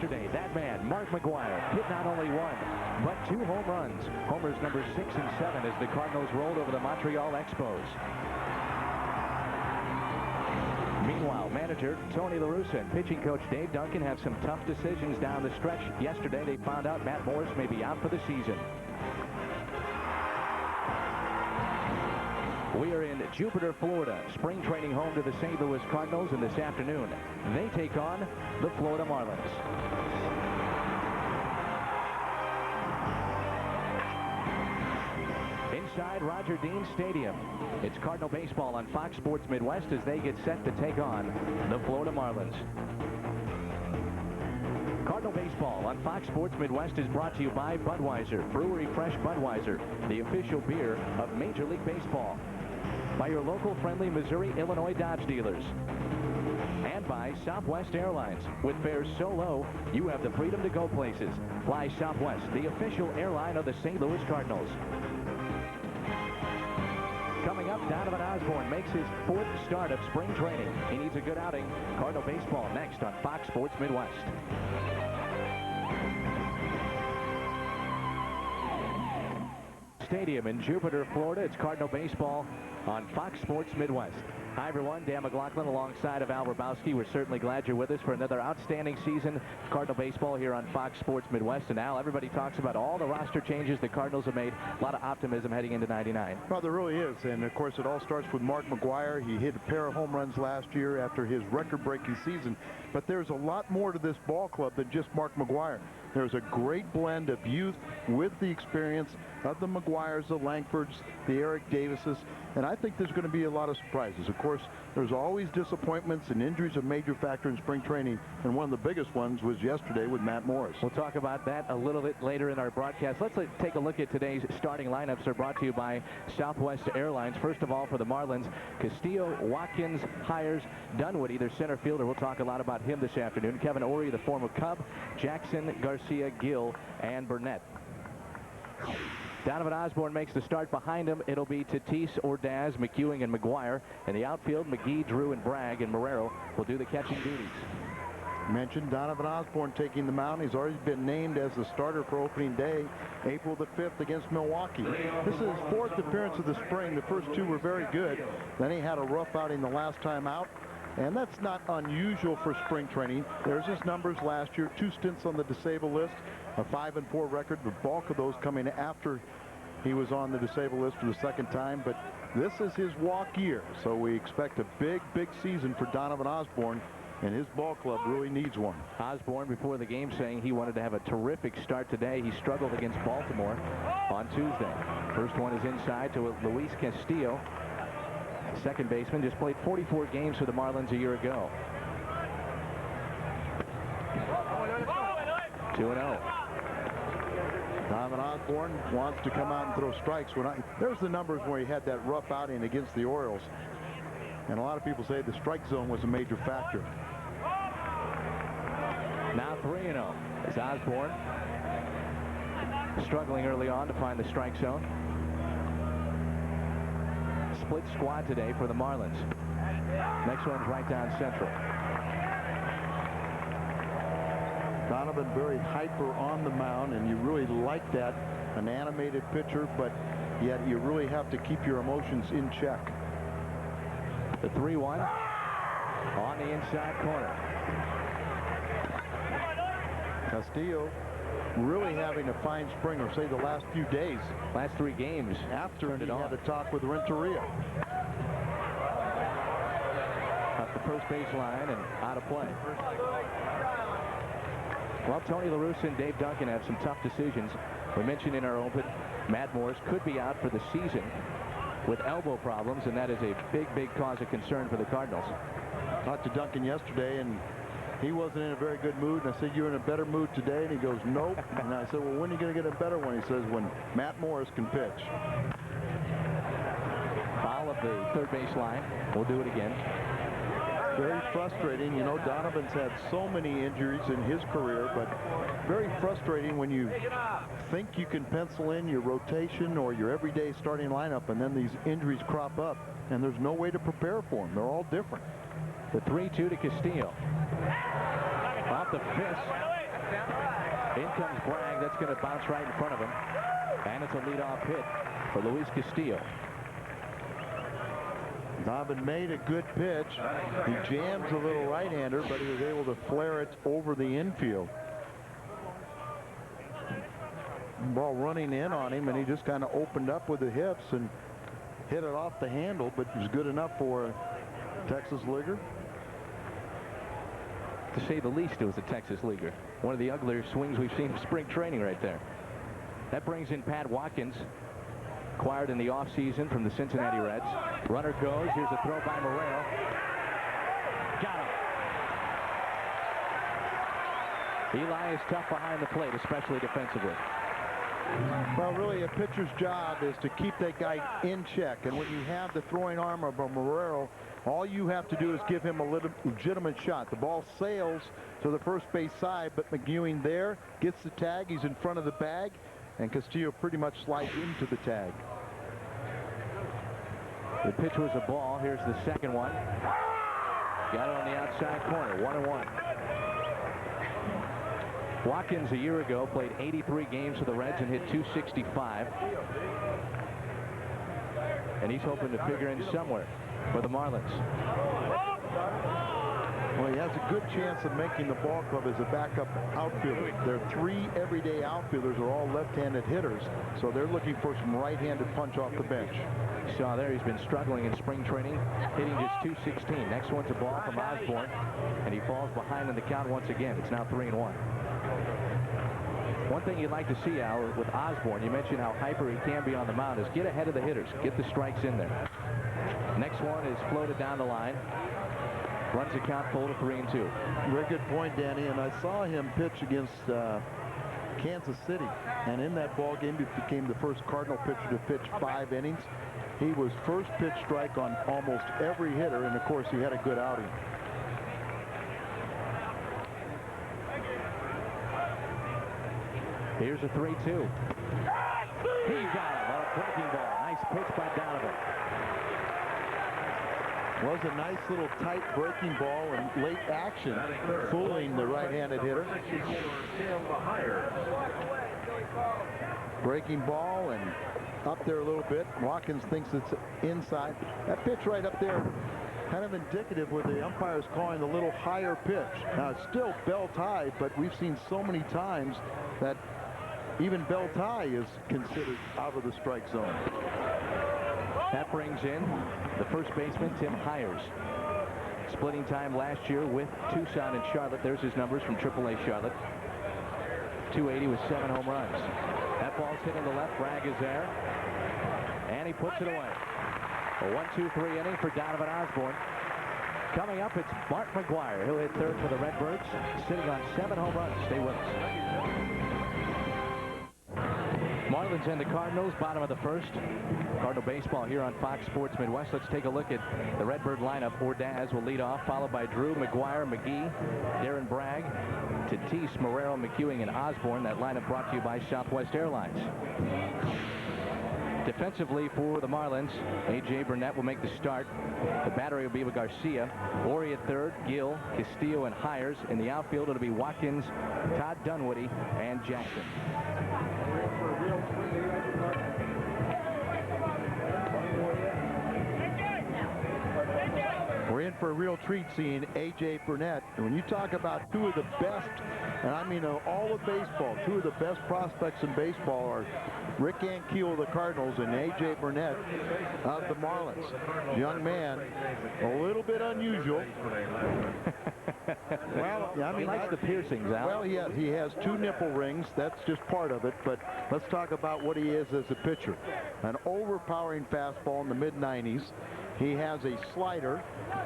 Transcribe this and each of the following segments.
Yesterday, that man, Mark McGwire, hit not only one, but 2 home runs. Homers number 6 and 7 as the Cardinals rolled over the Montreal Expos. Meanwhile, manager Tony La Russa and pitching coach Dave Duncan have some tough decisions down the stretch. Yesterday, they found out Matt Morris may be out for the season. We are in Jupiter, Florida, spring training home to the St. Louis Cardinals, and this afternoon, they take on the Florida Marlins. Inside Roger Dean Stadium, it's Cardinal baseball on Fox Sports Midwest as they get set to take on the Florida Marlins. Cardinal baseball on Fox Sports Midwest is brought to you by Budweiser, Brewery Fresh Budweiser, the official beer of Major League Baseball. By your local friendly Missouri, Illinois Dodge dealers. And by Southwest Airlines. With fares so low, you have the freedom to go places. Fly Southwest, the official airline of the St. Louis Cardinals. Coming up, Donovan Osborne makes his 4th start of spring training. He needs a good outing. Cardinal baseball next on Fox Sports Midwest. Stadium in Jupiter, Florida. It's Cardinal baseball on Fox Sports Midwest. Hi, everyone. Dan McLaughlin alongside of Al Rabowski. We're certainly glad you're with us for another outstanding season of Cardinal baseball here on Fox Sports Midwest. And Al, everybody talks about all the roster changes the Cardinals have made. A lot of optimism heading into '99. Well, there really is. And, of course, it all starts with Mark McGwire. He hit a pair of home runs last year after his record-breaking season. But there's a lot more to this ball club than just Mark McGwire. There's a great blend of youth with the experience of the McGwires, the Langfords, the Eric Davises, and I think there's going to be a lot of surprises. Of course, there's always disappointments, and injuries a major factor in spring training, and one of the biggest ones was yesterday with Matt Morris. We'll talk about that a little bit later in our broadcast. Let's take a look at today's starting lineups. They're brought to you by Southwest Airlines. First of all, for the Marlins, Castillo, Watkins, Hires, Dunwoody, their center fielder. We'll talk a lot about him this afternoon. Kevin Ory, the former Cub, Jackson, Garcia, Gill, and Burnett. Donovan Osborne makes the start. Behind him, it'll be Tatis, Ordaz, McEwing, and McGwire. In the outfield, McGee, Drew, and Bragg, and Marrero will do the catching duties. Mentioned Donovan Osborne taking the mound. He's already been named as the starter for opening day, April the 5th against Milwaukee. This is his 4th appearance of the spring. The first 2 were very good. Then he had a rough outing the last time out. And that's not unusual for spring training. There's his numbers last year, 2 stints on the disabled list, a 5-4 record, the bulk of those coming after he was on the disabled list for the 2nd time. But this is his walk year, so we expect a big, big season for Donovan Osborne, and his ball club really needs one. Osborne, before the game, saying he wanted to have a terrific start today. He struggled against Baltimore on Tuesday. First one is inside to Luis Castillo. Second baseman, just played 44 games for the Marlins a year ago. 2-0. Donovan Osborne wants to come out and throw strikes. There's the numbers where he had that rough outing against the Orioles. And a lot of people say the strike zone was a major factor. Now 3-0 as Osborne struggling early on to find the strike zone. Split squad today for the Marlins. Next one's right down central. Donovan very hyper on the mound, and you really like that. An animated pitcher, but yet you really have to keep your emotions in check. The 3-1 on the inside corner. Castillo really having a fine spring, or say the last few days. Last 3 games after he had a talk with Renteria. Up the first base line and out of play. Well, Tony La Russa and Dave Duncan have some tough decisions. We mentioned in our open, Matt Morris could be out for the season with elbow problems, and that is a big, big cause of concern for the Cardinals. Talked to Duncan yesterday, and he wasn't in a very good mood, and I said, you're in a better mood today? And he goes, nope. And I said, well, when are you going to get a better one? He says, when Matt Morris can pitch. Foul of the third base line. We'll do it again. Very frustrating. You know, Donovan's had so many injuries in his career, but very frustrating when you think you can pencil in your rotation or your everyday starting lineup, and then these injuries crop up, and there's no way to prepare for them. They're all different. The 3-2 to Castillo. Off the fist. In comes Bragg. That's going to bounce right in front of him. And it's a leadoff hit for Luis Castillo. Donovan made a good pitch. He jams a little right-hander, but he was able to flare it over the infield. Ball running in on him, and he just kind of opened up with the hips and hit it off the handle, but it was good enough for a Texas leaguer. To say the least, it was a Texas leaguer. One of the uglier swings we've seen in spring training right there. That brings in Pat Watkins, acquired in the offseason from the Cincinnati Reds. Runner goes. Here's a throw by Morero. Got him. Eli is tough behind the plate, especially defensively. Well, really, a pitcher's job is to keep that guy in check. And when you have the throwing arm of a Morero, all you have to do is give him a legitimate shot. The ball sails to the first base side, but McEwing there gets the tag. He's in front of the bag, and Castillo pretty much slides into the tag. The pitch was a ball. Here's the second one. Got it on the outside corner. 1-1. Watkins a year ago played 83 games for the Reds and hit .265. And he's hoping to figure in somewhere for the Marlins. Well, he has a good chance of making the ball club as a backup outfielder. Their three everyday outfielders are all left-handed hitters, so they're looking for some right-handed punch off the bench. You saw there he's been struggling in spring training, hitting just .216. Next one's a ball from Osborne, and he falls behind in the count once again. It's now 3-1. One thing you'd like to see, Al, with Osborne, you mentioned how hyper he can be on the mound, is get ahead of the hitters, get the strikes in there. Next one is floated down the line. Runs the count full to 3-2. Very good point, Danny. And I saw him pitch against Kansas City. And in that ball game, he became the first Cardinal pitcher to pitch 5 innings. He was first pitch strike on almost every hitter. And, of course, he had a good outing. Here's a 3-2. He got it on a breaking ball. Nice pitch by Donovan. Was a nice little tight breaking ball and late action, fooling the right-handed hitter. Breaking ball and up there a little bit. Watkins thinks it's inside. That pitch right up there, kind of indicative where the umpire's calling a little higher pitch. Now, it's still belt high, but we've seen so many times that even belt high is considered out of the strike zone. That brings in the first baseman, Tim Hires. Splitting time last year with Tucson and Charlotte. There's his numbers from AAA Charlotte. .280 with 7 home runs. That ball's hit in the left. Bragg is there. And he puts it away. A 1-2-3 inning for Donovan Osborne. Coming up, it's Bart McGuire. He'll hit third for the Redbirds, sitting on 7 home runs. Stay with us. Marlins and the Cardinals, bottom of the first. Cardinal baseball here on Fox Sports Midwest. Let's take a look at the Redbird lineup. Ordaz will lead off, followed by Drew, McGuire, McGee, Darren Bragg, Tatis, Morero, McEwing, and Osborne. That lineup brought to you by Southwest Airlines. Defensively for the Marlins, A.J. Burnett will make the start. The battery will be with Garcia. Ori at third, Gill, Castillo, and Hires. In the outfield, it'll be Watkins, Todd Dunwoody, and Jackson. We're in for a real treat seeing A.J. Burnett. And when you talk about two of the best, and I mean all of baseball, two of the best prospects in baseball are Rick Ankiel of the Cardinals and A.J. Burnett of the Marlins. Young man, a little bit unusual. Well, I mean, he likes the piercings, Al. Well, he has 2 nipple rings. That's just part of it. But let's talk about what he is as a pitcher. An overpowering fastball in the mid-90s. He has a slider.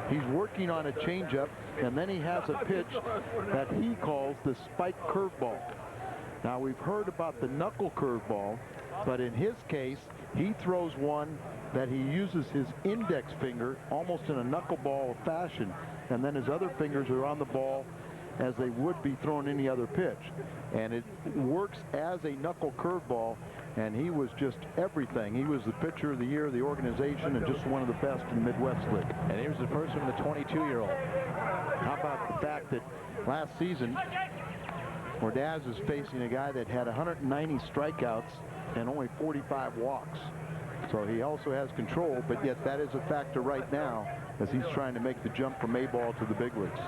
He's working on a changeup. And then he has a pitch that he calls the spike curveball. Now, we've heard about the knuckle curveball. But in his case, he throws one that he uses his index finger almost in a knuckleball fashion. And then his other fingers are on the ball as they would be throwing any other pitch. And it works as a knuckle curveball, and he was just everything. He was the pitcher of the year of the organization and just one of the best in the Midwest League. And here's the first one, the 22-year-old. How about the fact that last season Ordaz is facing a guy that had 190 strikeouts and only 45 walks. So he also has control, but yet that is a factor right now as he's trying to make the jump from A-ball to the big leagues.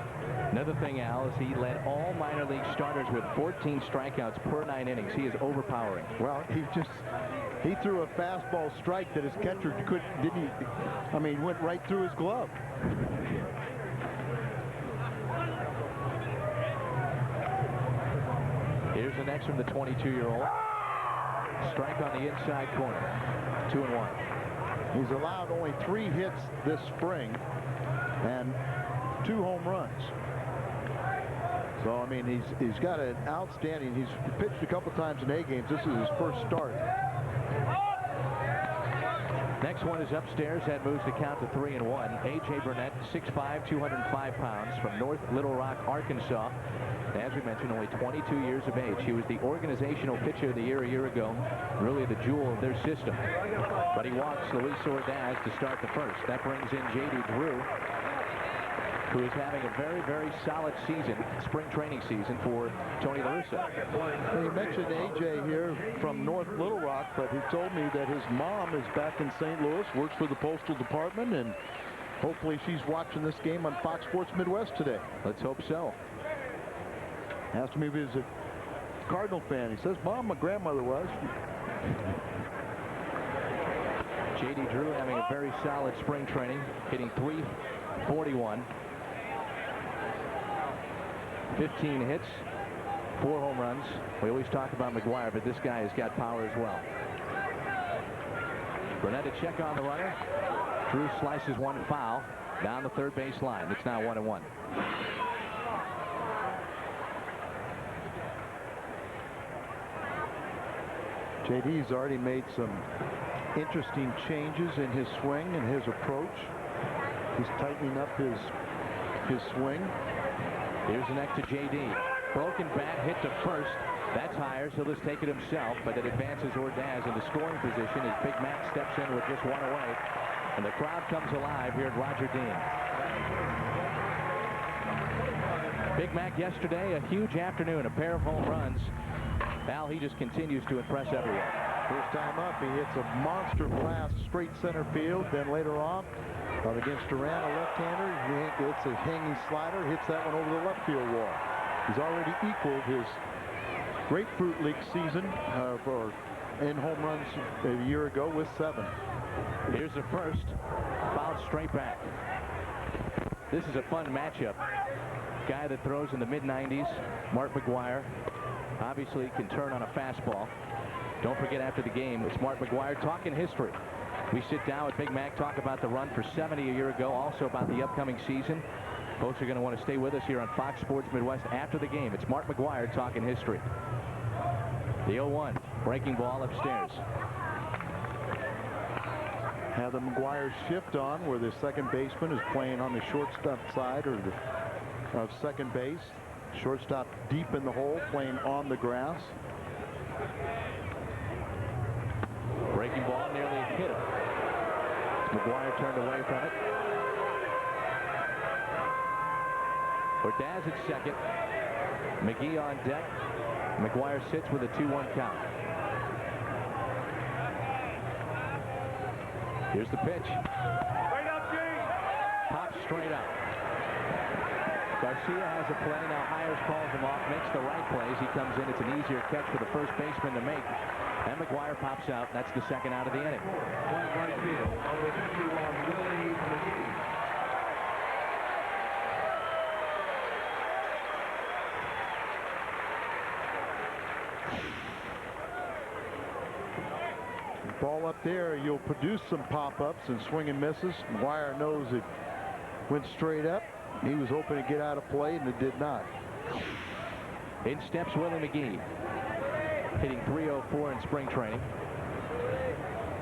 Another thing, Al, is he led all minor league starters with 14 strikeouts per 9 innings. He is overpowering. Well, he threw a fastball strike that his catcher went right through his glove. Here's the next from the 22-year-old. Strike on the inside corner. 2-1. He's allowed only 3 hits this spring and 2 home runs. So, I mean, he's got an outstanding, he's pitched a couple times in A games. This is his first start. Next one is upstairs. That moves the count to 3-1. A.J. Burnett, 6'5", 205 pounds, from North Little Rock, Arkansas. As we mentioned, only 22 years of age. He was the organizational pitcher of the year a year ago, really the jewel of their system. But he walks Luis Ordaz to start the first. That brings in J.D. Drew, who is having a very, very solid season, spring training season for Tony La Russa. Well, you mentioned A.J. here from North Little Rock, but he told me that his mom is back in St. Louis, works for the Postal Department, and hopefully she's watching this game on Fox Sports Midwest today. Let's hope so. Asked me if he was a Cardinal fan. He says, Mom, my grandmother was. J.D. Drew having a very solid spring training, hitting .341. 15 hits, 4 home runs. We always talk about McGuire, but this guy has got power as well. Burnett to check on the runner. Drew slices one foul down the third base line. It's now 1-1. JD's already made some interesting changes in his swing and his approach. He's tightening up his swing. Here's the next to J.D. Broken bat, hit to first. That's higher. He'll just take it himself, but it advances Ordaz in the scoring position as Big Mac steps in with just 1 away. And the crowd comes alive here at Roger Dean. Big Mac yesterday, a huge afternoon, a pair of home runs. Al, he just continues to impress everyone. First time up, he hits a monster blast straight center field. Then later on, against Duran, a left-hander, he hits a hanging slider, hits that one over the left field wall. He's already equaled his Grapefruit League season in home runs a year ago with 7. Here's the first, fouled straight back. This is a fun matchup. Guy that throws in the mid-90s, Mark McGuire, obviously can turn on a fastball. Don't forget, after the game, it's Mark McGuire talking history. We sit down with Big Mac, talk about the run for 70 a year ago, also about the upcoming season. Folks are going to want to stay with us here on Fox Sports Midwest after the game. It's Mark McGuire talking history. The 0-1, breaking ball upstairs. Have the McGuire shift on where the second baseman is playing on the shortstop side of second base. Shortstop deep in the hole, playing on the grass. Breaking ball, nearly a hitter. McGuire turned away from it. Ordaz at second. McGee on deck. McGuire sits with a 2-1 count. Here's the pitch. Pops straight up. Garcia has a play. Now Hires calls him off, makes the right plays. He comes in. It's an easier catch for the first baseman to make. And McGuire pops out. That's the second out of the inning. Ball up there, you'll produce some pop-ups and swing and misses. McGuire knows it went straight up. He was hoping to get out of play, and it did not. In steps Willie McGee, hitting .304 in spring training.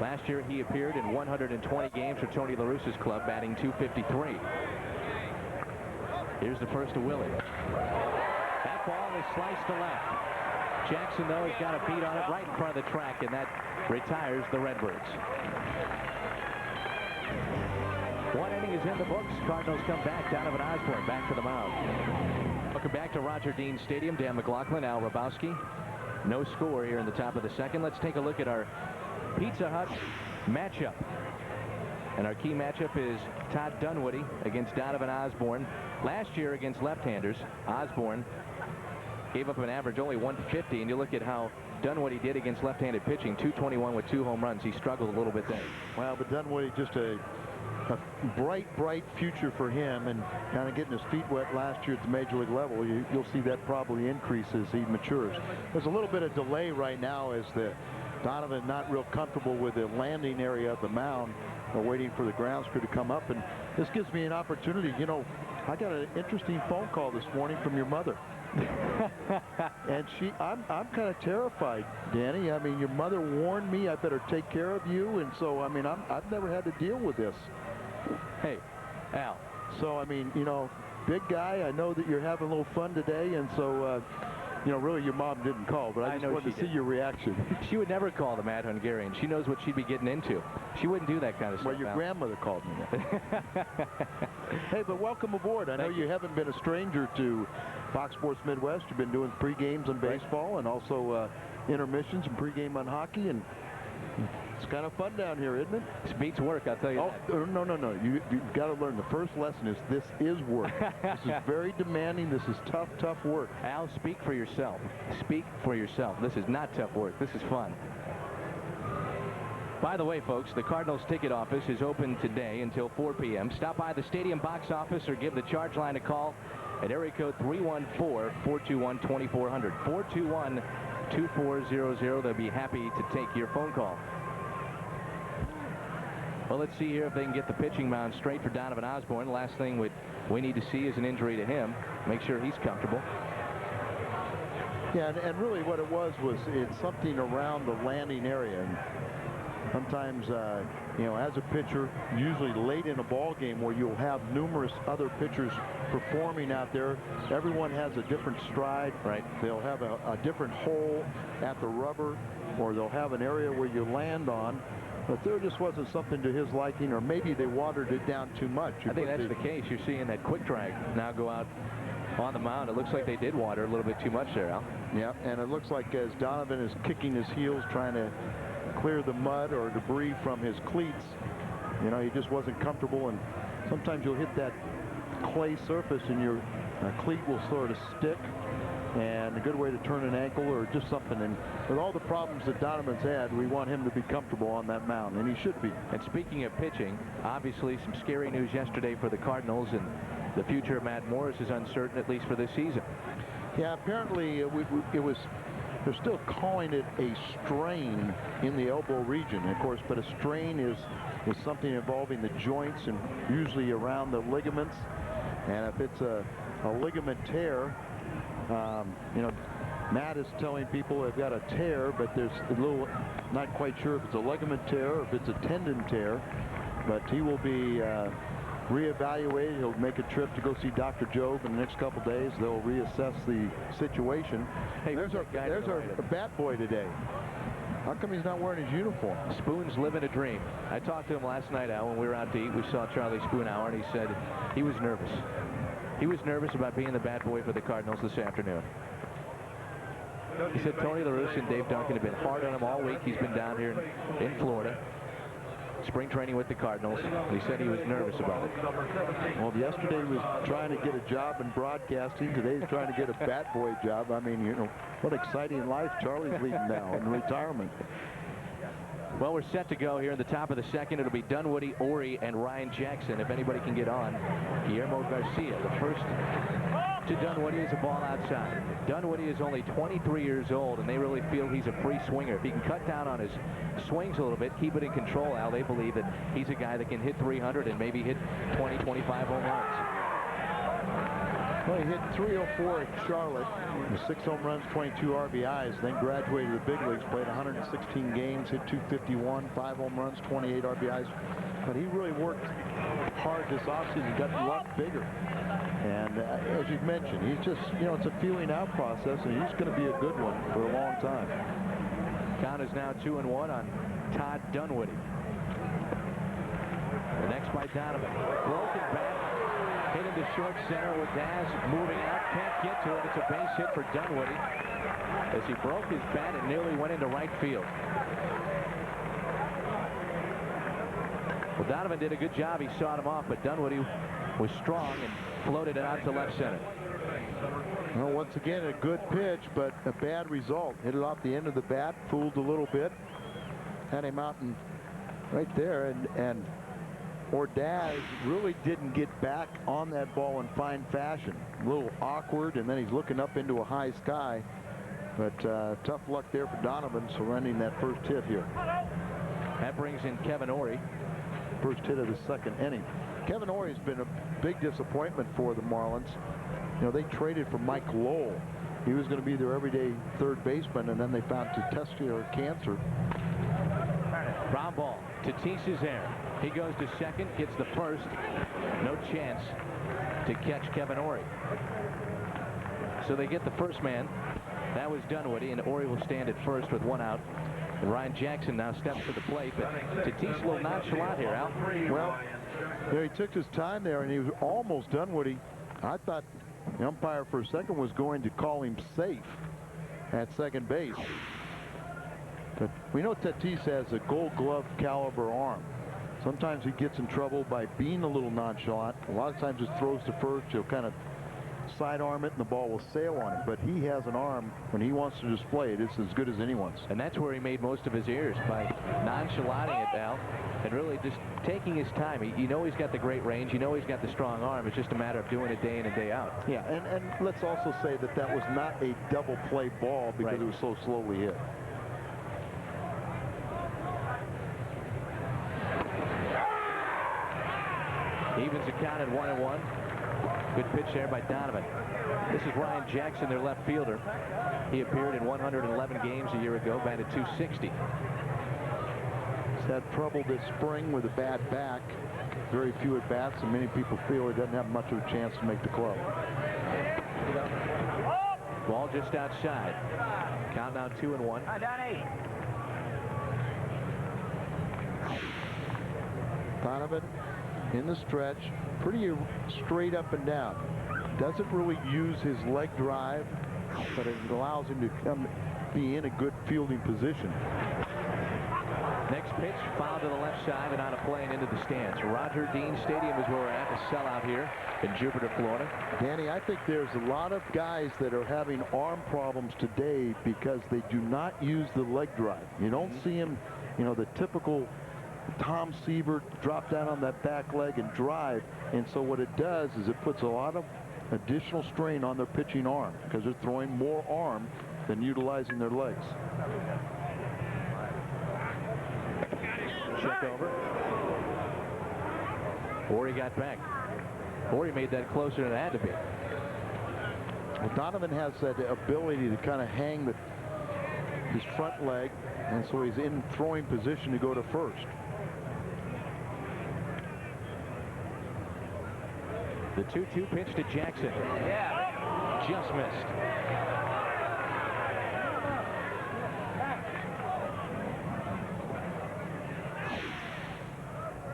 Last year he appeared in 120 games for Tony La Russa's club, batting .253. Here's the first to Willie. That ball is sliced to left. Jackson, though, has got a beat on it right in front of the track, and that retires the Redbirds. One inning is in the books. Cardinals come back. Donovan Osborne back to the mound. Welcome back to Roger Dean Stadium. Dan McLaughlin, Al Rabowski. No score here in the top of the second. Let's take a look at our Pizza Hut matchup. And our key matchup is Todd Dunwoody against Donovan Osborne. Last year against left-handers, Osborne gave up an average only 150, and you look at how Dunwoody did against left-handed pitching, 221 with 2 home runs. He struggled a little bit there. Well, but Dunwoody, just a bright future for him, and kind of getting his feet wet last year at the major league level. You'll see that probably increase as he matures. There's a little bit of delay right now as Donovan not real comfortable with the landing area of the mound. We're waiting for the grounds crew to come up, and this gives me an opportunity. You know, I got an interesting phone call this morning from your mother. And I'm kind of terrified, Danny. I mean, your mother warned me I better take care of you, and so I mean, I've never had to deal with this. Hey, Al. So I mean, you know, big guy, I know that you're having a little fun today, and so you know, really your mom didn't call, but I just wanted to see your reaction. She would never call the Mad Hungarian. She knows what she'd be getting into. She wouldn't do that kind of stuff. Well, your grandmother called me that. Hey, but welcome aboard. I know you haven't been a stranger to Fox Sports Midwest. You've been doing pre-games on baseball and also intermissions and pre-game on hockey, and it's kind of fun down here, isn't it? It beats work, I'll tell you that. No. You've got to learn. The first lesson is this is work. This is very demanding. This is tough work. Al, speak for yourself. Speak for yourself. This is not tough work. This is fun. By the way, folks, the Cardinals ticket office is open today until 4 p.m. Stop by the stadium box office or give the charge line a call at area code 314-421-2400. 421-2400. They'll be happy to take your phone call. Well, let's see here if they can get the pitching mound straight for Donovan Osborne. The last thing we need to see is an injury to him. Make sure he's comfortable. Yeah, and really what it was it's something around the landing area. And sometimes, you know, as a pitcher, usually late in a ball game where you'll have numerous other pitchers performing out there, everyone has a different stride. Right. They'll have a different hole at the rubber, or they'll have an area where you land on. But there just wasn't something to his liking, or maybe they watered it down too much. I think that's the case. You're seeing that quick drag now go out on the mound. It looks like they did water a little bit too much there, Al. Yeah, and it looks like as Donovan is kicking his heels, trying to clear the mud or debris from his cleats, you know, he just wasn't comfortable. And sometimes you'll hit that clay surface and your cleat will sort of stick. And a good way to turn an ankle or just something. And with all the problems that Donovan's had, we want him to be comfortable on that mound, and he should be. And speaking of pitching, obviously some scary news yesterday for the Cardinals, and the future of Matt Morris is uncertain, at least for this season. Yeah, apparently they're still calling it a strain in the elbow region, of course, but a strain is something involving the joints and usually around the ligaments. And if it's a ligament tear, you know, Matt is telling people they've got a tear, but there's a little, not quite sure if it's a ligament tear or if it's a tendon tear, but he will be reevaluated. He'll make a trip to go see Dr. Job in the next couple days. They'll reassess the situation. Hey, there's our bat boy today. How come he's not wearing his uniform? Spoon's living a dream. I talked to him last night, Al, when we were out to eat. We saw Charlie Spoonhour, and he said he was nervous. He was nervous about being the bat boy for the Cardinals this afternoon. He said Tony La Russa and Dave Duncan have been hard on him all week. He's been down here in Florida, spring training with the Cardinals. And he said he was nervous about it. Well, yesterday he was trying to get a job in broadcasting. Today he's trying to get a bat boy job. I mean, you know, what exciting life Charlie's leading now in retirement. Well, we're set to go here in the top of the second. It'll be Dunwoody, Ori, and Ryan Jackson. If anybody can get on, Guillermo Garcia. The first to Dunwoody is a ball outside. Dunwoody is only 23 years old, and they really feel he's a free swinger. If he can cut down on his swings a little bit, keep it in control, Al, they believe that he's a guy that can hit 300 and maybe hit 20, 25 home runs. Well, he hit 304 at Charlotte with 6 home runs, 22 RBIs, then graduated to the big leagues, played 116 games, hit 251, 5 home runs, 28 RBIs. But he really worked hard this offseason, got a lot bigger. And as you've mentioned, he's just, you know, it's a feeling out process, and he's going to be a good one for a long time. Count is now 2-1 on Todd Dunwoody. The next by Donovan. Broken bat, hit into short center with Daz moving out. Can't get to it. It's a base hit for Dunwoody as he broke his bat and nearly went into right field. Well, Donovan did a good job. He sawed him off, but Dunwoody was strong and floated it out to left center. Well, once again, a good pitch, but a bad result. Hit it off the end of the bat, fooled a little bit. Had him out and right there, and Ordaz really didn't get back on that ball in fine fashion. A little awkward, and then he's looking up into a high sky. But tough luck there for Donovan surrendering that first hit here. That brings in Kevin Ory. First hit of the second inning. Kevin Ory's been a big disappointment for the Marlins. You know, they traded for Mike Lowell. He was going to be their everyday third baseman, and then they found testicular cancer. Ground ball. Tatis is there. He goes to second, gets the first. No chance to catch Kevin Ory. So they get the first man. That was Dunwoody, and Ory will stand at first with one out. And Ryan Jackson now steps to the plate, but Tatis a little nonchalant here, Al. Well, yeah, he took his time there, and he was almost Dunwoody. I thought the umpire for a second was going to call him safe at second base. But we know Tatis has a Gold Glove caliber arm. Sometimes he gets in trouble by being a little nonchalant. A lot of times it throws to first. He'll kind of sidearm it and the ball will sail on it. But he has an arm, when he wants to display it, it's as good as anyone's. And that's where he made most of his errors, by nonchalanting it, Al, and really just taking his time. You know he's got the great range. You know he's got the strong arm. It's just a matter of doing it day in and day out. Yeah, and let's also say that that was not a double play ball because it was so slowly hit. Evens the count at 1-1. Good pitch there by Donovan. This is Ryan Jackson, their left fielder. He appeared in 111 games a year ago, batted .260. He's had trouble this spring with a bad back. Very few at bats, and many people feel he doesn't have much of a chance to make the club. Ball just outside. Count now 2-1. Donovan in the stretch, pretty straight up and down. Doesn't really use his leg drive, but it allows him to be in a good fielding position. Next pitch, foul to the left side and on a plane into the stands. Roger Dean Stadium is where we're at, a sellout here in Jupiter, Florida. Danny, I think there's a lot of guys that are having arm problems today because they do not use the leg drive. You don't see him, you know, the typical Tom Siebert drop down on that back leg and drive, and so what it does is it puts a lot of additional strain on their pitching arm because they're throwing more arm than utilizing their legs. Check over. Ory got back. Ory made that closer than it had to be. Well, Donovan has that ability to kind of hang his front leg, and so he's in throwing position to go to first. The 2-2 pitch to Jackson. Yeah. Just missed.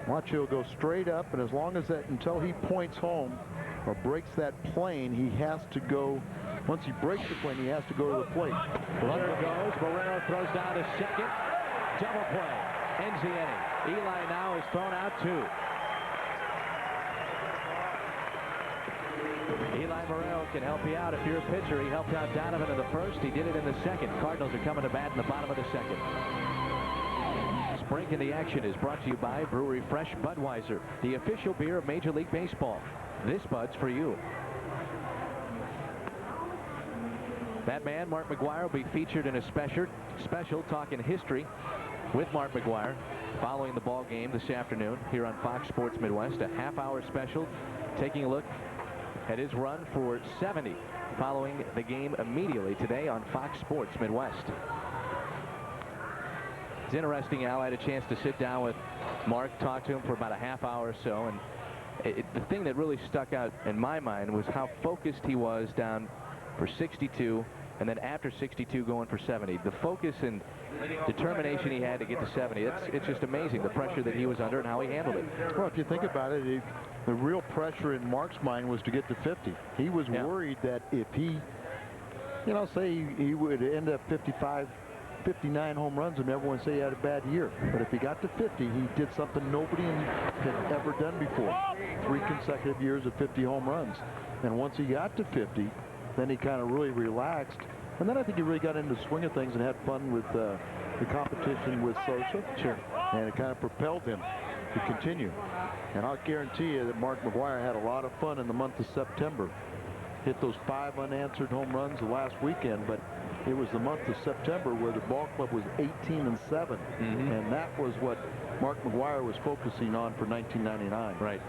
Watch, he'll go straight up, and as long as that, until he points home or breaks that plane, he has to go. Once he breaks the plane, he has to go to the plate. Runner goes. Barrero throws down to second. Double play. Ends the inning. Eli now is thrown out 2. Eli Morel can help you out if you're a pitcher. He helped out Donovan in the first. He did it in the second. Cardinals are coming to bat in the bottom of the second. Spring in the Action is brought to you by Brewery Fresh Budweiser, the official beer of Major League Baseball. This Bud's for you. That man, Mark McGwire, will be featured in a special talking history with Mark McGwire following the ball game this afternoon here on Fox Sports Midwest. A half-hour special taking a look at his run for 70 following the game immediately today on Fox Sports Midwest. It's interesting, Al. I had a chance to sit down with Mark, talk to him for about a half hour or so, and the thing that really stuck out in my mind was how focused he was down for 62 and then after 62 going for 70. The focus and determination he had to get to 70, it's just amazing the pressure that he was under and how he handled it. Well, if you think about it, the real pressure in Mark's mind was to get to 50. He was worried that if he, say he would end up 55, 59 home runs and everyone say he had a bad year. But if he got to 50, he did something nobody had ever done before. 3 consecutive years of 50 home runs. And once he got to 50, then he kind of really relaxed. And then I think he really got into the swing of things and had fun with the competition with Sosa. Sure. And it kind of propelled him to continue. And I'll guarantee you that Mark McGwire had a lot of fun in the month of September. Hit those 5 unanswered home runs the last weekend, but it was the month of September where the ball club was 18-7. And that was what Mark McGwire was focusing on for 1999. Right.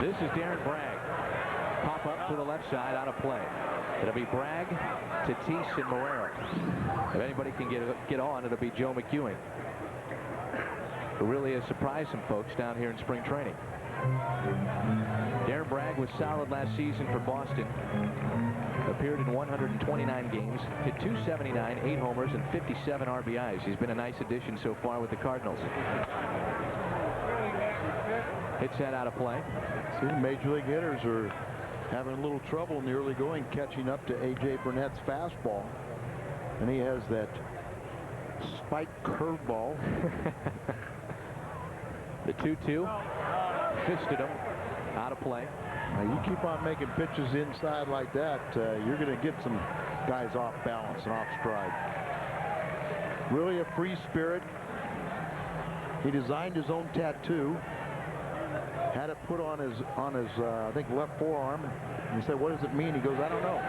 This is Darren Bragg. Pop up to the left side, out of play. It'll be Bragg, Tatis, and Marrero. If anybody can get on, it'll be Joe McEwing, who really has surprised some folks down here in spring training. Darren Bragg was solid last season for Boston. Appeared in 129 games, hit .279, 8 homers, and 57 RBIs. He's been a nice addition so far with the Cardinals. Hits that out of play. See, Major League hitters are having a little trouble in the early going catching up to A.J. Burnett's fastball. And he has that spiked curveball. The 2-2. Fisted him. Out of play. Now you keep on making pitches inside like that, you're going to get some guys off balance and off stride. Really a free spirit. He designed his own tattoo. Had it put on his I think left forearm. And he said, "What does it mean?" He goes, "I don't know."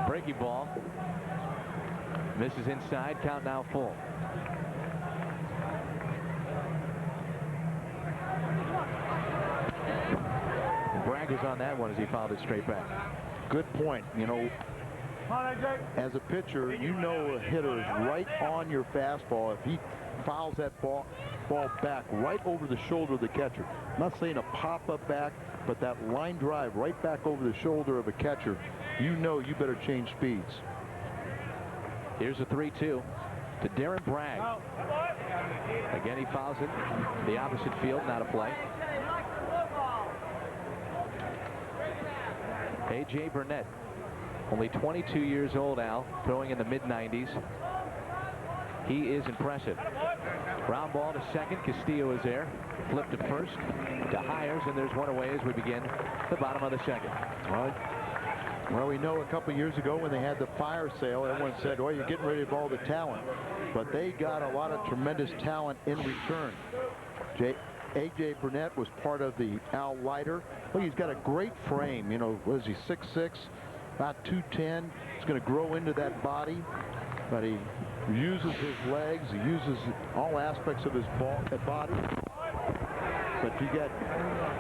Breaking ball. Misses inside. Count now full. Bragg was on that one as he fouled it straight back. Good point. As a pitcher, a hitter is right on your fastball. If he fouls that ball back right over the shoulder of the catcher. I'm not saying a pop-up back, but that line drive right back over the shoulder of a catcher, you better change speeds. Here's a 3-2 to Darren Bragg. Again, he fouls it the opposite field, not a play. A.J. Burnett, only 22 years old, Al, throwing in the mid-90s. He is impressive. Ground ball to second. Castillo is there. Flipped to first to Hires, and there's one away as we begin the bottom of the second. Well, we know a couple years ago when they had the fire sale, everyone said, "Oh, you're getting rid of all the talent." But they got a lot of tremendous talent in return. A.J. Burnett was part of the Al Leiter. Look, he's got a great frame. What is he, 6'6", about 210. He's going to grow into that body, but he uses his legs. He uses all aspects of his body. But you got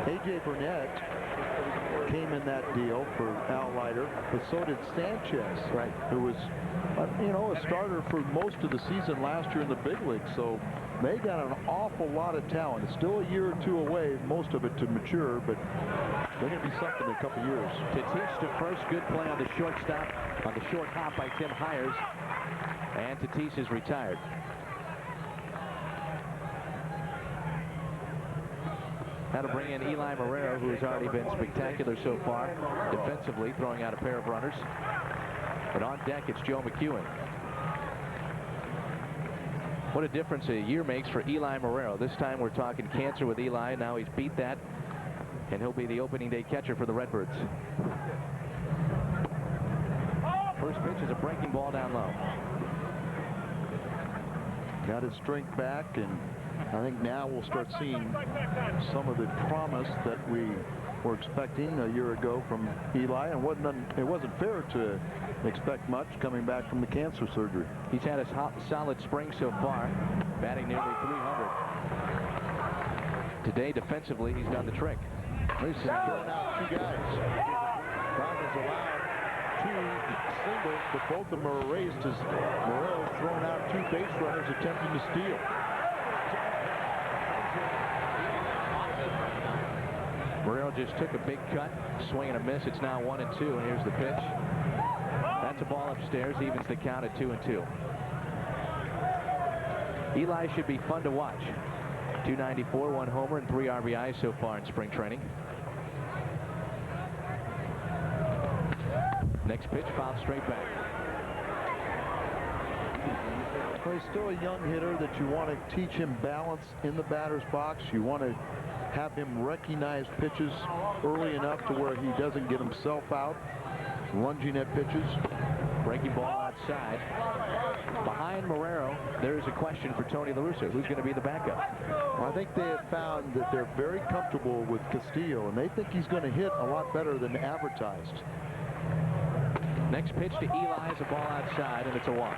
A.J. Burnett came in that deal for Al Leiter, but so did Sanchez, right? Who was, a starter for most of the season last year in the big leagues. So they got an awful lot of talent. It's still a year or two away, most of it to mature, but they're going to be something in a couple years. Tatis to first. Good play on the shortstop, on the short hop by Tim Hires. And Tatis is retired. That'll bring in Eli Marrero, who has already been spectacular so far defensively, throwing out a pair of runners. But on deck, it's Joe McEwing. What a difference a year makes for Eli Marrero. This time we're talking cancer with Eli. Now he's beat that, and he'll be the opening day catcher for the Redbirds. First pitch is a breaking ball down low. Got his strength back, and I think now we'll start seeing some of the promise that we were expecting a year ago from Eli, and it wasn't fair to expect much coming back from the cancer surgery. He's had a solid spring so far, batting nearly 300. Today, defensively, he's done the trick. He's throwing out 2 guys. Cardinals allowed 2 singles, but both of them are erased as Morel's thrown out 2 base runners attempting to steal. Morero just took a big cut, swing and a miss. It's now 1-2, and here's the pitch. That's a ball upstairs, evens the count at 2-2. Eli should be fun to watch. 294, 1 homer, and 3 RBIs so far in spring training. Next pitch, fouled straight back. Well, he's still a young hitter that you want to teach him balance in the batter's box. You want to have him recognize pitches early enough to where he doesn't get himself out, lunging at pitches. Breaking ball outside. Behind Morero, there is a question for Tony La Russa. Who's going to be the backup? Well, I think they have found that they're very comfortable with Castillo, and they think he's going to hit a lot better than advertised. Next pitch to Eli is a ball outside, and it's a walk.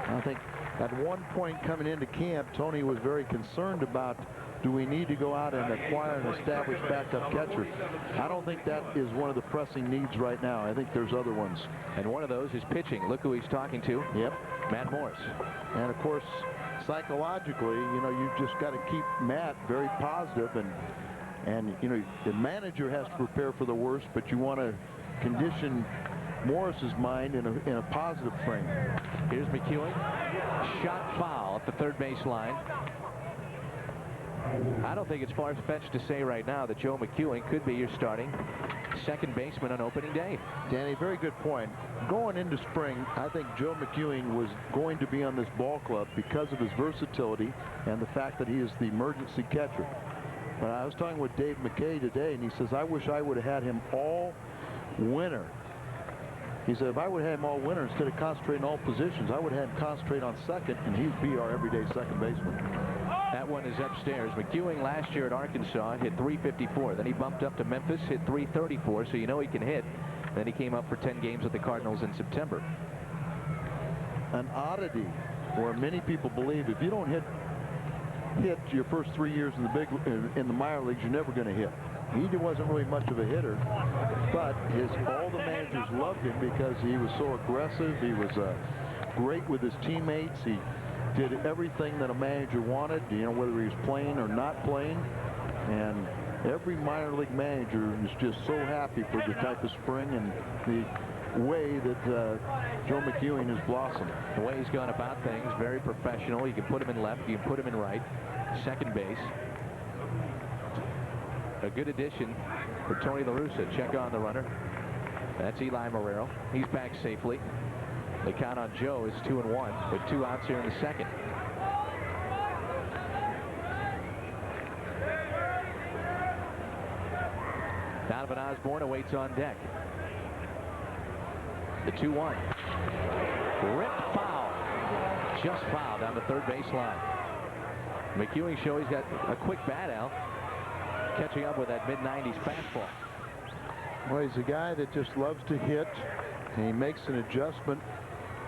I think at one point coming into camp, Tony was very concerned about, do we need to go out and acquire an established backup catcher? I don't think that is one of the pressing needs right now. I think there's other ones. And one of those is pitching. Look who he's talking to. Yep. Matt Morris. And of course, psychologically, you know, you've just got to keep Matt very positive, and you know, the manager has to prepare for the worst, but you want to condition Morris's mind in a positive frame. Here's McEwing. Shot foul at the third base line. I don't think it's far-fetched to say right now that Joe McEwing could be your starting second baseman on opening day. Danny, very good point. Going into spring, I think Joe McEwing was going to be on this ball club because of his versatility and the fact that he is the emergency catcher. But I was talking with Dave McKay today, and he says, I wish I would have had him all winter. He said, if I would have had him all winter, instead of concentrating all positions, I would have had him concentrate on second, and he'd be our everyday second baseman. That one is upstairs. McEwing last year at Arkansas hit .354. Then he bumped up to Memphis, hit .334, so you know he can hit. Then he came up for 10 games with the Cardinals in September. An oddity where many people believe if you don't hit your first 3 years in the minor leagues, you're never going to hit. He wasn't really much of a hitter, but all the managers loved him because he was so aggressive. He was great with his teammates. He did everything that a manager wanted, you know, whether he was playing or not playing. And every minor league manager is just so happy for the type of spring and the way that Joe McEwing has blossomed. The way he's gone about things, very professional. You can put him in left, you can put him in right, second base. A good addition for Tony La Russa. Check on the runner. That's Eli Morero. He's back safely. The count on Joe is 2-1 with 2 outs here in the second. Donovan Osborne awaits on deck. The 2-1. Ripped foul. Just foul down the third base line. McEwing shows he's got a quick bat out, catching up with that mid-90s fastball. Well, he's a guy that just loves to hit, and he makes an adjustment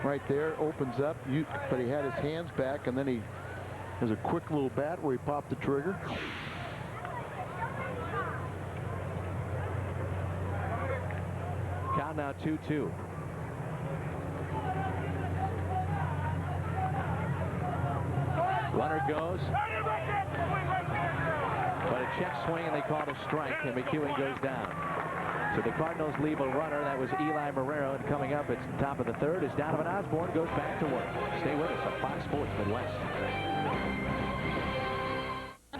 right there, opens up, but he had his hands back, and then he has a quick little bat where he popped the trigger. Count now 2-2. Runner goes. But a check swing, and they call it a strike, and McEwing goes down. So the Cardinals leave a runner. That was Eli Morero, and coming up at the top of the third is Donovan Osborne goes back to work. Stay with us on Fox Sports Midwest.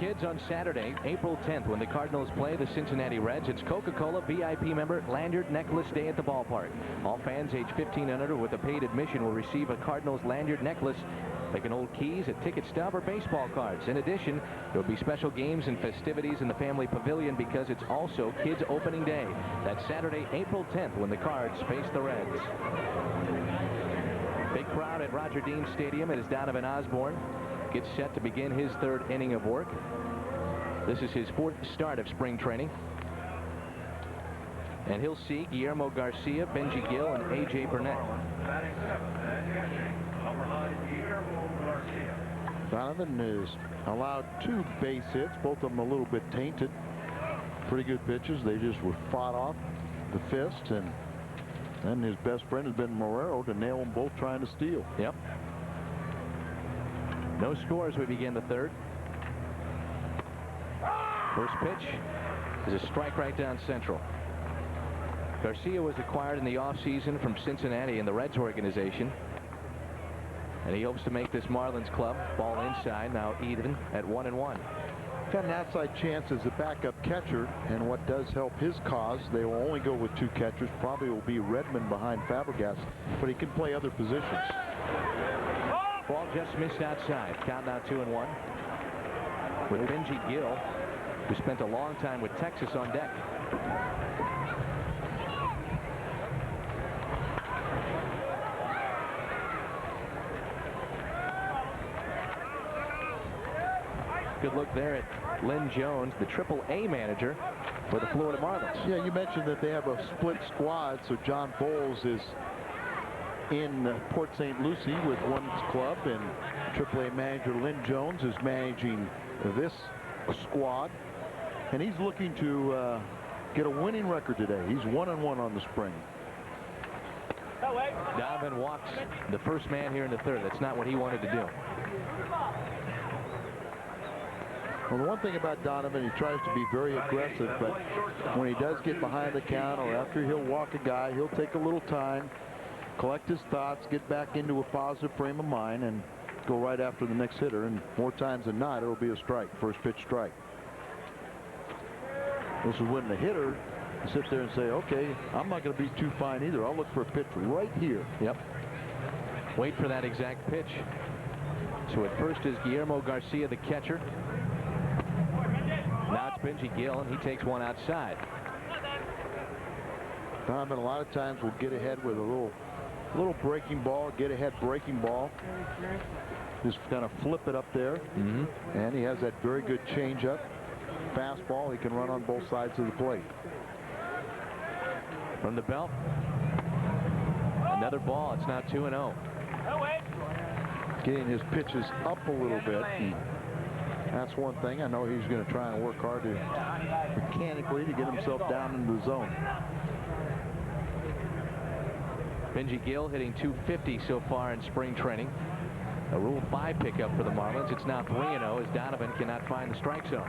Kids, on Saturday, April 10th, when the Cardinals play the Cincinnati Reds, it's Coca-Cola VIP member Lanyard Necklace Day at the ballpark. All fans age 15 and under with a paid admission will receive a Cardinals lanyard necklace. They can hold keys, a ticket stub, or baseball cards. In addition, there will be special games and festivities in the family pavilion because it's also Kids Opening Day. That's Saturday, April 10th, when the Cards face the Reds. Big crowd at Roger Dean Stadium as Donovan Osborne gets set to begin his third inning of work. This is his 4th start of spring training. And he'll see Guillermo Garcia, Benji Gill, and A.J. Burnett. Donovan has allowed 2 base hits, both of them a little bit tainted. Pretty good pitches. They just were fought off the fist, and then his best friend has been Morero to nail them both trying to steal. Yep. No scores. We begin the third. First pitch is a strike right down central. Garcia was acquired in the offseason from Cincinnati in the Reds organization. And he hopes to make this Marlins club. Ball inside, now even at 1-1. Got an outside chance as a backup catcher, and what does help his cause, they will only go with 2 catchers. Probably will be Redmond behind Fabregas, but he can play other positions. Ball just missed outside. Count now 2-1. With Benji Gill, who spent a long time with Texas on deck. Good look there at Lynn Jones, the Triple-A manager for the Florida Marlins. Yeah, you mentioned that they have a split squad, so John Bowles is in Port St. Lucie with one club, and Triple-A manager Lynn Jones is managing this squad, and he's looking to get a winning record today. He's 1-1 on the spring. Donovan walks the first man here in the third. That's not what he wanted to do. Well, the one thing about Donovan, he tries to be very aggressive, but when he does get behind the count or after he'll walk a guy, he'll take a little time, collect his thoughts, get back into a positive frame of mind, and go right after the next hitter. And more times than not, it'll be a strike, first pitch strike. This is when the hitter sits there and say, okay, I'm not going to be too fine either. I'll look for a pitch right here. Yep. Wait for that exact pitch. So at first is Guillermo Garcia, the catcher. Now it's Benji Gill, and he takes one outside. Donovan a lot of times will get ahead with a little breaking ball, get ahead breaking ball. Just kind of flip it up there. And he has that very good changeup. Fastball, he can run on both sides of the plate. From the belt. Another ball. It's now 2-0. Getting his pitches up a little bit. That's one thing. I know he's going to try and work hard mechanically to get himself down into the zone. Benji Gill hitting .250 so far in spring training. A Rule 5 pickup for the Marlins. It's now 3-0 as Donovan cannot find the strike zone.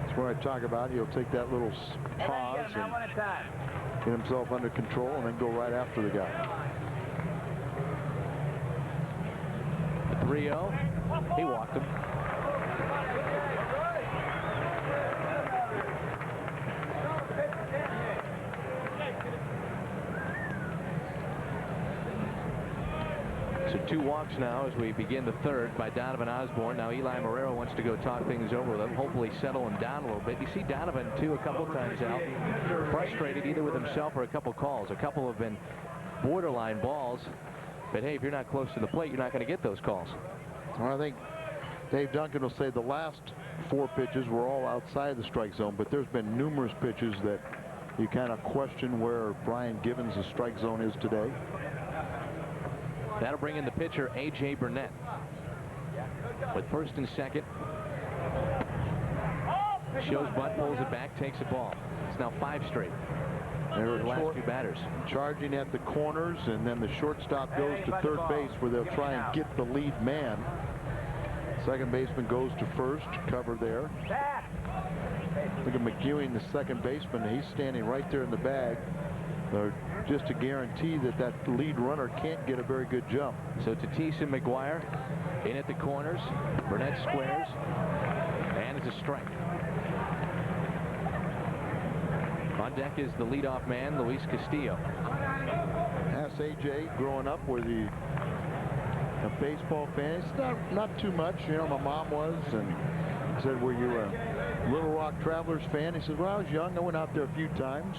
That's what I talk about. He'll take that little pause and get himself under control and then go right after the guy. 3-0. He walked him. So 2 walks now as we begin the third by Donovan Osborne. Now Eli Marrero wants to go talk things over with him, hopefully settle him down a little bit. You see Donovan too a couple times out, frustrated either with himself or a couple calls. A couple have been borderline balls. But hey, if you're not close to the plate, you're not going to get those calls. Well, I think Dave Duncan will say the last 4 pitches were all outside the strike zone, but there's been numerous pitches that you kind of question where Brian Gibbons' strike zone is today. That'll bring in the pitcher, A.J. Burnett. With first and second. Shows butt, pulls it back, takes a ball. It's now 5 straight. They're the last 2 batters. Charging at the corners, and then the shortstop goes to third base where they'll try and get the lead man. Second baseman goes to first, cover there. Look at McEwing, the second baseman. He's standing right there in the bag. Just to guarantee that that lead runner can't get a very good jump. So Tatis and McGuire in at the corners. Burnett squares, and it's a strike. On deck is the leadoff man, Luis Castillo. Ask AJ, growing up, was he a baseball fan? It's not too much. You know, my mom was, and I said, were you a Little Rock Travelers fan? He said, well, I was young. I went out there a few times.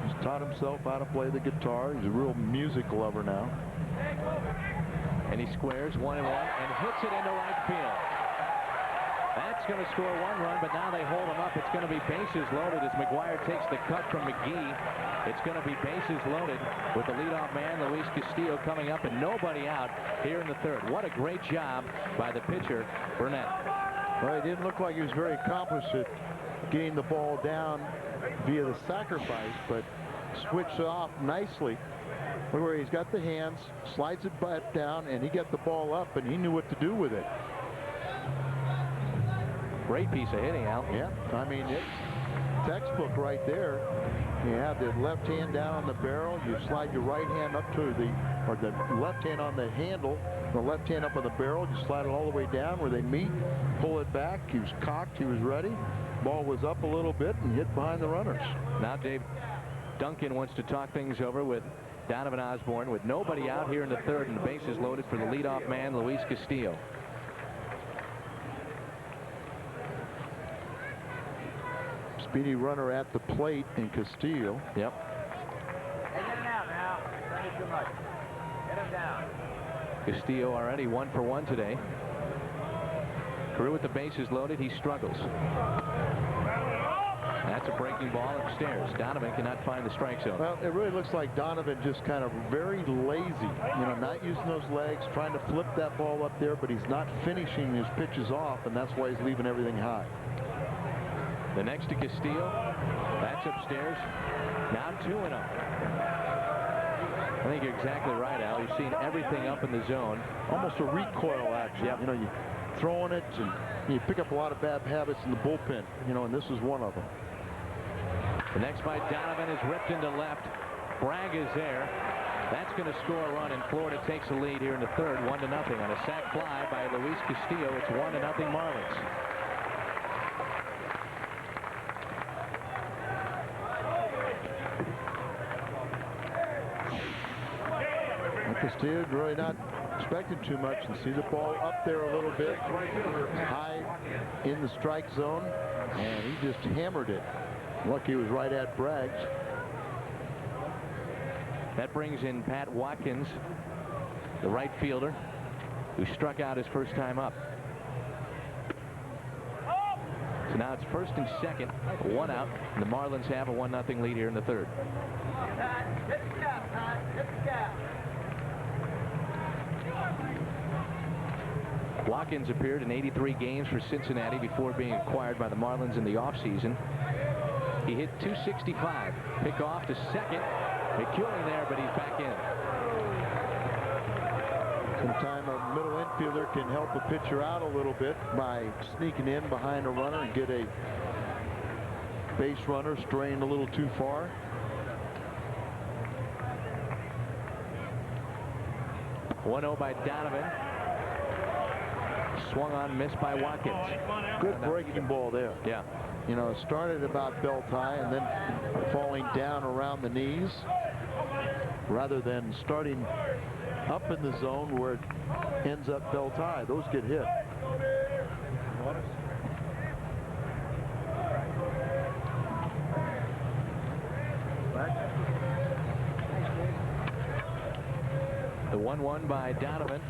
He's taught himself how to play the guitar. He's a real music lover now. And he squares 1-1 and hits it into right field. That's going to score 1 run, but now they hold him up. It's going to be bases loaded as McGuire takes the cut from McGee. It's going to be bases loaded with the leadoff man, Luis Castillo, coming up and nobody out here in the third. What a great job by the pitcher, Burnett. Well, it didn't look like he was very accomplished at getting the ball down via the sacrifice, but switched off nicely. Where he's got the hands, slides it back down, and he got the ball up, and he knew what to do with it. Great piece of hitting, Al. Yeah, I mean, it's textbook right there. You have the left hand down on the barrel. You slide your right hand up to the left hand on the handle, the left hand up on the barrel. You slide it all the way down where they meet, pull it back. He was cocked. He was ready. Ball was up a little bit and hit behind the runners. Now Dave Duncan wants to talk things over with Donovan Osborne with nobody out here in the third and the bases loaded for the leadoff man, Luis Castillo. Speedy runner at the plate in Castillo. Yep. Hey, get him out now. Don't hit too much. Get him down. Castillo already 1 for 1 today. Career with the bases loaded. He struggles. That's a breaking ball upstairs. Donovan cannot find the strike zone. Well, it really looks like Donovan just kind of very lazy, not using those legs, trying to flip that ball up there, but he's not finishing his pitches off, and that's why he's leaving everything high. The next to Castillo. That's upstairs. Now 2-0. I think you're exactly right, Al. You're seeing everything up in the zone. Almost a recoil action. Yep. You throwing it, and you pick up a lot of bad habits in the bullpen, and this is one of them. The next by Donovan is ripped into left. Bragg is there. That's going to score a run, and Florida takes the lead here in the third, 1-0 on a sac fly by Luis Castillo. It's 1-0 Marlins. Castillo really not expecting too much, and see the ball up there a little bit high in the strike zone, and he just hammered it. Lucky he was right at Bragg. That brings in Pat Watkins, the right fielder, who struck out his first time up. So now it's first and second, 1 out, and the Marlins have a 1-0 lead here in the third. Watkins appeared in 83 games for Cincinnati before being acquired by the Marlins in the offseason. He hit .265. Pick off to second. McEwing there, but he's back in. Sometimes a middle infielder can help a pitcher out a little bit by sneaking in behind a runner and get a base runner straying a little too far. .1-0 by Donovan. Swung on, missed by Watkins. Good breaking ball there. Yeah. It started about belt high and then falling down around the knees rather than starting up in the zone where it ends up belt high. Those get hit. The 1-1 by Donovan.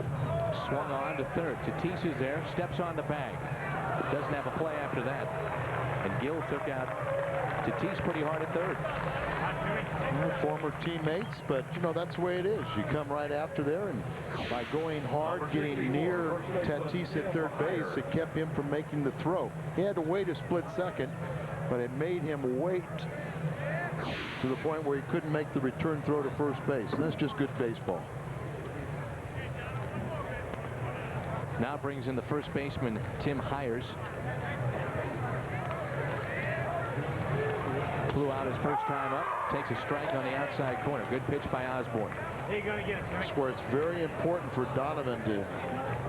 Swung on to third. Tatis is there. Steps on the bag. Doesn't have a play after that. And Gill took out Tatis pretty hard at third. Former teammates, but that's the way it is. You come right after there, and by going hard, getting near Tatis at third base, it kept him from making the throw. He had to wait a split second, but it made him wait to the point where he couldn't make the return throw to first base. And that's just good baseball. Now brings in the first baseman, Tim Hires. Flew out his first time up. Takes a strike on the outside corner. Good pitch by Osborne. That's where it's very important for Donovan to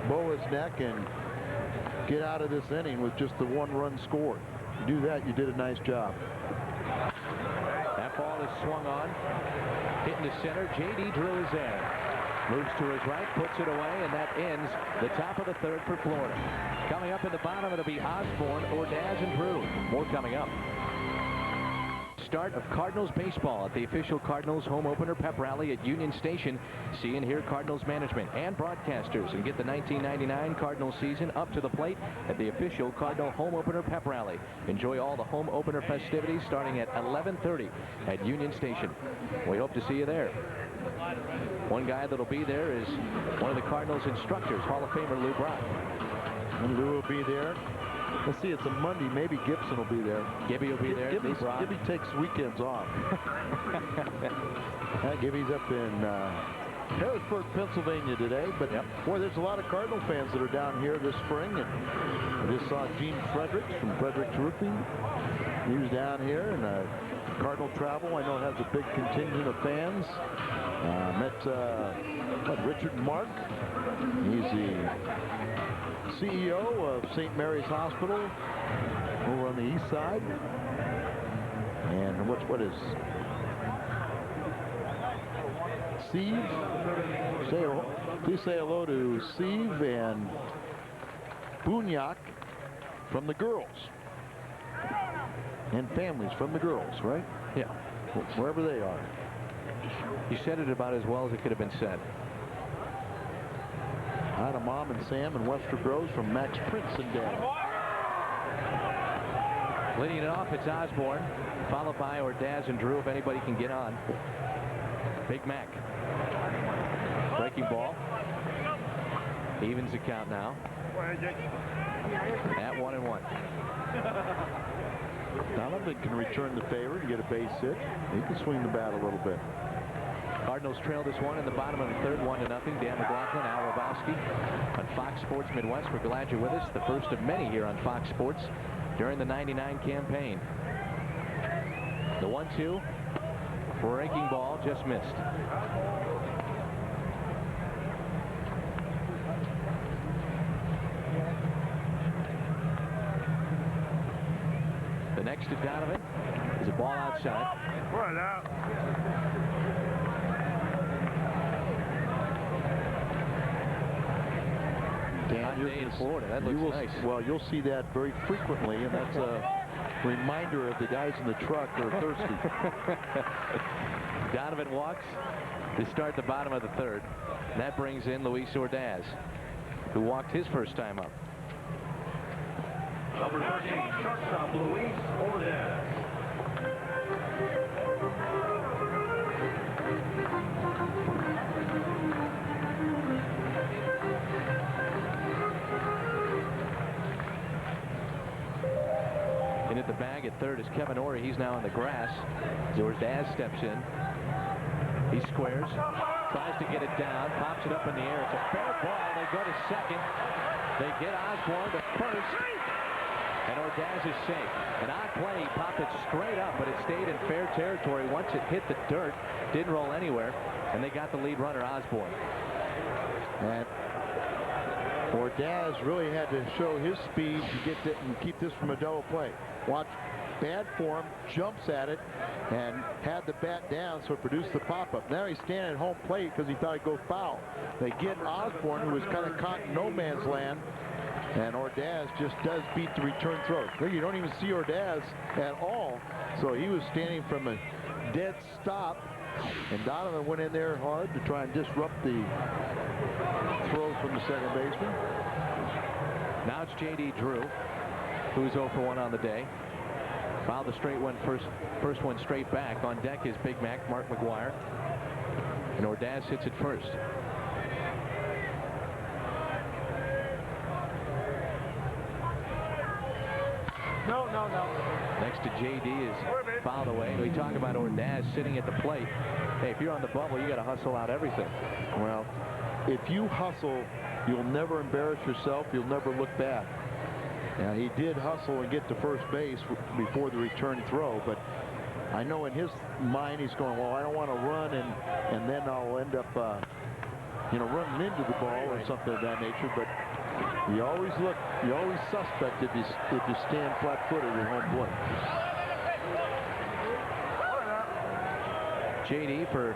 bow his neck and get out of this inning with just the 1 run scored. You do that, you did a nice job. That ball is swung on. Hitting to center. J.D. Drew is there. Moves to his right, puts it away, and that ends the top of the third for Florida. Coming up in the bottom, it'll be Osborne, Ordaz, and Drew. More coming up. Start of Cardinals baseball at the official Cardinals home opener pep rally at Union Station. See and hear Cardinals management and broadcasters and get the 1999 Cardinals season up to the plate at the official Cardinal home opener pep rally. Enjoy all the home opener festivities starting at 11:30 at Union Station. We hope to see you there. One guy that'll be there is one of the Cardinals instructors, Hall of Famer Lou Brock. And Lou will be there. Let's see, it's a Monday. Maybe Gibson will be there. Gibby will be there. Gibby takes weekends off. Gibby's up in Harrisburg, Pennsylvania today. But boy, there's a lot of Cardinal fans that are down here this spring. And I just saw Gene Fredericks from Fredericks Roofing. He was down here, and Cardinal Travel, I know, has a big contingent of fans. Met Richard Mark. He's the CEO of St. Mary's Hospital over on the east side. And what is Steve? Please say hello to Steve and Bunyak from the girls. And families from the girls, right? Yeah. Wherever they are. You said it about as well as it could have been said. Hi to Mom and Sam and Wester Groves from Max Prince and Dad. Leading it off, it's Osborne, followed by Ordaz and Drew, if anybody can get on. Big Mac. Breaking ball. Evens the count now. At 1-1. Donovan can return the favor to get a base hit. He can swing the bat a little bit. Cardinals trail this one in the bottom of the third, 1-0. Dan McLaughlin, Al Robowski on Fox Sports Midwest. We're glad you're with us. The first of many here on Fox Sports during the '99 campaign. The 1-2. Breaking ball just missed. The next to Donovan is a ball outside. Dan, you're in Florida. That looks nice. Well, you'll see that very frequently, and that's a reminder of the guys in the truck are thirsty. Donovan walks to start the bottom of the third. That brings in Luis Ordaz, who walked his first time up. Number 13, shortstop Luis Ordaz. In at the bag at third is Kevin Ory. He's now on the grass. Ordaz steps in. He squares, tries to get it down, pops it up in the air. It's a fair ball. They go to second. They get Osborne to first. And Ordaz is safe. An odd play. He popped it straight up, but it stayed in fair territory. Once it hit the dirt, didn't roll anywhere, and they got the lead runner, Osborne. And Ordaz really had to show his speed to get that and keep this from a double play. Watch, bad form, jumps at it, and had the bat down, so it produced the pop-up. Now he's standing at home plate because he thought he'd go foul. They get Osborne, who was kind of caught in no man's land, and Ordaz just does beat the return throw. You don't even see Ordaz at all, so he was standing from a dead stop, and Donovan went in there hard to try and disrupt the throw from the second baseman. Now it's J.D. Drew, who's 0 for 1 on the day. Fouled the straight one first one straight back. On deck is Big Mac, Mark McGuire. And Ordaz hits it first. No. Next to J.D. is fouled away. We talk about Ordaz sitting at the plate. Hey, if you're on the bubble, you got to hustle out everything. Well, if you hustle, you'll never embarrass yourself. You'll never look bad. Now, he did hustle and get to first base before the return throw, but I know in his mind he's going, well, I don't want to run and then I'll end up, running into the ball or something of that nature. But you always suspect if you stand flat-footed at home plate. J.D. for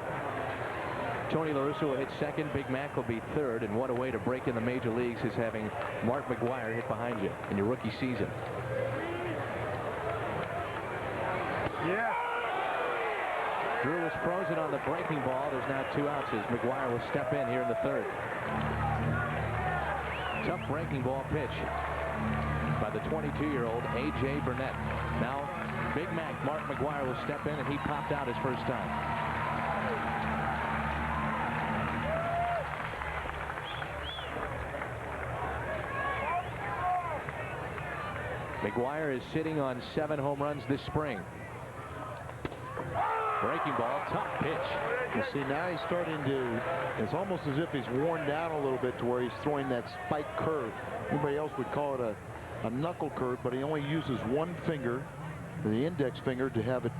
Tony La Russa will hit second. Big Mac will be third. And what a way to break in the major leagues is having Mark McGuire hit behind you in your rookie season. Yeah. Drew is frozen on the breaking ball. There's now 2 outs as McGuire will step in here in the third. Tough breaking ball pitch by the 22-year-old A.J. Burnett. Now Big Mac, Mark McGuire, will step in, and he popped out his first time. McGuire is sitting on 7 home runs this spring. Breaking ball, tough pitch. You see, now he's starting to, it's almost as if he's worn down a little bit to where he's throwing that spike curve. Anybody else would call it a knuckle curve, but he only uses one finger, the index finger, to have it.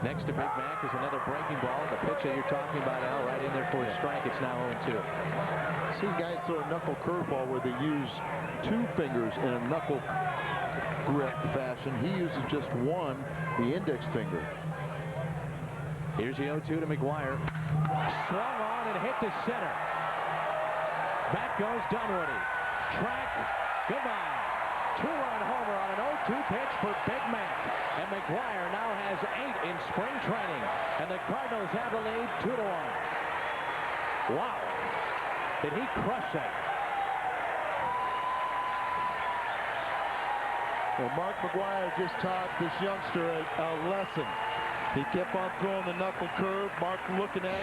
Next to Big Mac is another breaking ball. The pitch that you're talking about, Al, right in there for a strike. It's now 0-2. See guys throw a knuckle curveball where they use 2 fingers in a knuckle grip fashion. He uses just one, the index finger. Here's the 0-2 to McGuire. Swung on and hit to center. Back goes Dunwoody. Track. Goodbye. 2-run homer on an 0-2 pitch for Big Mac. And McGuire now has 8 in spring training. And the Cardinals have the lead 2-1. Wow. Did he crush that? Well, Mark McGuire just taught this youngster a lesson. He kept on throwing the knuckle curve. Mark looking at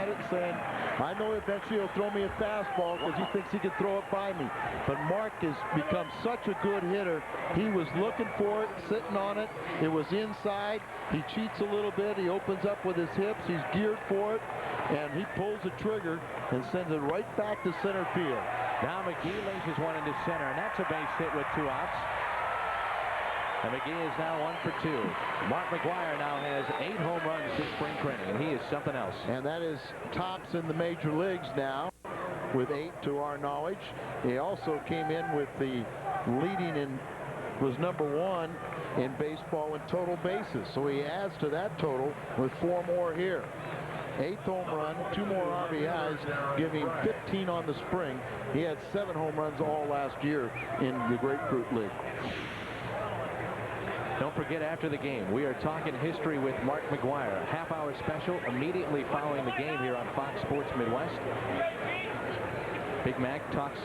it, saying, I know eventually he'll throw me a fastball because he thinks he can throw it by me. But Mark has become such a good hitter. He was looking for it, sitting on it. It was inside. He cheats a little bit. He opens up with his hips. He's geared for it. And he pulls the trigger and sends it right back to center field. Now McGee laces one into center, and that's a base hit with 2 outs. And McGee is now 1 for 2. Mark McGuire now has 8 home runs this spring training, and he is something else. And that is tops in the major leagues now with 8 to our knowledge. He also came in with the leading in, was #1 in baseball in total bases. So he adds to that total with 4 more here. 8th home run, 2 more RBIs, giving him 15 on the spring. He had 7 home runs all last year in the Grapefruit League. Don't forget, after the game, we are talking history with Mark McGuire. Half-hour special immediately following the game here on Fox Sports Midwest. Big Mac talks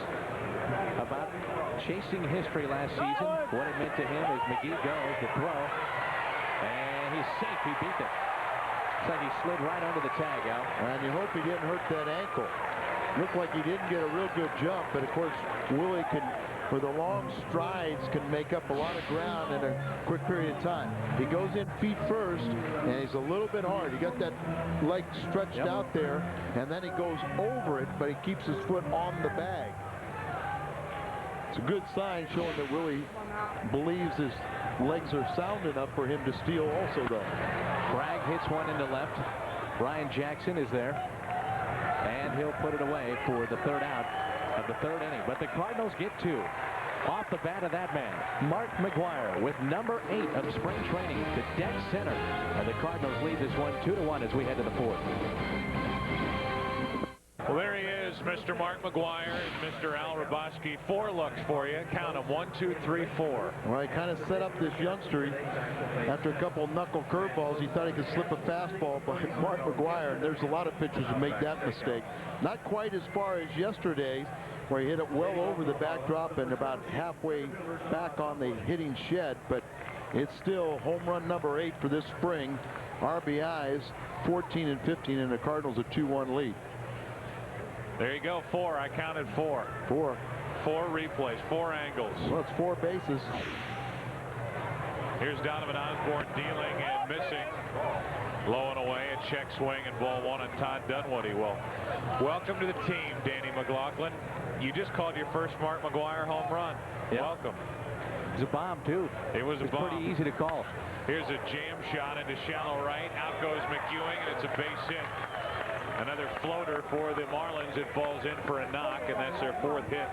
about chasing history last season, what it meant to him as McGee goes to throw. And he's safe. He beat it. Looks like he slid right under the tag, Al. And you hope he didn't hurt that ankle. Looked like he didn't get a real good jump, but of course, Willie can, for the long strides, can make up a lot of ground in a quick period of time. He goes in feet first, and he's a little bit hard. He got that leg stretched out there, and then he goes over it, but he keeps his foot on the bag. It's a good sign showing that Willie believes his legs are sound enough for him to steal also, though. Bragg hits one into left. Ryan Jackson is there, and he'll put it away for the 3rd out of the 3rd inning. But the Cardinals get 2 off the bat of that man, Mark McGuire, with #8 of spring training to dead center. And the Cardinals lead this one 2-1 as we head to the 4th. Well, there he is, Mr. Mark McGuire and Mr. Al Roboski. 4 looks for you. Count them, 1, 2, 3, 4. Well, he kind of set up this youngster. After a couple of knuckle curveballs, he thought he could slip a fastball by Mark McGuire. And there's a lot of pitchers who make that mistake. Not quite as far as yesterday, where he hit it well over the backdrop and about halfway back on the hitting shed, but it's still home run #8 for this spring. RBIs 14 and 15, and the Cardinals a 2-1 lead. There you go, 4. I counted 4. 4. 4 replays, 4 angles. Well, it's 4 bases. Here's Donovan Osborne dealing and missing. Low and away, a check swing and ball 1 on Todd Dunwoody. Well, welcome to the team, Danny McLaughlin. You just called your first Mark McGuire home run. Yep. Welcome. It was a bomb, too. It was a bomb. Pretty easy to call. Here's a jam shot into shallow right. Out goes McEwing, and it's a base hit. Another floater for the Marlins. It falls in for a knock, and that's their 4th hit.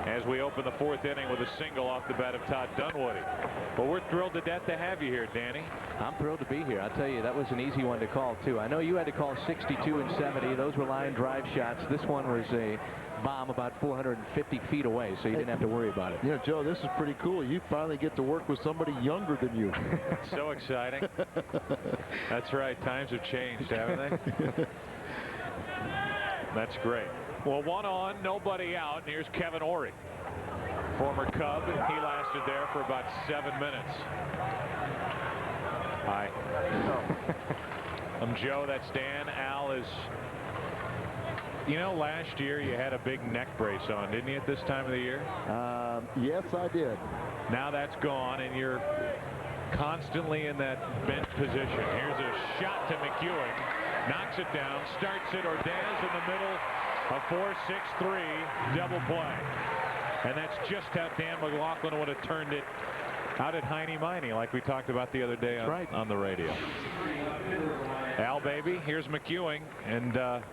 As we open the 4th inning with a single off the bat of Todd Dunwoody. Well, we're thrilled to death to have you here, Danny. I'm thrilled to be here. I'll tell you, that was an easy one to call, too. I know you had to call 62 and 70. Those were line drive shots. This one was a bomb about 450 feet away, so you didn't have to worry about it. You know, Joe, this is pretty cool. You finally get to work with somebody younger than you. So exciting. That's right. Times have changed, haven't they? That's great. Well, 1 on, nobody out, and here's Kevin Ory, former Cub. He lasted there for about 7 minutes. Hi. I'm Joe. That's Dan. Al is You know, last year you had a big neck brace on, didn't you, at this time of the year? Yes, I did. Now that's gone, and you're constantly in that bent position. Here's a shot to McEwing. Knocks it down, starts it. Ordaz in the middle. A 4-6-3 double play. And that's just how Dan McLaughlin would have turned it out at Heine-Miney, like we talked about the other day on the radio. Al, baby, here's McEwing, and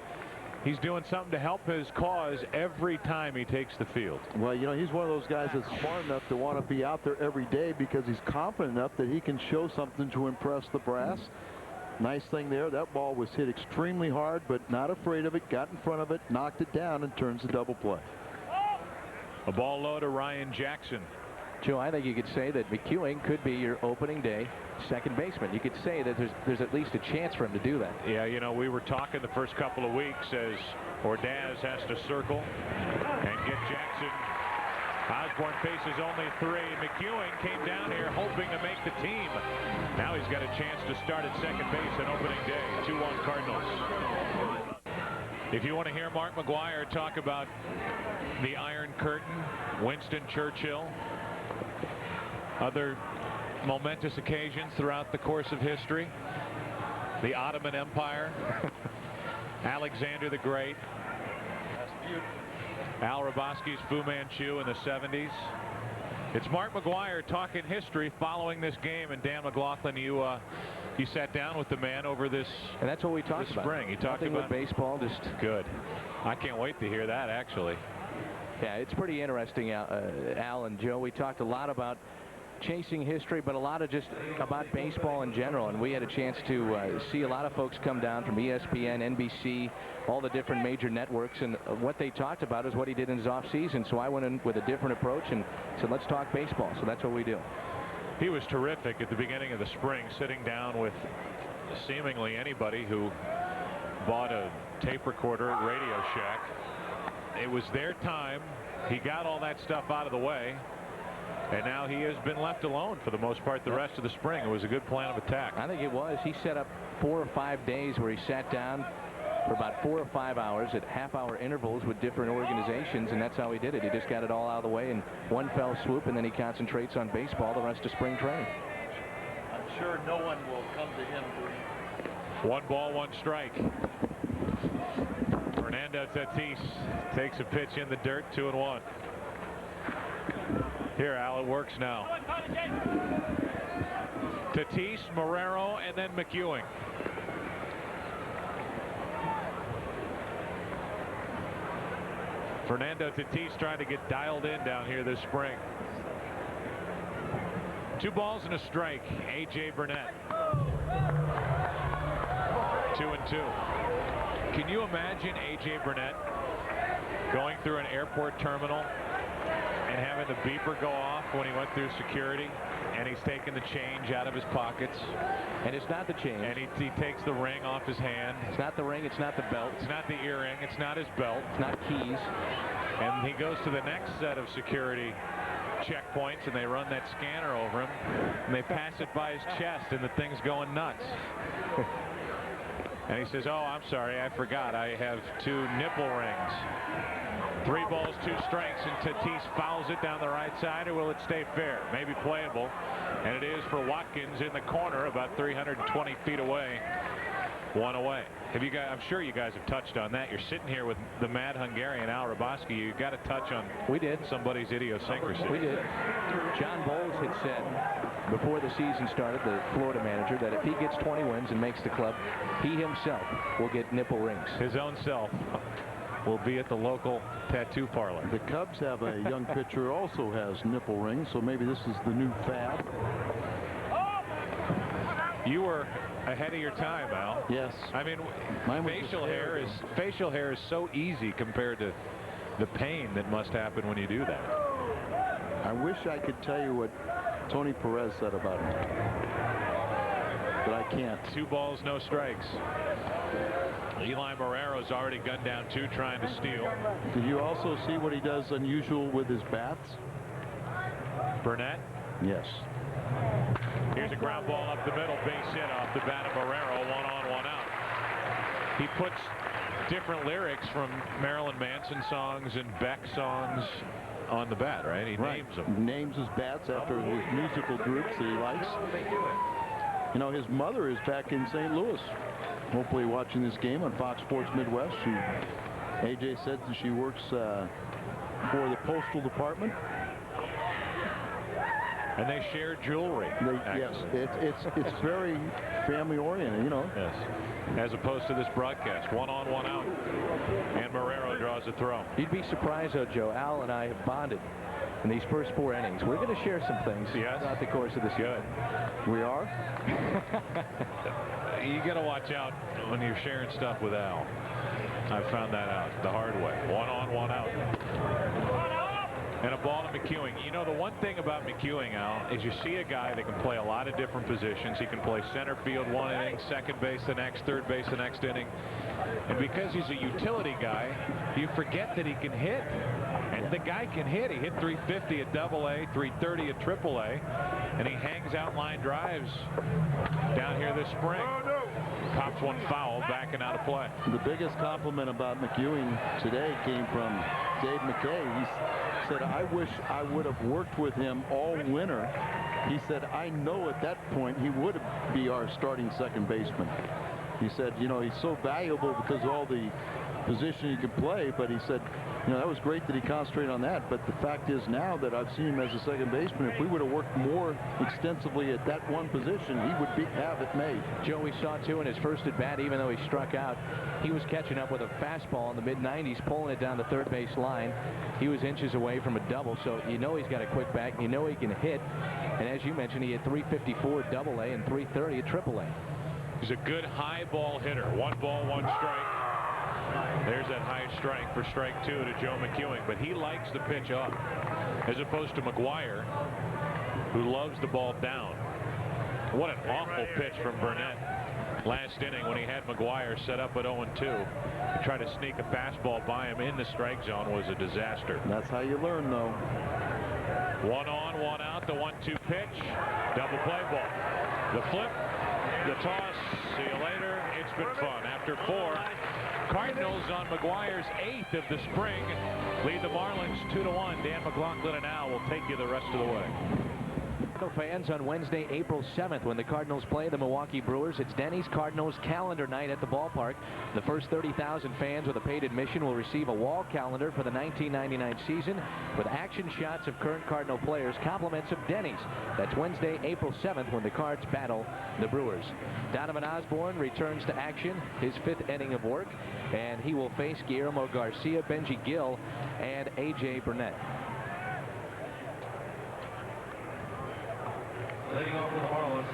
he's doing something to help his cause every time he takes the field. Well, you know, he's one of those guys that's smart enough to want to be out there every day because he's confident enough that he can show something to impress the brass. Nice thing there. That ball was hit extremely hard, but not afraid of it. Got in front of it, knocked it down, and turns the double play. A ball low to Ryan Jackson. Joe, I think you could say that McEwing could be your opening day second baseman. You could say that there's at least a chance for him to do that. Yeah, you know, we were talking the first couple of weeks as Ordaz has to circle and get Jackson. Osborne faces only 3. McEwing came down here hoping to make the team. Now he's got a chance to start at second base on opening day. 2-1 Cardinals. If you want to hear Mark McGwire talk about the Iron Curtain, Winston Churchill, other momentous occasions throughout the course of history, the Ottoman Empire, Alexander the Great, Al Roboski's Fu Manchu in the 70s. It's Mark McGwire talking history following this game, and Dan McLaughlin, you sat down with the man over this, and that's what we talked about. Spring. You talked about with baseball. Just good. I can't wait to hear that, actually. Yeah, it's pretty interesting, Al and Joe. We talked a lot about chasing history, but a lot of just about baseball in general, and we had a chance to see a lot of folks come down from ESPN, NBC, all the different major networks, and what they talked about is what he did in his off-season. So I went in with a different approach and said, let's talk baseball. So that's what we do. He was terrific at the beginning of the spring, sitting down with seemingly anybody who bought a tape recorder at Radio Shack. It was their time. He got all that stuff out of the way. And now he has been left alone for the most part the rest of the spring. It was a good plan of attack. I think it was. He set up 4 or 5 days where he sat down for about 4 or 5 hours at half-hour intervals with different organizations, and that's how he did it. He just got it all out of the way in one fell swoop, and then he concentrates on baseball the rest of spring training. I'm sure no one will come to him doing 1 ball, 1 strike. Fernando Tatis takes a pitch in the dirt, 2-1. Here, Al, it works now. Tatis, Marrero, and then McEwing. Fernando Tatis trying to get dialed in down here this spring. 2 balls and a strike. A.J. Burnett. 2-2. Can you imagine A.J. Burnett going through an airport terminal and having the beeper go off when he went through security, and he's taking the change out of his pockets? And it's not the change. And he takes the ring off his hand. It's not the ring. It's not the belt. It's not the earring. It's not his belt. It's not keys. And he goes to the next set of security checkpoints, and they run that scanner over him, and they pass it by his chest, and the thing's going nuts. And he says, oh, I'm sorry, I forgot. I have 2 nipple rings. 3 balls, 2 strikes, and Tatis fouls it down the right side, or will it stay fair? Maybe playable. And it is for Watkins in the corner, about 320 feet away. 1 away. Have you guys? I'm sure you guys have touched on that. You're sitting here with the mad Hungarian Al Roboski. You got to touch on. We did. Somebody's idiosyncrasy. We did. John Bowles had said before the season started, the Florida manager, that if he gets 20 wins and makes the club, he himself will get nipple rings. His own self will be at the local tattoo parlor. The Cubs have a young pitcher who also has nipple rings, so maybe this is the new fad. You were ahead of your time, Al. Yes. I mean, facial hair is so easy compared to the pain that must happen when you do that. I wish I could tell you what Tony Perez said about it, but I can't. 2 balls, no strikes. Eli Marrero's already gunned down 2 trying to steal. Did you also see what he does unusual with his bats? Burnett? Yes. Here's a ground ball up the middle, base hit off the bat of Marrero, 1 on, 1 out. He puts different lyrics from Marilyn Manson songs and Beck songs on the bat, right? He names them. Names his bats after his musical groups that he likes. You know, his mother is back in St. Louis, hopefully watching this game on Fox Sports Midwest. AJ said that she works for the Postal Department. And they share jewelry. Yes, it's very family oriented, you know. Yes. As opposed to this broadcast, 1 on, 1 out, and Marrero draws a throw. You'd be surprised, though, Joe. Al and I have bonded in these first 4 innings. We're going to share some things throughout the course of this game. We are. You got to watch out when you're sharing stuff with Al. I found that out the hard way. 1 on, 1 out. And a ball to McEwing. You know, the one thing about McEwing, Al, is you see a guy that can play a lot of different positions. He can play center field 1 inning, second base the next, third base the next inning. And because he's a utility guy, you forget that he can hit. And the guy can hit. He hit 350 at AA, 330 at AAA, and he hangs out line drives down here this spring. Pops one foul, backing out of play. The biggest compliment about McEwing today came from Dave McKay. He said, I wish I would have worked with him all winter. He said, I know at that point he would be our starting second baseman. He said, you know, he's so valuable because of all the position he could play, but he said, you know, that was great that he concentrated on that, but the fact is now that I've seen him as a second baseman, if we would have worked more extensively at that one position, he would have it made. Joe, we saw too in his first at bat, even though he struck out, he was catching up with a fastball in the mid-90s, pulling it down the third base line. He was inches away from a double, so you know he's got a quick back, you know he can hit, and as you mentioned, he had 354 at AA and 330 at AAA. He's a good high ball hitter. 1 ball, 1 strike. There's that high strike for strike 2 to Joe McEwing, but he likes the pitch up as opposed to McGuire, who loves the ball down. What an awful pitch from Burnett last inning when he had McGuire set up at 0-2. To try to sneak a fastball by him in the strike zone was a disaster. That's how you learn, though. 1 on, 1 out, the 1-2 pitch, double play ball. The flip, the toss, see you later. It's been fun. After 4, Cardinals on McGuire's 8th of the spring lead the Marlins 2-1. Dan McLaughlin and Al will take you the rest of the way. Fans on Wednesday, April 7th, when the Cardinals play the Milwaukee Brewers. It's Denny's Cardinals calendar night at the ballpark. The first 30,000 fans with a paid admission will receive a wall calendar for the 1999 season with action shots of current Cardinal players, compliments of Denny's. That's Wednesday, April 7th, when the Cards battle the Brewers. Donovan Osborne returns to action, his 5th inning of work, and he will face Guillermo Garcia, Benji Gill, and A.J. Burnett.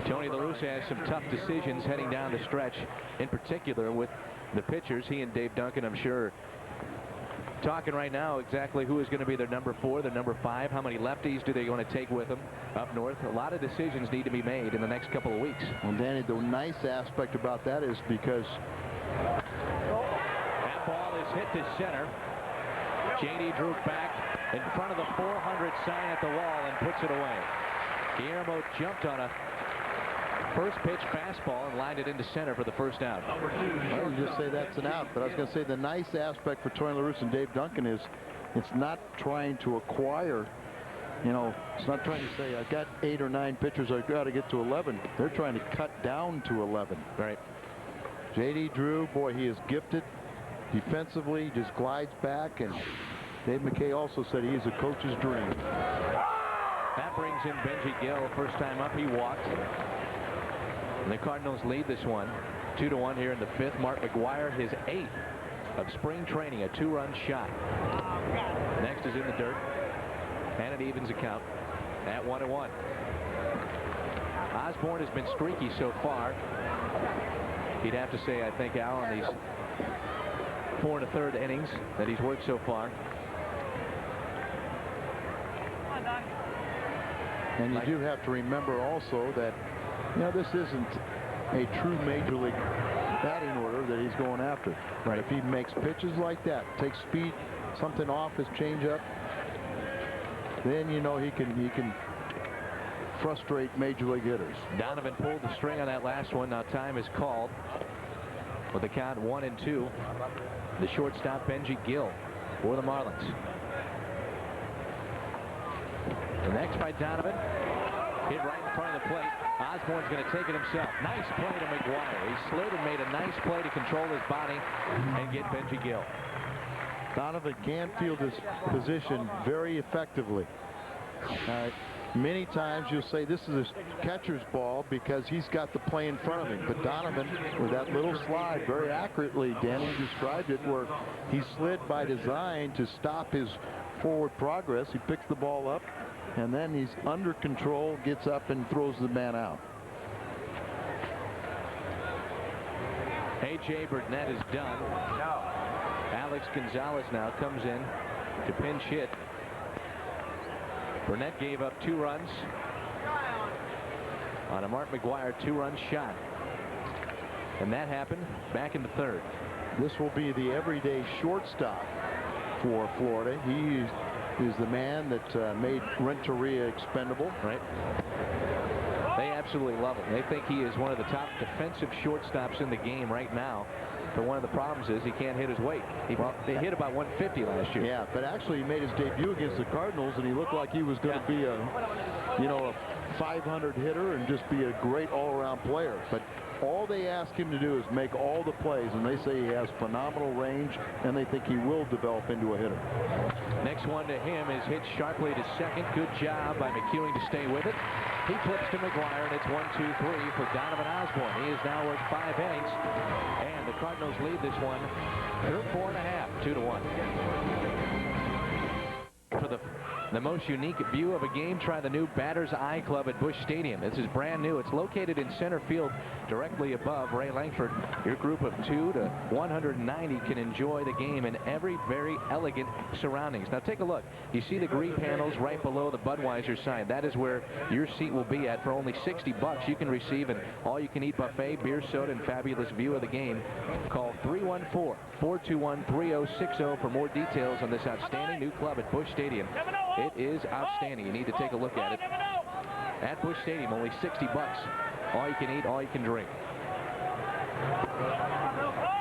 Tony La Russa has some tough decisions heading down the stretch, in particular with the pitchers. He and Dave Duncan, I'm sure, talking right now exactly who is going to be their number 4, their number 5, how many lefties do they want to take with them up north. A lot of decisions need to be made in the next couple of weeks. Well, Danny, the nice aspect about that is because that ball is hit to center. J.D. Drew back in front of the 400 sign at the wall and puts it away. Guillermo jumped on a first pitch fastball and lined it into center for the first out. Well, you just say that's an out, but I was going to say the nice aspect for Tony La Russa and Dave Duncan is it's not trying to acquire, you know, it's not trying to say I've got 8 or 9 pitchers, I've got to get to 11. They're trying to cut down to 11. Right. J.D. Drew, boy, he is gifted defensively, just glides back, and Dave McKay also said he is a coach's dream. That brings in Benji Gill. First time up, he walked. And the Cardinals lead this one 2-1 here in the 5th. Mark McGuire, his 8th of spring training, a 2-run shot. Next is in the dirt, and it evens the count at 1-1. Osborne has been streaky so far. He'd have to say, I think, Al, on these 4 1/3 innings that he's worked so far. And you do have to remember also that, you know, this isn't a true major league batting order that he's going after. Right. If he makes pitches like that, takes speed, something off his changeup, then you know he can frustrate major league hitters. Donovan pulled the string on that last one. Now time is called. with the count 1-2. The shortstop, Benji Gill, for the Marlins. The next by Donovan. Hit right in front of the plate. Osborne's going to take it himself. Nice play to McGuire. He slid and made a nice play to control his body and get Benji Gill. Donovan can field his position very effectively. Many times you'll say this is a catcher's ball because he's got the play in front of him. But Donovan, with that little slide, very accurately, Danny described it, where he slid by design to stop his forward progress. He picks the ball up, and then he's under control, gets up, and throws the man out. A.J. Burnett is done. Alex Gonzalez now comes in to pinch hit. Burnett gave up 2 runs on a Mark McGuire 2-run shot. And that happened back in the 3rd. This will be the everyday shortstop for Florida. He is the man that made Renteria expendable. Right. They absolutely love him. They think he is one of the top defensive shortstops in the game right now. But one of the problems is he can't hit his weight. They hit about 150 last year. Yeah, but actually he made his debut against the Cardinals, and he looked like he was going to be a 500 hitter and just be a great all-around player. But all they ask him to do is make all the plays, and they say he has phenomenal range, and they think he will develop into a hitter. Next one to him is hit sharply to second. Good job by McEwing to stay with it. He flips to McGuire, and it's 1-2-3 for Donovan Osborne. He is now worked 5 innings, and the Cardinals lead this one 4.5, 2-1. For the most unique view of a game, try the new Batter's Eye Club at Busch Stadium. This is brand new. It's located in center field directly above Ray Langford. Your group of 2 to 190 can enjoy the game in every very elegant surroundings. Now take a look. You see the green panels right below the Budweiser sign. That is where your seat will be at. For only $60 you can receive an all-you-can-eat buffet, beer, soda, and fabulous view of the game. Call 314-421-3060 for more details on this outstanding new club at Busch Stadium. It is outstanding. You need to take a look at it. At Busch Stadium, only $60. All you can eat, all you can drink.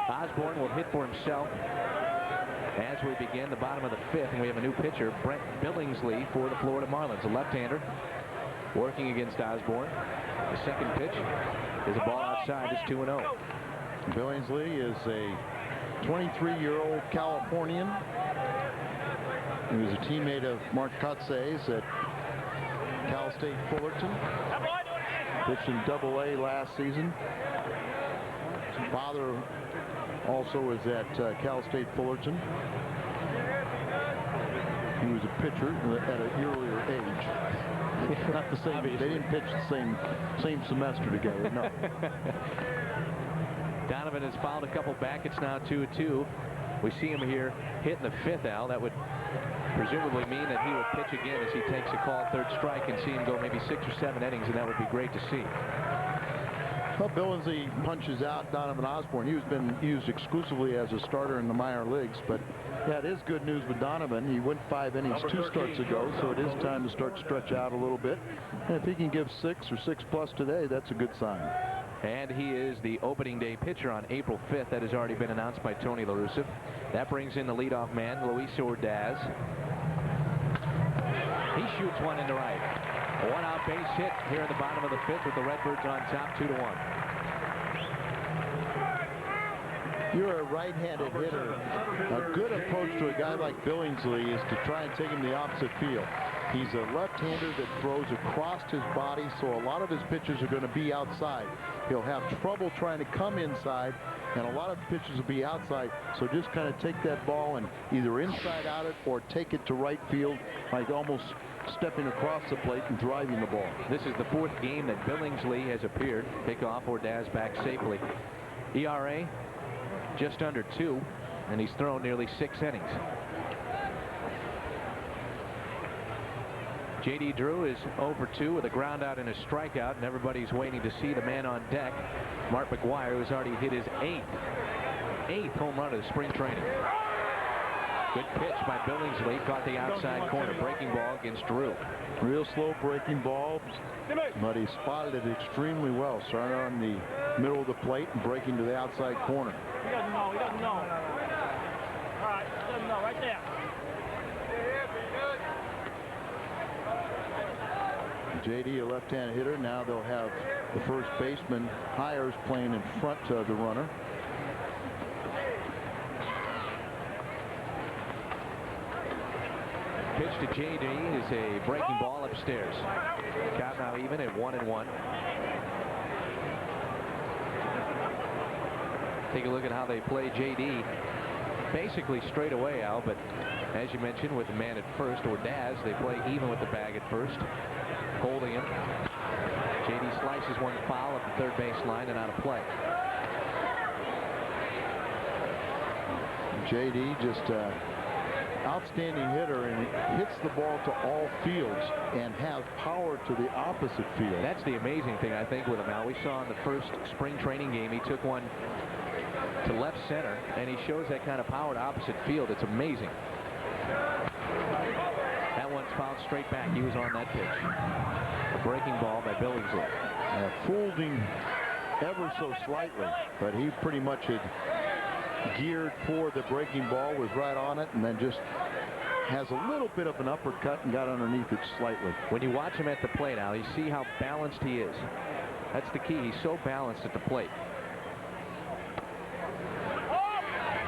Osborne will hit for himself as we begin the bottom of the 5th, and we have a new pitcher, Brent Billingsley, for the Florida Marlins. A left-hander working against Osborne. The second pitch is a ball outside. It's 2-0. Billingsley is a 23-year-old Californian. He was a teammate of Mark Kotze's at Cal State Fullerton. Pitched in Double-A last season. His father also was at Cal State Fullerton. He was a pitcher at an earlier age. Not the same. They didn't pitch the same semester together. No. Donovan has fouled a couple back. It's now 2-2. We see him here hitting the 5th, Al. That would presumably mean that he will pitch again as he takes a call 3rd strike, and see him go maybe 6 or 7 innings, and that would be great to see. Well, Billingsley punches out Donovan Osborne. He's been used exclusively as a starter in the minor leagues, but yeah, it is good news with Donovan. He went 5 innings 2 starts ago, so it is time to start to stretch out a little bit. And if he can give 6 or 6+ today, that's a good sign. And he is the opening day pitcher on April 5th. That has already been announced by Tony La Russa. That brings in the leadoff man, Luis Ordaz. He shoots one into right. A 1-out base hit here in the bottom of the 5th with the Redbirds on top 2-1. You're a right-handed hitter. A good approach to a guy like Billingsley is to try and take him the opposite field. He's a left-hander that throws across his body, so a lot of his pitches are going to be outside. He'll have trouble trying to come inside, and a lot of pitches will be outside. So just kind of take that ball and either inside out it or take it to right field, like almost stepping across the plate and driving the ball. This is the 4th game that Billingsley has appeared. Pick off Ordaz back safely. ERA just under 2, and he's thrown nearly 6 innings. J.D. Drew is 0 for 2 with a ground out and a strikeout, and everybody's waiting to see the man on deck, Mark McGuire, who's already hit his 8th home run of the spring training. Good pitch by Billingsley. Caught the outside corner. Breaking ball against Drew. Real slow breaking ball, but he spotted it extremely well. Started on the middle of the plate and breaking to the outside corner. He doesn't know. He doesn't know. All right. He doesn't know. Right there. JD, a left-hand hitter. Now they'll have the first baseman, Hires, playing in front of the runner. Pitch to JD is a breaking ball upstairs. Count now even at 1-1. Take a look at how they play JD. Basically straight away, Al, but as you mentioned, with the man at first, or Daz, they play even with the bag at first. Holding him. JD slices one foul at the third base line and out of play. JD just outstanding hitter, and hits the ball to all fields and has power to the opposite field. That's the amazing thing, I think, with him. Now, we saw in the first spring training game, he took one to left center, and he shows that kind of power to opposite field. It's amazing. That one's fouled straight back. He was on that pitch. A breaking ball by Billingsley. Fooled him ever so slightly, but he pretty much had geared for the breaking ball, was right on it, and then just has a little bit of an uppercut and got underneath it slightly. When you watch him at the plate, Al, you see how balanced he is. That's the key. He's so balanced at the plate.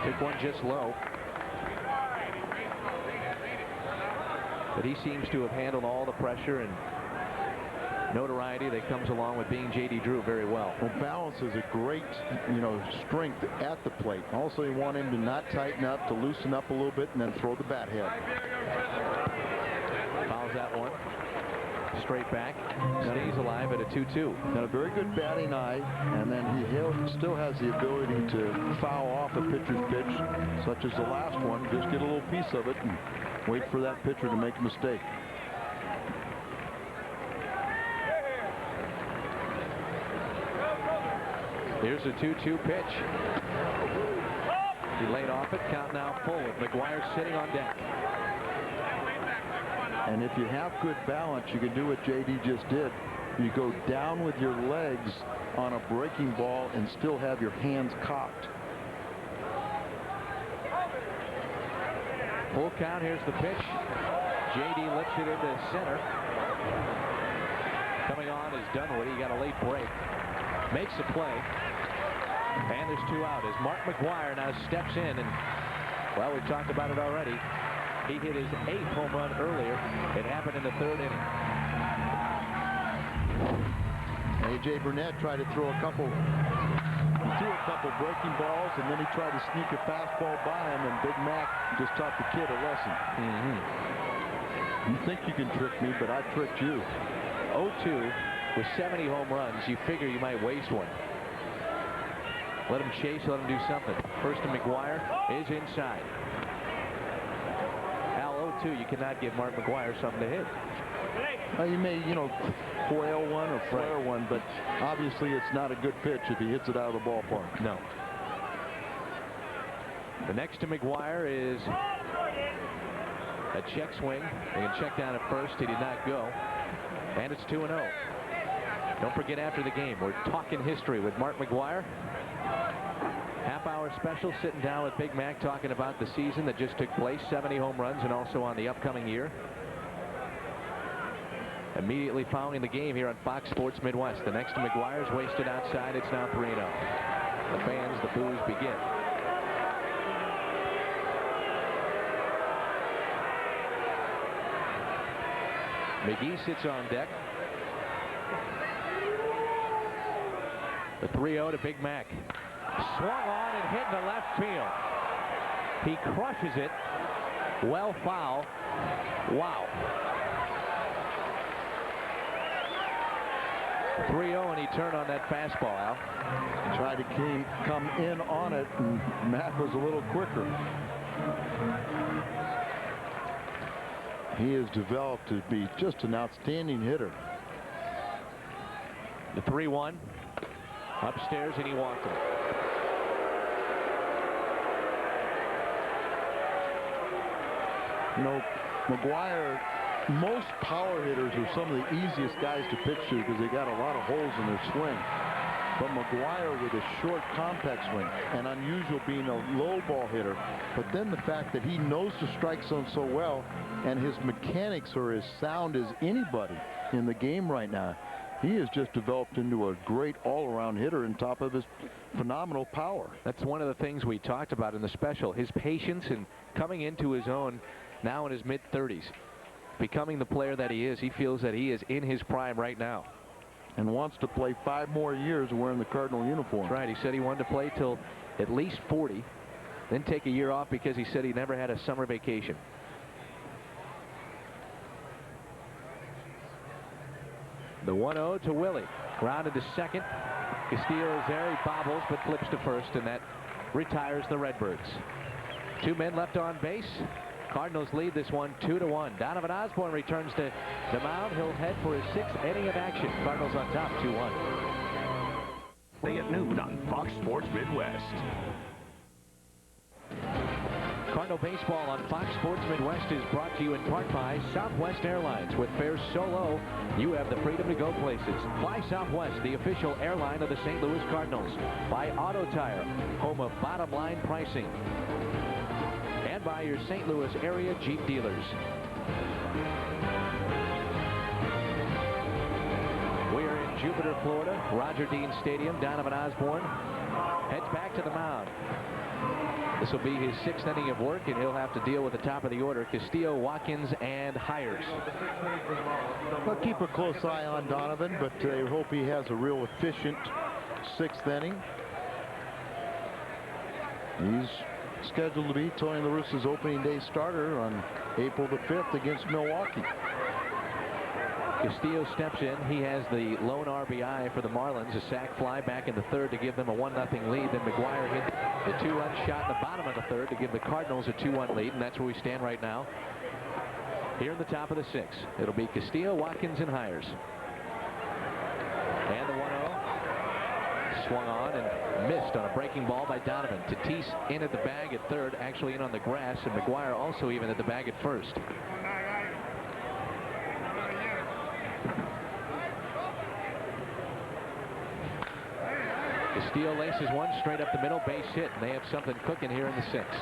Took one just low. But he seems to have handled all the pressure and notoriety that comes along with being J.D. Drew very well. Well, balance is a great, strength at the plate. Also, you want him to not tighten up, to loosen up a little bit, and then throw the bat head. Fouls that one. Straight back. Stays alive at a 2-2. Got a very good batting eye, and then he still has the ability to foul off a pitcher's pitch, such as the last one. Just get a little piece of it and wait for that pitcher to make a mistake. Here's a 2-2 pitch. He laid off it. Count now full with McGuire sitting on deck. And if you have good balance, you can do what JD just did. You go down with your legs on a breaking ball and still have your hands cocked. Full count. Here's the pitch. JD lifts it into center. Coming on is Dunwoody. He got a late break. Makes a play. And there's two out as Mark McGuire now steps in, and well, we've talked about it already. He hit his 8th home run earlier. It happened in the 3rd inning. A.J. Burnett tried to throw a couple breaking balls, and then he tried to sneak a fastball by him, and Big Mac just taught the kid a lesson. You think you can trick me, but I tricked you. 0-2 with 70 home runs. You figure you might waste one. Let him chase, let him do something. First to McGuire is inside. Al, 0-2, you cannot give Mark McGuire something to hit. You may, foil one or flare one, but obviously it's not a good pitch if he hits it out of the ballpark. No. The next to McGuire is a check swing. They can check down at first. He did not go. And it's 2-0. Don't forget, after the game, we're talking history with Mark McGuire. Half-hour special, sitting down with Big Mac, talking about the season that just took place, 70 home runs, and also on the upcoming year. Immediately following the game here on Fox Sports Midwest. The next to McGuire's wasted outside. It's now 3-0. The fans, the boos begin. McGee sits on deck. The 3-0 to Big Mac. Swung on and hit in the left field. He crushes it. Well foul. Wow. 3-0, and he turned on that fastball, Al. Tried to come in on it, and Mac was a little quicker. He has developed to be just an outstanding hitter. The 3-1 upstairs, and he walked it. You know, McGuire, most power hitters are some of the easiest guys to pitch to because they got a lot of holes in their swing. But McGuire with a short, compact swing, and unusual being a low ball hitter. But then the fact that he knows the strike zone so well, and his mechanics are as sound as anybody in the game right now. He has just developed into a great all-around hitter on top of his phenomenal power. That's one of the things we talked about in the special. His patience and coming into his own now in his mid-30s. Becoming the player that he is. He feels that he is in his prime right now. And wants to play 5 more years wearing the Cardinal uniform. That's right. He said he wanted to play till at least 40, then take a year off because he said he never had a summer vacation. The 1-0 to Willie. Grounded to second. Castillo is there. He bobbles but flips to first, and that retires the Redbirds. 2 men left on base. Cardinals lead this one 2-1. Donovan Osborne returns to the mound. He'll head for his 6th inning of action. Cardinals on top 2-1. Today at noon on Fox Sports Midwest. Cardinal baseball on Fox Sports Midwest is brought to you in part by Southwest Airlines. With fares so low, you have the freedom to go places. Fly Southwest, the official airline of the St. Louis Cardinals. By Auto Tire, home of bottom line pricing. And by your St. Louis area Jeep dealers. We are in Jupiter, Florida, Roger Dean Stadium. Donovan Osborne heads back to the mound. This will be his 6th inning of work, and he'll have to deal with the top of the order. Castillo, Watkins, and Hires. Well, keep a close eye on Donovan, but I hope he has a real efficient 6th inning. He's scheduled to be Tony La Russa's opening day starter on April the 5th against Milwaukee. Castillo steps in. He has the lone RBI for the Marlins. A sac fly back in the 3rd to give them a 1-0 lead. Then McGuire hit the 2-run shot in the bottom of the 3rd to give the Cardinals a 2-1 lead, and that's where we stand right now. Here in the top of the 6th, it'll be Castillo, Watkins, and Hires. And the 1-0 swung on and missed on a breaking ball by Donovan. Tatis in at the bag at 3rd, actually in on the grass, and McGuire also even at the bag at 1st. Castillo laces one straight up the middle, base hit, and they have something cooking here in the 6th.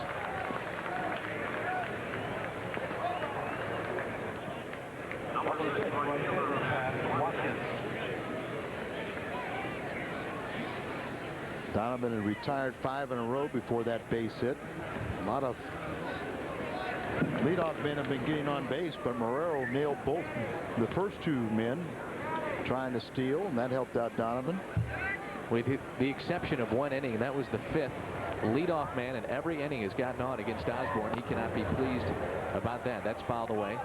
Donovan had retired 5 in a row before that base hit. A lot of leadoff men have been getting on base, but Marrero nailed both the first 2 men trying to steal, and that helped out Donovan. With the exception of 1 inning, that was the 5th leadoff man in every inning has gotten on against Osborne. He cannot be pleased about that. That's fouled away.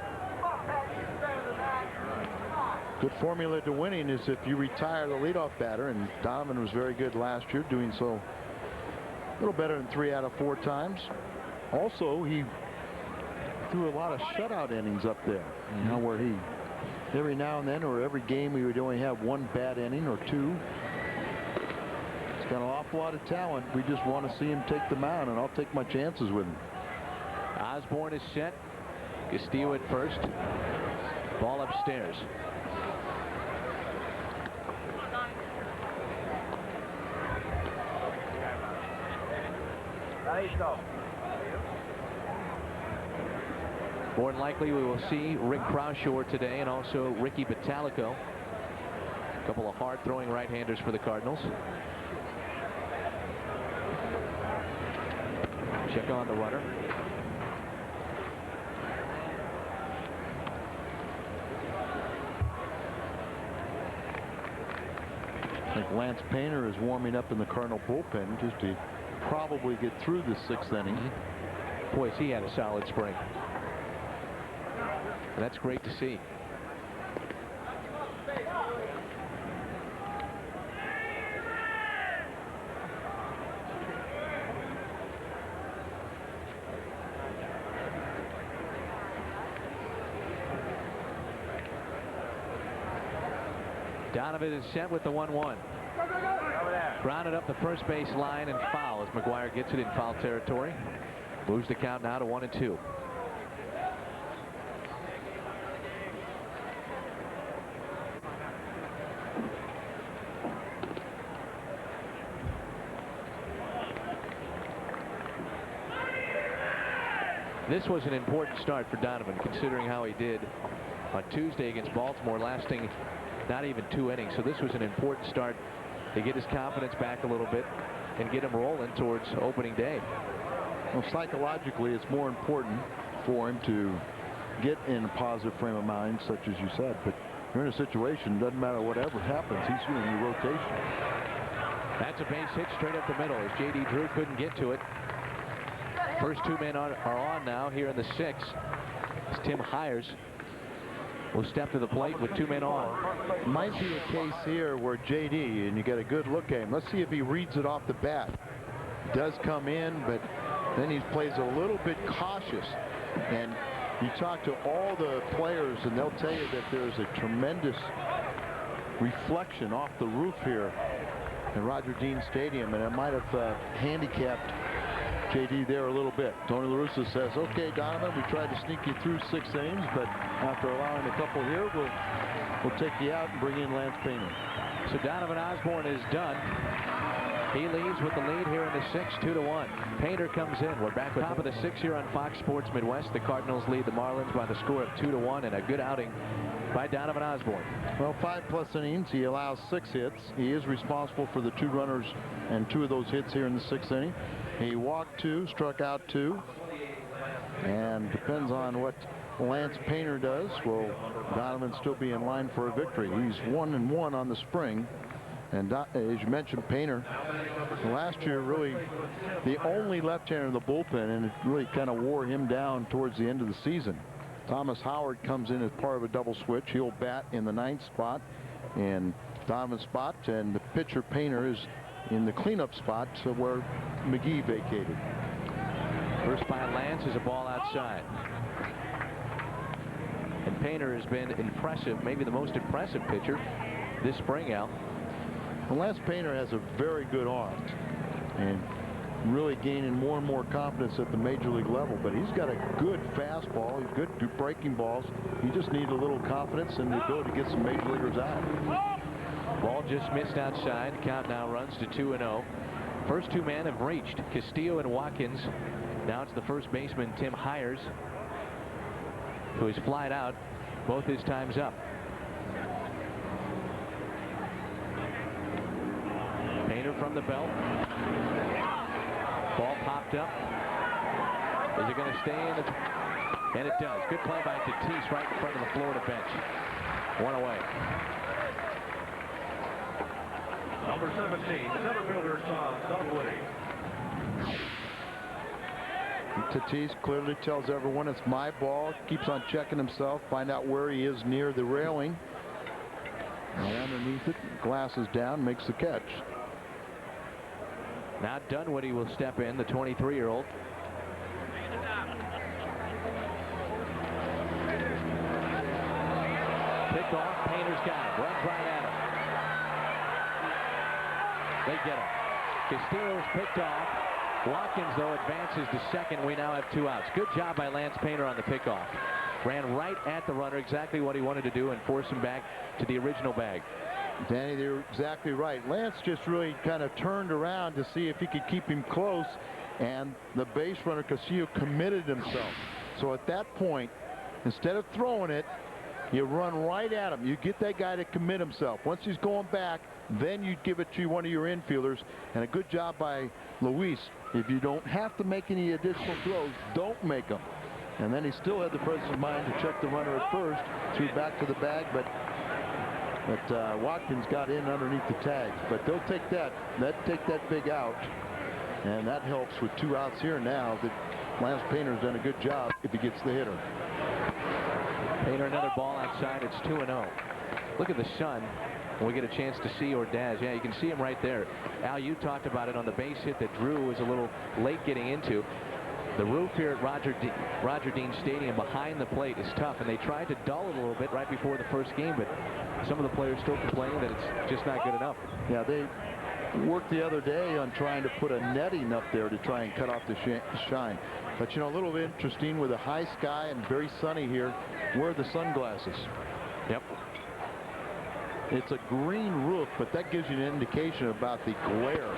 Good formula to winning is if you retire the leadoff batter, and Donovan was very good last year, doing so a little better than 3 out of 4 times. Also, he threw a lot of shutout innings up there. You know, where he every now and then, or every game, we would only have 1 bad inning or 2. He's got an awful lot of talent. We just want to see him take the mound, and I'll take my chances with him. Osborne is set. Castillo at 1st. Ball upstairs. More than likely we will see Rick Crawshore today, and also Ricky Batalico. A couple of hard throwing right-handers for the Cardinals. Check on the runner. I think Lance Painter is warming up in the Cardinal bullpen just to probably get through the 6th inning. Boy, he had a solid spring. And that's great to see. Donovan is set with the 1-1. Grounded up the first base line and foul as McGuire gets it in foul territory. Moves the count now to 1-2. This was an important start for Donovan, considering how he did on Tuesday against Baltimore, lasting not even 2 innings. So this was an important start to get his confidence back a little bit and get him rolling towards opening day. Well, psychologically, it's more important for him to get in a positive frame of mind, such as you said. But you're in a situation, doesn't matter whatever happens, he's in your rotation. That's a base hit straight up the middle as J.D. Drew couldn't get to it. First 2 men are on now here in the 6th. As Tim Hires will step to the plate with 2 men on. Might be a case here where J.D., and you get a good look at him. Let's see if he reads it off the bat. He does come in, but then he plays a little bit cautious. And you talk to all the players, and they'll tell you that there's a tremendous reflection off the roof here at Roger Dean Stadium, and it might have handicapped J.D. there a little bit. Tony La Russa says, okay, Donovan, we tried to sneak you through 6 innings, but after allowing a couple here, we'll take you out and bring in Lance Painter. So Donovan Osborne is done. He leads with the lead here in the 6th, 2-1. Painter comes in. We're back with top of the 6th here on Fox Sports Midwest. The Cardinals lead the Marlins by the score of 2-1, and a good outing by Donovan Osborne. Well, 5+ innings. He allows 6 hits. He is responsible for the 2 runners and 2 of those hits here in the 6th inning. He walked 2, struck out 2, and depends on what Lance Painter does. Will Donovan still be in line for a victory? He's 1-1 on the spring. And as you mentioned, Painter last year really the only left-hander in the bullpen, and it really kind of wore him down towards the end of the season. Thomas Howard comes in as part of a double switch. He'll bat in the 9th spot in Donovan's spot, and the pitcher Painter is in the cleanup spot where McGee vacated. First by Lance is a ball outside. And Painter has been impressive, maybe the most impressive pitcher this spring, Al. Well, Lance Painter has a very good arm and really gaining more and more confidence at the major league level, but he's got a good fastball. He's good breaking balls. He just needs a little confidence and the ability to get some major leaguers out. Ball just missed outside. Count now runs to 2-0. First 2 men have reached, Castillo and Watkins. Now it's the first baseman, Tim Hires, who has flied out both his times up. Painter from the belt. Ball popped up. Is it going to stay in? And it does. Good play by Tatis right in front of the Florida bench. 1 away. Number 17, center fielder Tom Woody. Tatis clearly tells everyone it's my ball. Keeps on checking himself. Find out where he is near the railing. And underneath it, glasses down, makes the catch. Now Dunwoody will step in, the 23-year-old. Picked off, Painter's got it, runs right at him. They get him. Castillo's picked off. Watkins, though, advances to second. We now have 2 outs. Good job by Lance Painter on the pickoff. Ran right at the runner, exactly what he wanted to do, and force him back to the original bag. Danny, they're exactly right. Lance just really kind of turned around to see if he could keep him close, and the base runner Castillo committed himself. So at that point, instead of throwing it, you run right at him. You get that guy to commit himself. Once he's going back, then you give it to one of your infielders, and a good job by Luis. If you don't have to make any additional throws, don't make them. And then he still had the presence of mind to check the runner at first, threw back to the bag, but Watkins got in underneath the tags. But they'll take that big out, and that helps with 2 outs here now. That Lance Painter's done a good job if he gets the hitter. Painter another ball outside. It's 2-0. Look at the sun when we get a chance to see Ordaz. Yeah, you can see him right there. Al, you talked about it on the base hit that Drew was a little late getting into. The roof here at Roger Dean Stadium behind the plate is tough, and they tried to dull it a little bit right before the first game, but some of the players still complaining that it's just not good enough. Yeah, they worked the other day on trying to put a netting up there to try and cut off the shine. But, you know, a little interesting with a high sky and very sunny here, wear the sunglasses. Yep. It's a green roof, but that gives you an indication about the glare.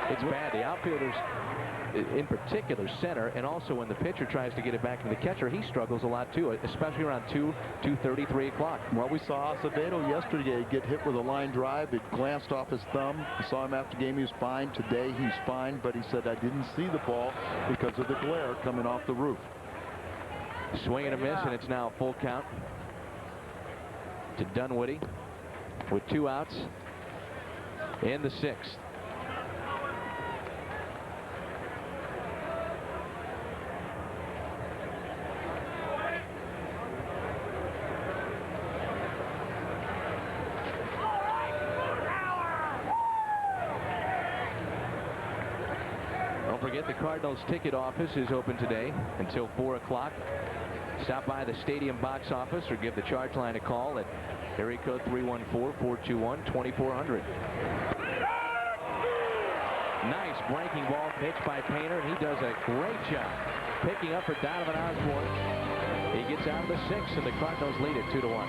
It's bad. The outfielders, in particular center, and also when the pitcher tries to get it back to the catcher, he struggles a lot too, especially around 2:30, 3 o'clock. Well, we saw Acevedo yesterday get hit with a line drive. It glanced off his thumb. We saw him after the game. He was fine. Today he's fine, but he said, I didn't see the ball because of the glare coming off the roof. Swing and a miss, and it's now a full count to Dunwoody with 2 outs in the 6th. Don't forget the Cardinals ticket office is open today until 4 o'clock. Stop by the stadium box office or give the charge line a call at area code 314-421-2400. Nice breaking ball pitch by Painter, and he does a great job picking up for Donovan Osborne. He gets out of the 6th, and the Cardinals lead it 2-1.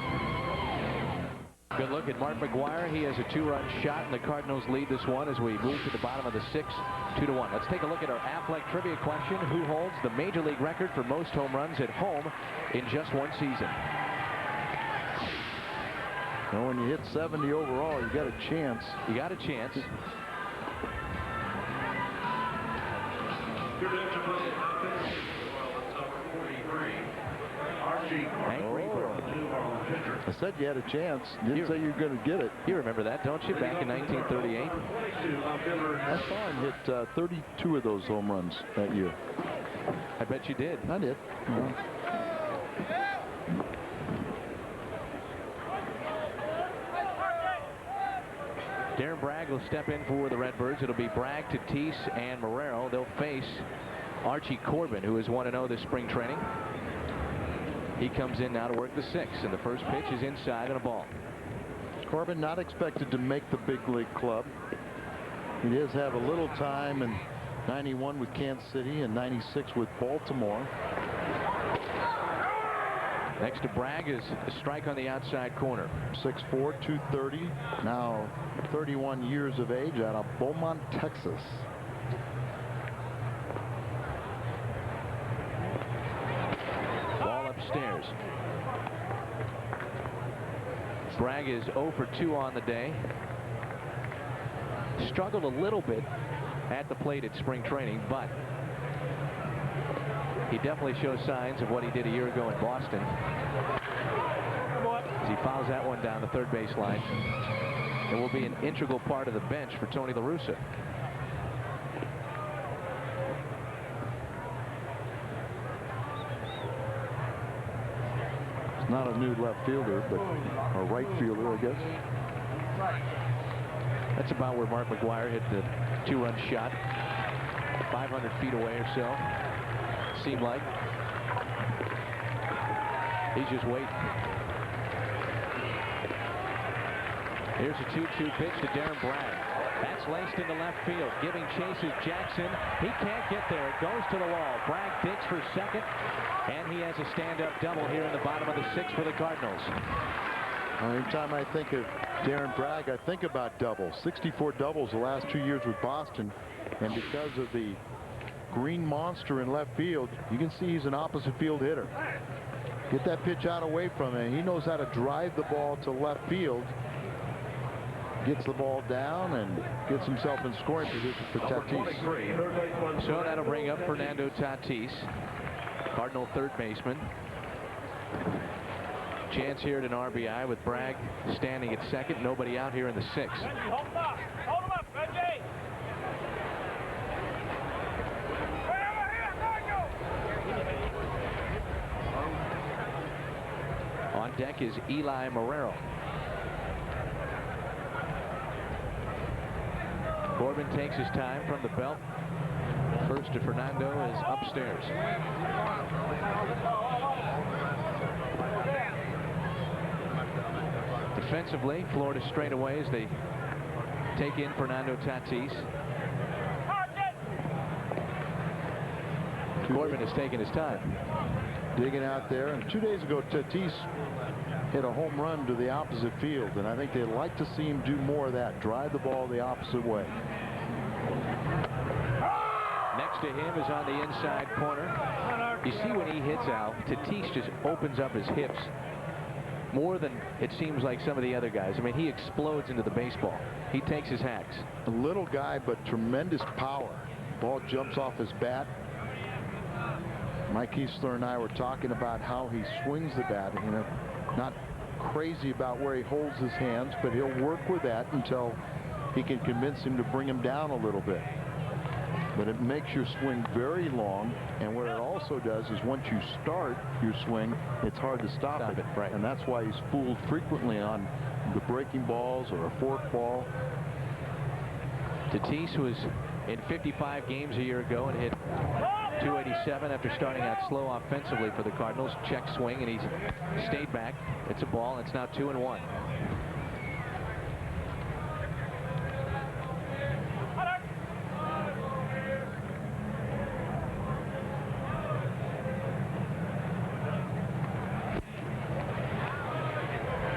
Good look at Mark McGuire. He has a 2-run shot, and the Cardinals lead this one as we move to the bottom of the 6th, 2-1. Let's take a look at our Affleck trivia question. Who holds the major league record for most home runs at home in just one season? Well, when you hit 70 overall, you got a chance. You got a chance. I said you had a chance. Didn't say you were going to get it. You remember that, don't you? Back in 1938. I saw him hit 32 of those home runs that year. I bet you did. I did. Darren Bragg will step in for the Redbirds. It'll be Bragg, Tatis, and Marrero. They'll face Archie Corbin, who is 1-0 this spring training. He comes in now to work the 6th, and the first pitch is inside and a ball. Corbin not expected to make the big league club. He does have a little time in 91 with Kansas City and 96 with Baltimore. Next to Bragg is a strike on the outside corner. 6'4", 230, now 31 years of age, out of Beaumont, Texas. Upstairs. Bragg is 0 for 2 on the day. Struggled a little bit at the plate at spring training, but he definitely shows signs of what he did a year ago in Boston. As he fouls that one down the third base line. It will be an integral part of the bench for Tony La Russa. Not a new left fielder, but a right fielder, I guess. That's about where Mark McGuire hit the 2-run shot. 500 feet away or so. Seemed like. He's just waiting. Here's a 2-2 pitch to Darren Bragg. That's laced into left field. Giving chase is Jackson. He can't get there. It goes to the wall. Bragg digs for second. And he has a stand-up double here in the bottom of the 6th for the Cardinals. Anytime I think of Darren Bragg, I think about doubles. 64 doubles the last 2 years with Boston. And because of the green monster in left field, you can see he's an opposite field hitter. Get that pitch out away from him. He knows how to drive the ball to left field. Gets the ball down and gets himself in scoring position for Tatis. So that'll bring up Fernando Tatis, Cardinal third baseman. Chance here at an RBI with Bragg standing at second. Nobody out here in the 6th. Hold him up, Reggie. On deck is Eli Marrero. Corbin takes his time from the belt. First to Fernando is upstairs. Defensively, Florida straightaways. They take in Fernando Tatis. Corbin has taken his time. Digging out there. And 2 days ago, Tatis hit a home run to the opposite field. And I think they'd like to see him do more of that. Drive the ball the opposite way. to him is on the inside corner. You see when he hits Al, Tatis just opens up his hips more than it seems like some of the other guys. I mean, he explodes into the baseball. He takes his hacks. A little guy, but tremendous power. Ball jumps off his bat. Mike Eastler and I were talking about how he swings the bat. You know, not crazy about where he holds his hands, but he'll work with that until he can convince him to bring him down a little bit. But it makes your swing very long, and what it also does is once you start your swing, it's hard to stop it. Right. And that's why he's fooled frequently on the breaking balls or a fork ball. Tatis was in 55 games a year ago and hit .287 after starting out slow offensively for the Cardinals. Check swing, and he's stayed back. It's a ball. It's now 2-1.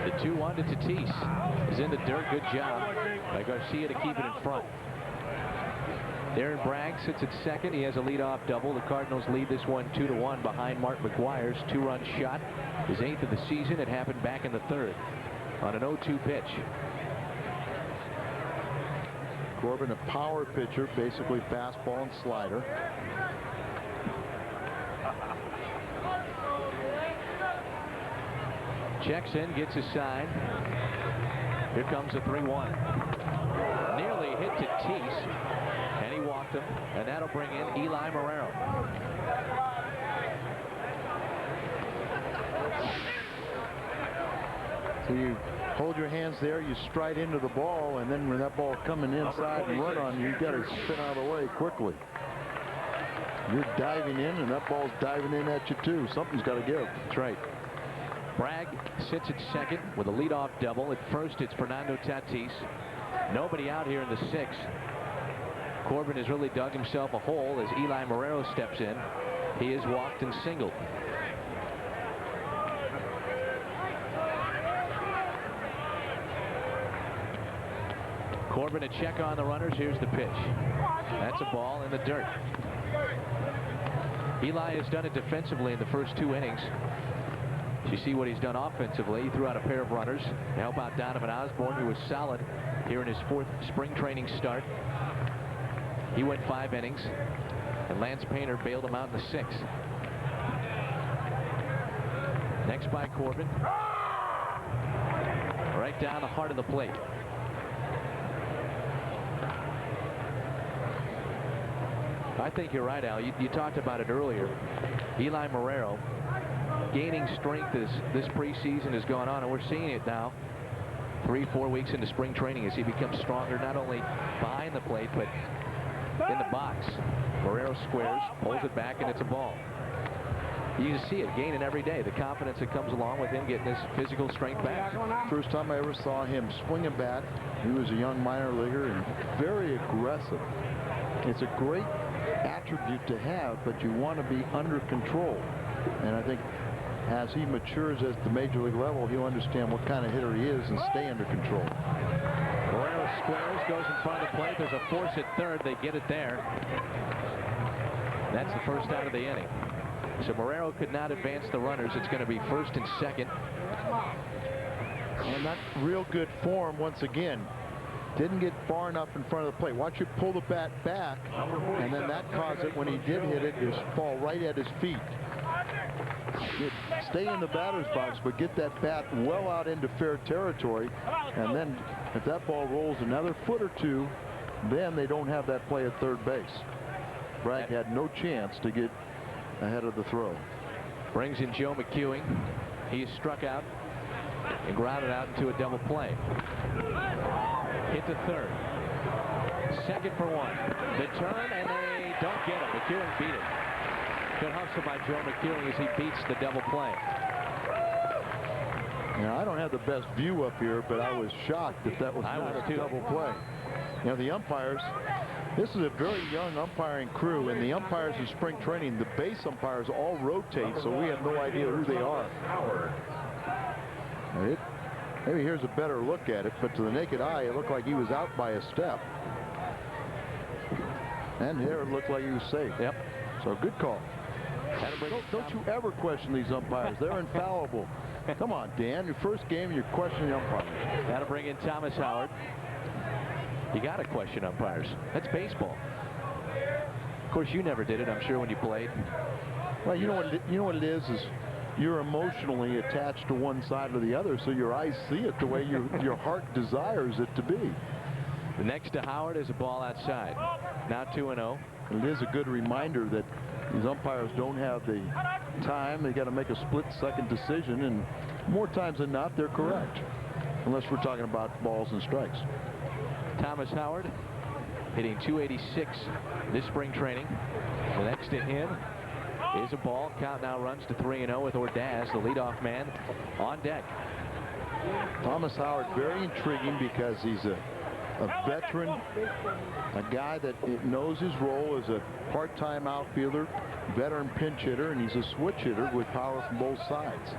The 2-1 to Tatis is in the dirt. Good job by Garcia to keep it in front. Darren Bragg sits at second. He has a leadoff double. The Cardinals lead this one 2-1 behind Mark McGwire's two-run shot. His 8th of the season. It happened back in the 3rd on an 0-2 pitch. Corbin, a power pitcher, basically fastball and slider. Checks in, gets his sign. Here comes the 3-1. Nearly hit Tatis, and he walked him, and that'll bring in Eli Marrero. So you hold your hands there, you stride into the ball, and then when that ball coming inside and run on you, you got to spin out of the way quickly. You're diving in, and that ball's diving in at you too. Something's got to give. That's right. Bragg sits at second with a leadoff double. At first, it's Fernando Tatis. Nobody out here in the 6th. Corbin has really dug himself a hole as Eli Marrero steps in. He is walked and singled. Corbin a check on the runners. Here's the pitch. That's a ball in the dirt. Eli has done it defensively in the first 2 innings. You see what he's done offensively. He threw out a pair of runners to help out Donovan Osborne, who was solid here in his 4th spring training start. He went 5 innings, and Lance Painter bailed him out in the 6th. Next by Corbin. Right down the heart of the plate. I think you're right, Al. You talked about it earlier. Eli Marrero gaining strength as this preseason has gone on, and we're seeing it now 3-4 weeks into spring training as he becomes stronger, not only behind the plate but in the box. Marrero squares, pulls it back, and it's a ball. You see it gaining every day, the confidence that comes along with him getting his physical strength back. First time I ever saw him swing a bat, he was a young minor leaguer and very aggressive. It's a great attribute to have, but you want to be under control. And I think as he matures at the major league level, he'll understand what kind of hitter he is and stay under control. Marrero squares, goes in front of the plate. There's a force at third. They get it there. That's the first out of the inning. So Marrero could not advance the runners. It's going to be first and second. And that real good form once again. Didn't get far enough in front of the plate. Watch it pull the bat back, and then that caused it, when he did hit it, just fall right at his feet. Stay in the batter's box, but get that bat well out into fair territory, and then if that ball rolls another foot or 2, then they don't have that play at third base. Bragg had no chance to get ahead of the throw. Brings in Joe McEwing. He is struck out and grounded out into a double play. Hit to third. Second for 1. The turn, and they don't get him. McEwing beat it. Good hustle by Joe McEwing as he beats the double play. Now, I don't have the best view up here, but I was shocked that was not a double play. You know, the umpires, this is a very young umpiring crew, and the umpires in spring training, the base umpires all rotate, so we have no idea who they are. Maybe here's a better look at it, but to the naked eye, it looked like he was out by a step. And there it looked like he was safe. Yep. So good call. Don't you ever question these umpires. They're infallible. Come on, Dan. Your first game, you're questioning umpires. That'll bring in Thomas Howard. You got to question umpires. That's baseball. Of course, you never did it, I'm sure, when you played. Well, you know what it is you're emotionally attached to one side or the other, so your eyes see it the way your heart desires it to be. The next to Howard is a ball outside. Now 2-0. It is a good reminder that these umpires don't have the time. They got to make a split-second decision, and more times than not, they're correct, unless we're talking about balls and strikes. Thomas Howard hitting .286 this spring training. The next to him is a ball. Count now runs to 3-0 with Ordaz, the leadoff man, on deck. Thomas Howard, very intriguing because he's a veteran, a guy that knows his role as a part-time outfielder, veteran pinch hitter, and he's a switch hitter with power from both sides.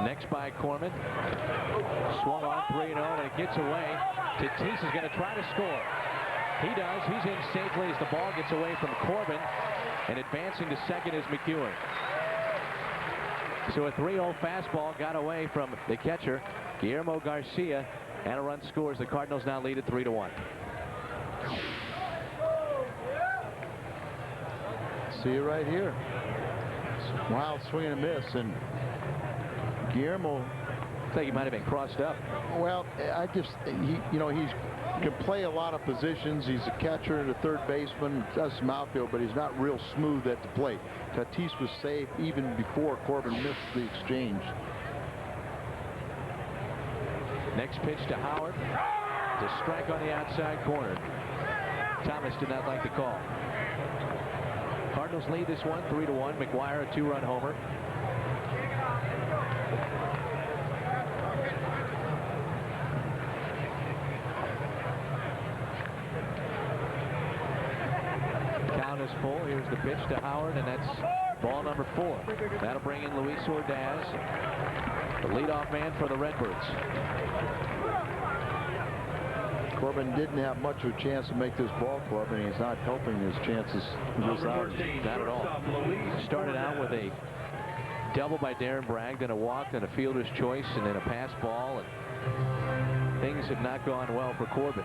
Next by Corman. Swung on 3-0, and it gets away. Tatis is going to try to score. He does. He's in safely as the ball gets away from Corbin, and advancing to second is McEwen. So a 3-0 fastball got away from the catcher, Guillermo Garcia, and a run scores. The Cardinals now lead at 3-1. See it right here. Wild swing and a miss, and Guillermo, I think he might have been crossed up. well, he can play a lot of positions. He's a catcher and a third baseman, does some outfield, but he's not real smooth at the plate. Tatis was safe even before Corbin missed the exchange. Next pitch to Howard. To strike on the outside corner. Thomas did not like the call. Cardinals lead this one 3-1. McGuire, a 2-run homer. Count is full. Here's the pitch to Howard, and that's ball number 4. That'll bring in Luis Ordaz, the leadoff man for the Redbirds. Corbin didn't have much of a chance to make this ball club, and he's not helping his chances this out. Not at all. Started out with a double by Darren Bragg, then a walk, then a fielder's choice, and then a pass ball, and things have not gone well for Corbin.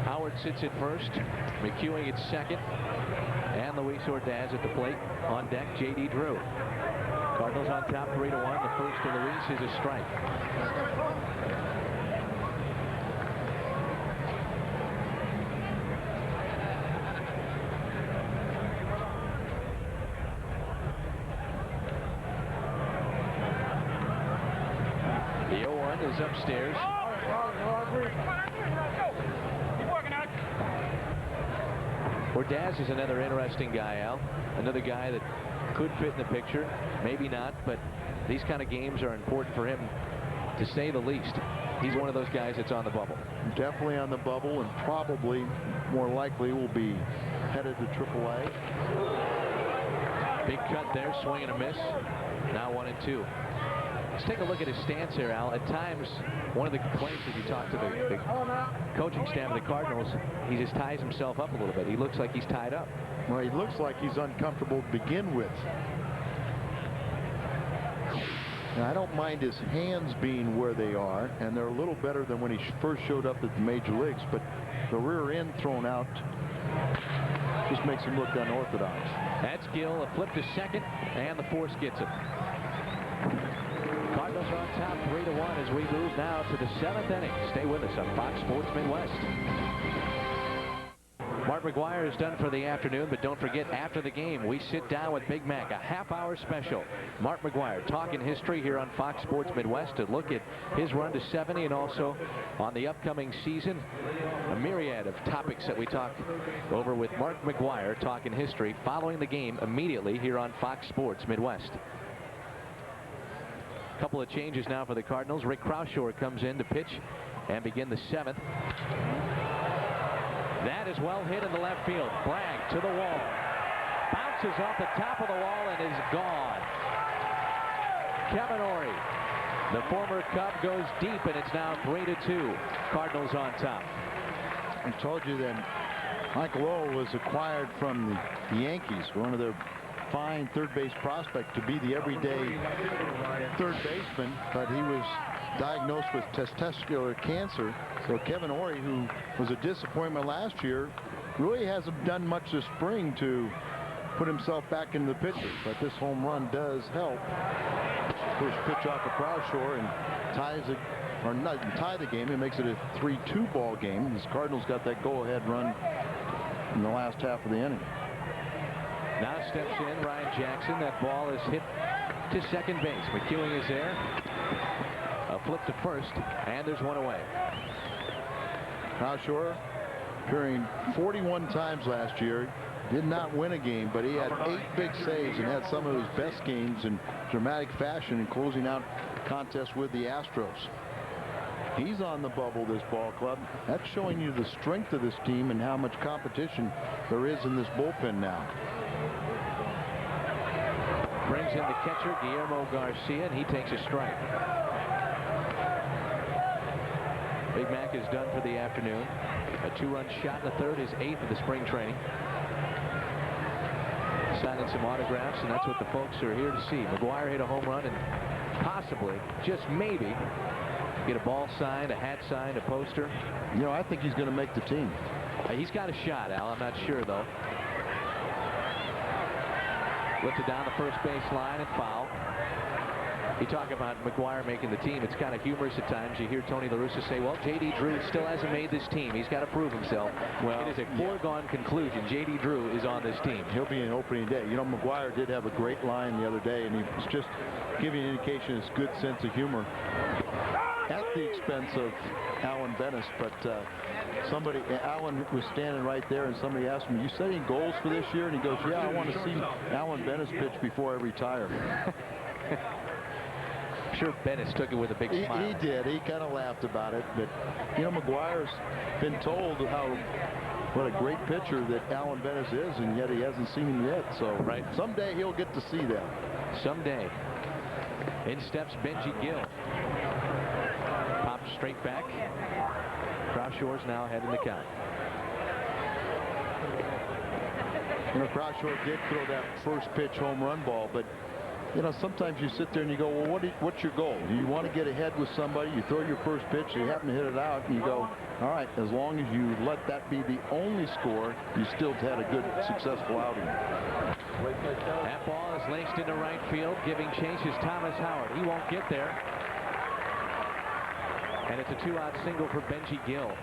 Howard sits at first, McEwen at second, and Luis Ordaz at the plate. On deck, J.D. Drew. Cardinals on top 3-1. The first to Luis is a strike. The 0-1 is upstairs. Ordaz is another interesting guy, Al. Another guy that could fit in the picture, maybe not, but these kind of games are important for him, to say the least. He's one of those guys that's on the bubble. Definitely on the bubble, and probably more likely will be headed to AAA. Big cut there, swing and a miss. Now 1-2. Let's take a look at his stance here, Al. At times, one of the complaints as you talk to the coaching staff of the Cardinals, he just ties himself up a little bit. He looks like he's tied up. Well, he looks like he's uncomfortable to begin with. Now, I don't mind his hands being where they are, and they're a little better than when he first showed up at the major leagues, but the rear end thrown out just makes him look unorthodox. That's Gill, a flip to second, and the force gets him. Cardinals are on top 3-1 as we move now to the 7th inning. Stay with us on Fox Sports Midwest. Mark McGuire is done for the afternoon, but don't forget, after the game, we sit down with Big Mac, a half-hour special. Mark McGuire talking history here on Fox Sports Midwest to look at his run to 70 and also on the upcoming season. A myriad of topics that we talk over with Mark McGuire talking history following the game immediately here on Fox Sports Midwest. A couple of changes now for the Cardinals. Rick Croushore comes in to pitch and begin the 7th. That is well hit in the left field. Bragg to the wall. Bounce bounces off the top of the wall and is gone. Kevin Ory, the former Cub, goes deep, and it's now 3-2. Cardinals on top. I told you that Michael Lowell was acquired from the Yankees, one of their fine third base prospect, to be the everyday third baseman, but he was diagnosed with testicular cancer. So Kevin Ory, who was a disappointment last year, really hasn't done much this spring to put himself back into the picture, but this home run does help. First pitch off of Croushore and ties it, or not tie the game. It makes it a 3-2 ball game. The Cardinals got that go-ahead run in the last half of the inning. Now steps in Ryan Jackson. That ball is hit to second base. McEwing is there. A flip to first, and there's one away. Croushore appearing 41 times last year. Did not win a game, but he had 8 big saves and had some of his best games in dramatic fashion in closing out contests with the Astros. He's on the bubble, this ball club. That's showing you the strength of this team and how much competition there is in this bullpen now. Brings in the catcher, Guillermo Garcia, and he takes a strike. Big Mac is done for the afternoon. A 2-run shot in the third, his 8th of the spring training. Signing some autographs, and that's what the folks are here to see. McGuire hit a home run and possibly, just maybe, get a ball signed, a hat signed, a poster. You know, I think he's going to make the team. He's got a shot, Al. I'm not sure, though. Lifted down the first base line and foul. You talk about McGuire making the team. It's kind of humorous at times. You hear Tony La Russa say, well, J.D. Drew still hasn't made this team. He's got to prove himself. Well, it is a foregone conclusion. J.D. Drew is on this team. He'll be in opening day. You know, McGuire did have a great line the other day, and he was just giving an indication of his good sense of humor at the expense of Alan Bennis. But Alan was standing right there, and somebody asked him, you set any goals for this year? And he goes, yeah, I want to see Alan Bennis pitch before I retire. I'm sure Bennis took it with a big smile. He did. He kind of laughed about it. But, you know, McGuire's been told what a great pitcher that Alan Bennis is, and yet he hasn't seen him yet. So right. Someday he'll get to see that. Someday. In steps Benji Gill. Pops straight back. Croushaw's now ahead in the count. You know, Croushore did throw that first pitch home run ball, but you know, sometimes you sit there and you go, well, what's your goal? Do you want to get ahead with somebody? You throw your first pitch, you happen to hit it out, and you go, all right, as long as you let that be the only score, you still had a good, successful outing. That ball is laced into right field. Giving chase is Thomas Howard. He won't get there. And it's a 2-out single for Benji Gill.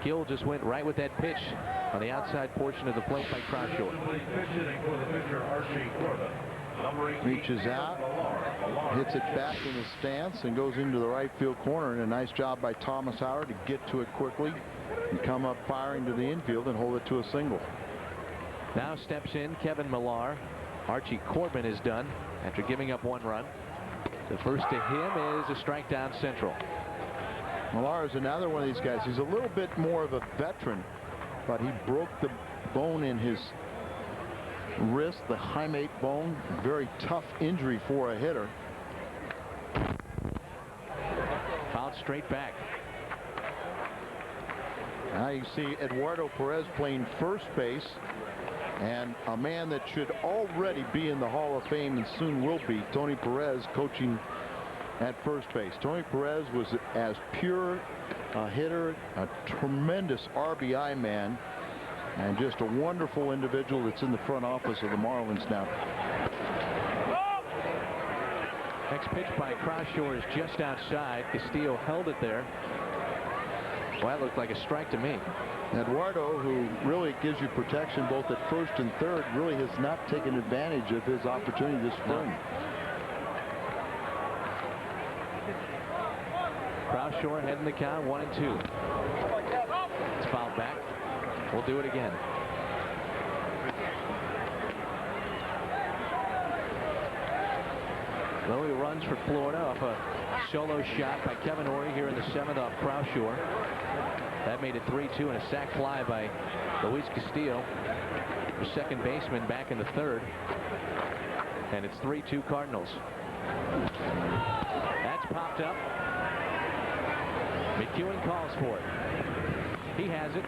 Gill just went right with that pitch on the outside portion of the plate by Croushore. Reaches out, hits it back in the stance, and goes into the right field corner. And a nice job by Thomas Howard to get to it quickly and come up firing to the infield and hold it to a single. Now steps in Kevin Millar. Archie Corbin is done after giving up 1 run. The first to him is a strike down central. Millar is another one of these guys. He's a little bit more of a veteran, but he broke the bone in his wrist, the hymate bone. Very tough injury for a hitter. Fouled straight back. Now you see Eduardo Perez playing first base, and a man that should already be in the Hall of Fame and soon will be, Tony Perez, coaching at first base. Tony Perez was as pure a hitter, a tremendous RBI man, and just a wonderful individual that's in the front office of the Marlins now. Next pitch by Croushore is just outside. Castillo held it there. Well, that looked like a strike to me. Eduardo, who really gives you protection both at first and third, really has not taken advantage of his opportunity this spring. Croushore heading the count 1-2. It's fouled back. We'll do it again. Louis runs for Florida off a solo shot by Kevin Ory here in the 7th off Croushore. That made it 3-2 and a sac fly by Luis Castillo, the second baseman, back in the third. And it's 3-2 Cardinals. That's popped up. McEwen calls for it. He has it.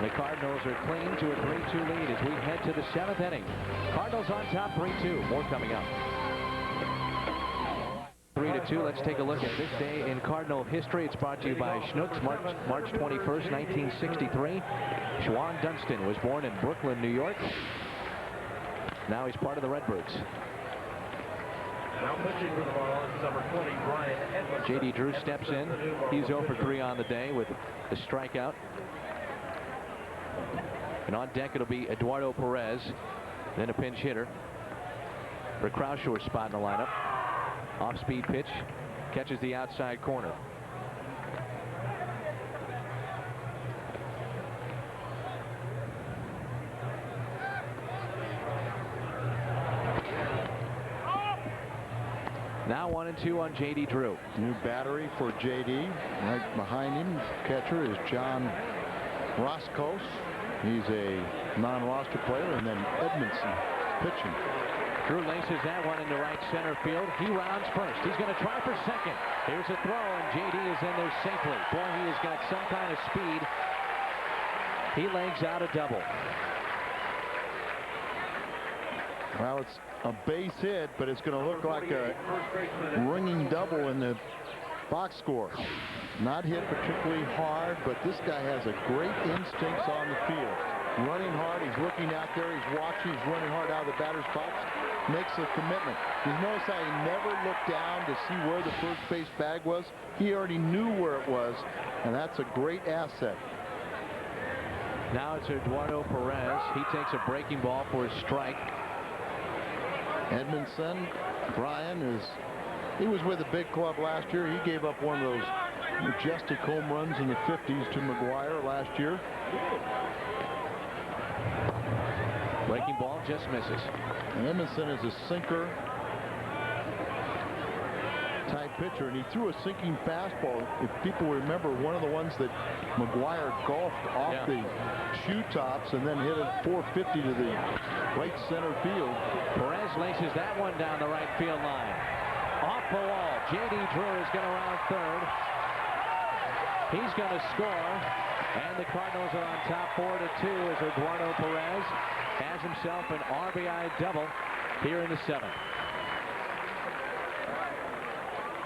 The Cardinals are clean to a 3-2 lead as we head to the 7th inning. Cardinals on top 3-2. More coming up. 3-2. Let's take a look at this day in Cardinal history. It's brought to you by Schnucks. March 21st, 1963. Shawan Dunston was born in Brooklyn, New York. Now he's part of the Redbirds. Now pitching for the Marlins, number 20, Brian Edmondson. J.D. Drew steps in. He's 0 for 3 on the day with a strikeout. And on deck it'll be Eduardo Perez, then a pinch hitter for Croushaw's spot in the lineup. Off-speed pitch, catches the outside corner. Now 1-2 on J.D. Drew. New battery for J.D. Right behind him, catcher is John Roscos. He's a non-roster player, and then Edmondson pitching. Drew laces that one into right center field. He rounds first. He's going to try for second. Here's a throw, and J.D. is in there safely. Boy, he has got some kind of speed. He legs out a double. Well, it's a base hit, but it's going to look like a ringing double in the box score. Not hit particularly hard, but this guy has a great instincts on the field. Running hard, he's looking out there, he's watching, he's running hard out of the batter's box, makes a commitment. You notice how he never looked down to see where the first base bag was. He already knew where it was, and that's a great asset. Now it's Eduardo Perez. He takes a breaking ball for a strike. Edmondson, Brian, he was with a big club last year. He gave up one of those majestic home runs in the 50s to McGuire last year. Breaking ball just misses. And Edmondson is a sinker type pitcher, and he threw a sinking fastball. If people remember, one of the ones that McGuire golfed off the shoe tops and then hit it 450 to the right center field. Perez laces that one down the right field line. Off the wall. J.D. Drew is going to round third. He's going to score, and the Cardinals are on top 4-2 as Eduardo Perez has himself an RBI double here in the 7th.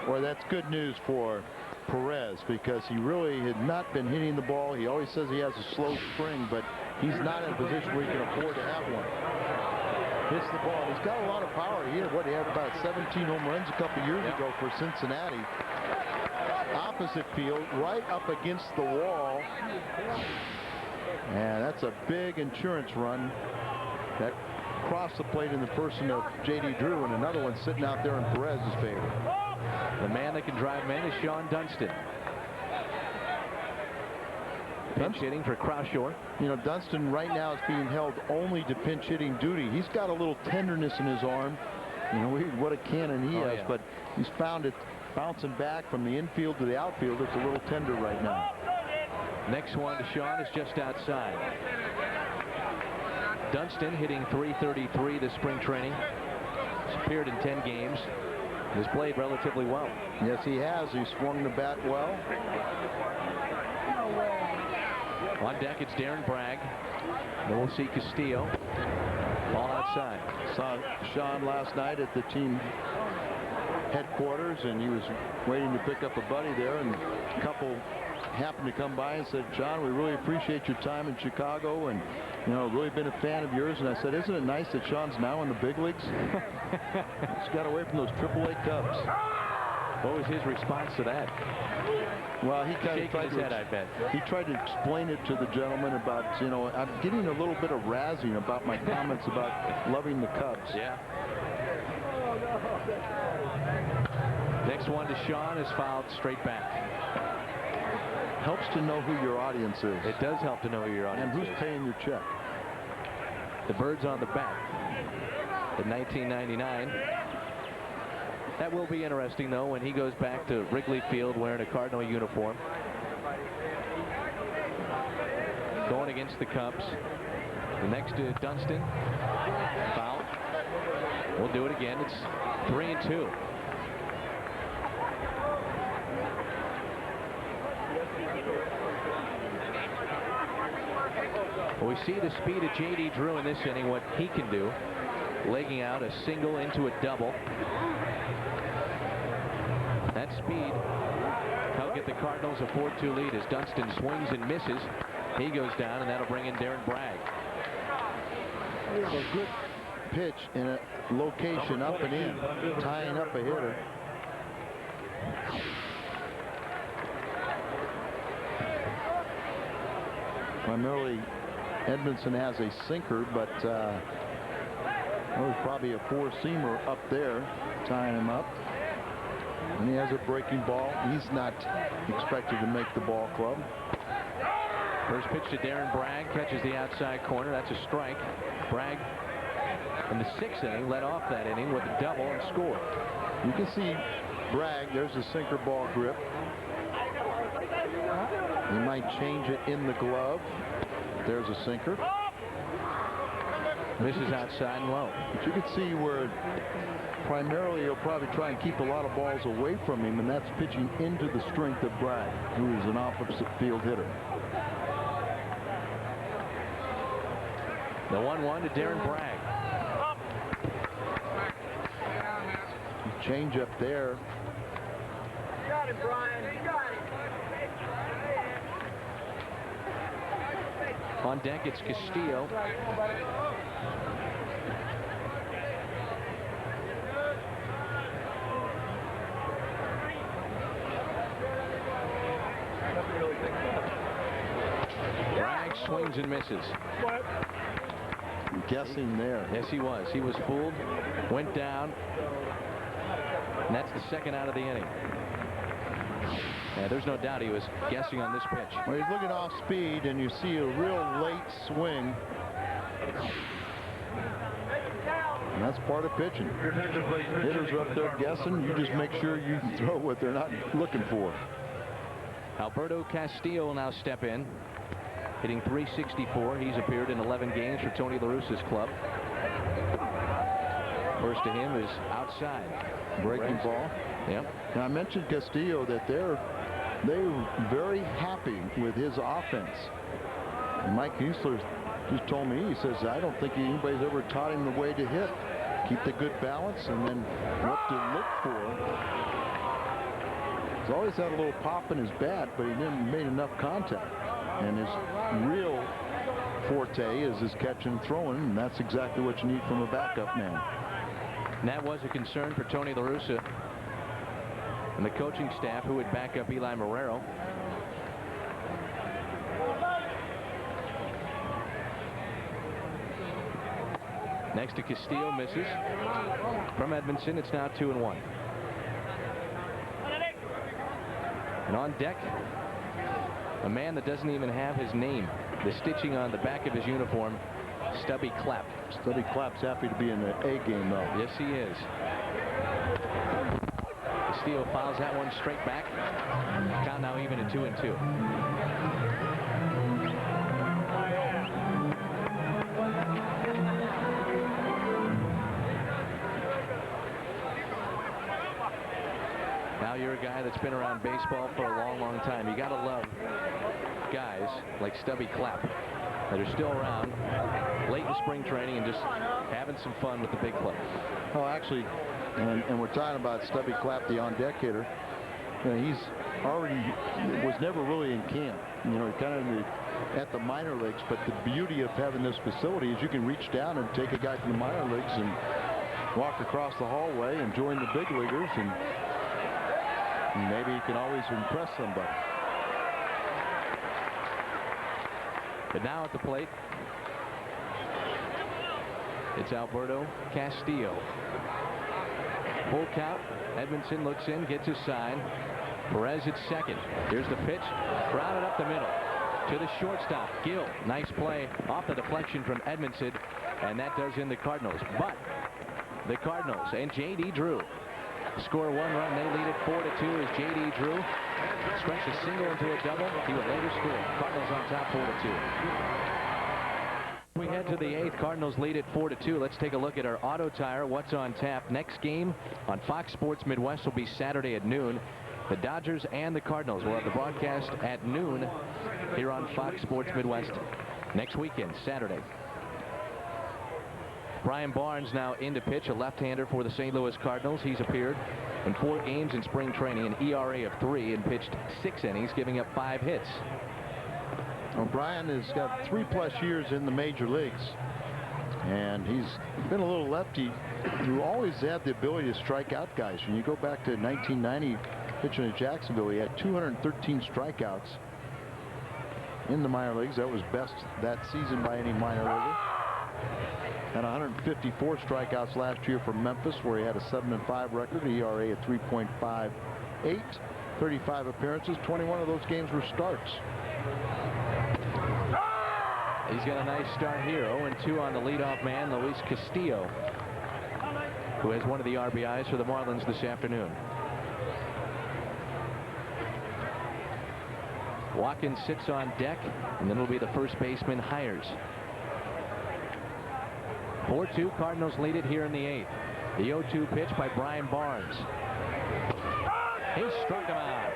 Well, that's good news for Perez because he really had not been hitting the ball. He always says he has a slow spring, but he's not in a position where he can afford to have one. Hits the ball. He's got a lot of power. He had about 17 home runs a couple years ago for Cincinnati. Opposite field, right up against the wall. And that's a big insurance run. That crossed the plate in the person of J.D. Drew, and another one sitting out there in Perez's favor. The man that can drive men is Shawn Dunston. Pinch hitting for Croushore. You know, Dunston right now is being held only to pinch hitting duty. He's got a little tenderness in his arm. You know, what a cannon he has, but he's found it bouncing back from the infield to the outfield. It's a little tender right now. Next one to Shawn is just outside. Dunston hitting .333 this spring training. He's appeared in 10 games. Has played relatively well. Yes, he has. He swung the bat well. On deck, it's Darren Bragg. Then we'll see Castillo. Ball outside. Saw Shawn last night at the team headquarters, and he was waiting to pick up a buddy there, and a couple happened to come by and said, "John, we really appreciate your time in Chicago, and you know, really been a fan of yours." And I said, "Isn't it nice that Shawn's now in the big leagues?" He's got away from those AAA Cubs. What was his response to that? Well, he kind of tried his head, I bet. He tried to explain it to the gentleman about, you know, I'm getting a little bit of razzing about my comments about loving the Cubs. Yeah. Next one to Shawn is fouled straight back. Helps to know who your audience is. It does help to know who your audience is. And who's is. paying your check. The Birds on the back in 1999. That will be interesting, though, when he goes back to Wrigley Field wearing a Cardinal uniform. against the Cubs. The next to Dunston. Foul. We'll do it again. It's 3-2. Well, we see the speed of J.D. Drew in this inning, what he can do. Legging out a single into a double. That speed helped get the Cardinals a 4-2 lead as Dunston swings and misses. He goes down, and that'll bring in Darren Bragg. A good pitch in a location up and in, tying up a hitter. Primarily, Edmondson has a sinker, but there's probably a four-seamer up there tying him up. And he has a breaking ball. He's not expected to make the ball club. First pitch to Darren Bragg, catches the outside corner. That's a strike. Bragg in the 6th inning led off that inning with a double and scored. You can see Bragg, there's a sinker ball grip. He might change it in the glove. There's a sinker. Misses outside and low. But you can see where primarily he'll probably try and keep a lot of balls away from him, and that's pitching into the strength of Bragg, who is an opposite field hitter. The 1-1 to Darren Bragg. Change up there. You got it, Brian. You got it. On deck, it's Castillo. Bragg swings and misses. Guessing there. Yes, he was. He was fooled, went down, and that's the second out of the inning. Yeah, there's no doubt he was guessing on this pitch. Well, he's looking off speed, and you see a real late swing. And that's part of pitching. Hitters are up there guessing. You just make sure you throw what they're not looking for. Alberto Castillo will now step in, hitting .364. He's appeared in 11 games for Tony La Russa's club. First to him is outside. Breaking ball. Yep. And I mentioned Castillo that they're very happy with his offense. And Mike Kiesler just told me, he says, I don't think anybody's ever taught him the way to hit. Keep the good balance and then what to look for. He's always had a little pop in his bat, but he never made enough contact. And his real forte is his catching and throwing, and that's exactly what you need from a backup man. And that was a concern for Tony La Russa and the coaching staff, who would back up Eli Marrero. Next to Castillo, misses. From Edmondson, it's now 2-1. And on deck, a man that doesn't even have his name. The stitching on the back of his uniform, Stubby Clapp. Stubby Clapp's happy to be in the A game, though. Yes, he is. Castillo fouls that one straight back. Count now even at 2-2. Now you're a guy that's been around baseball for a long, long time. You got to love guys like Stubby Clapp that are still around late in spring training and just having some fun with the big club. Oh, actually, and we're talking about Stubby Clapp, the on-deck hitter. He's already was never really in camp. You know, kind of at the minor leagues. But the beauty of having this facility is you can reach down and take a guy from the minor leagues and walk across the hallway and join the big leaguers, and maybe you can always impress somebody. But now at the plate, it's Alberto Castillo. Full count. Edmondson looks in, gets his sign. Perez at second. Here's the pitch. Grounded up the middle to the shortstop, Gill. Nice play off the deflection from Edmondson, and that does in the Cardinals. But the Cardinals and J.D. Drew Score 1 run. They lead it 4-2 as J.D. Drew stretched a single into a double. He would later score. Cardinals on top 4-2. We head to the 8th. Cardinals lead it 4-2. Let's take a look at our Auto Tire. What's on tap? Next game on Fox Sports Midwest will be Saturday at noon. The Dodgers and the Cardinals will have the broadcast at noon here on Fox Sports Midwest next weekend, Saturday. Brian Barnes now in to pitch, a left-hander for the St. Louis Cardinals. He's appeared in 4 games in spring training, an ERA of 3, and pitched 6 innings, giving up 5 hits. Well, Brian has got 3+ years in the major leagues, and he's been a little lefty who always had the ability to strike out guys. When you go back to 1990, pitching at Jacksonville, he had 213 strikeouts in the minor leagues. That was best that season by any minor leaguer. Had 154 strikeouts last year for Memphis, where he had a 7-5 record, ERA at 3.58, 35 appearances. 21 of those games were starts. He's got a nice start here. 0-2 on the leadoff man, Luis Castillo, who has one of the RBIs for the Marlins this afternoon. Watkins sits on deck, and then it'll be the first baseman Hires. 4-2, Cardinals lead it here in the 8th. The 0-2 pitch by Brian Barnes. He struck him out.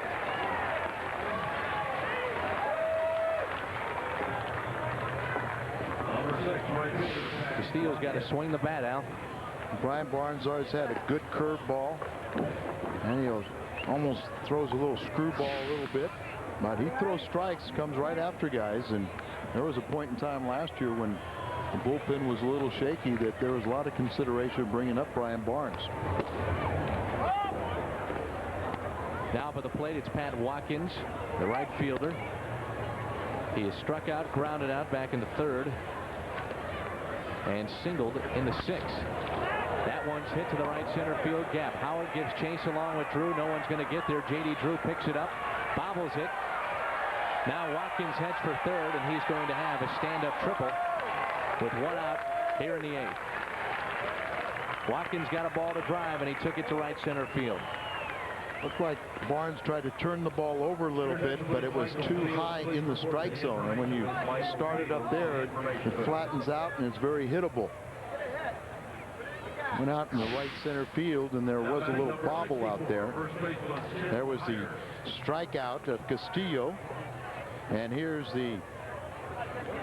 Castillo's got to swing the bat, Al. Brian Barnes always had a good curveball, and he almost throws a little screwball a little bit, but he throws strikes, comes right after guys. And there was a point in time last year when the bullpen was a little shaky that there was a lot of consideration of bringing up Brian Barnes. Now by the plate, it's Pat Watkins, the right fielder. He is struck out, grounded out back in the 3rd, and singled in the 6th. That one's hit to the right center field gap. Howard gives chase along with Drew. No one's going to get there. J.D. Drew picks it up, bobbles it. Now Watkins heads for 3rd, and he's going to have a stand-up triple with 1 out here in the 8th. Watkins got a ball to drive, and he took it to right center field. Looked like Barnes tried to turn the ball over a little bit, but it was too high in the strike zone. And when you start it up there, it flattens out and it's very hittable. Went out in the right center field, and there was a little bobble out there. There was the strikeout of Castillo, and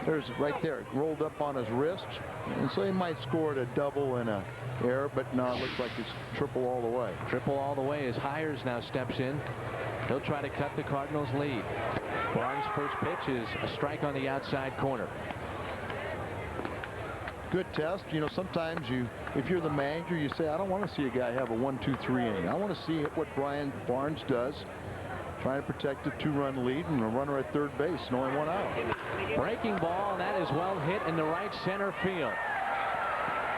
there's right there, it rolled up on his wrist, and so he might score a double and a error, but no, it looks like it's triple all the way. Triple all the way as Hires now steps in. He'll try to cut the Cardinals' lead. Barnes' first pitch is a strike on the outside corner. Good test. You know, sometimes if you're the manager, you say, I don't want to see a guy have a 1-2-3 inning. I want to see what Brian Barnes does, trying to protect a 2-run lead and a runner at 3rd base, and only 1 out. Breaking ball, and that is well hit in the right center field.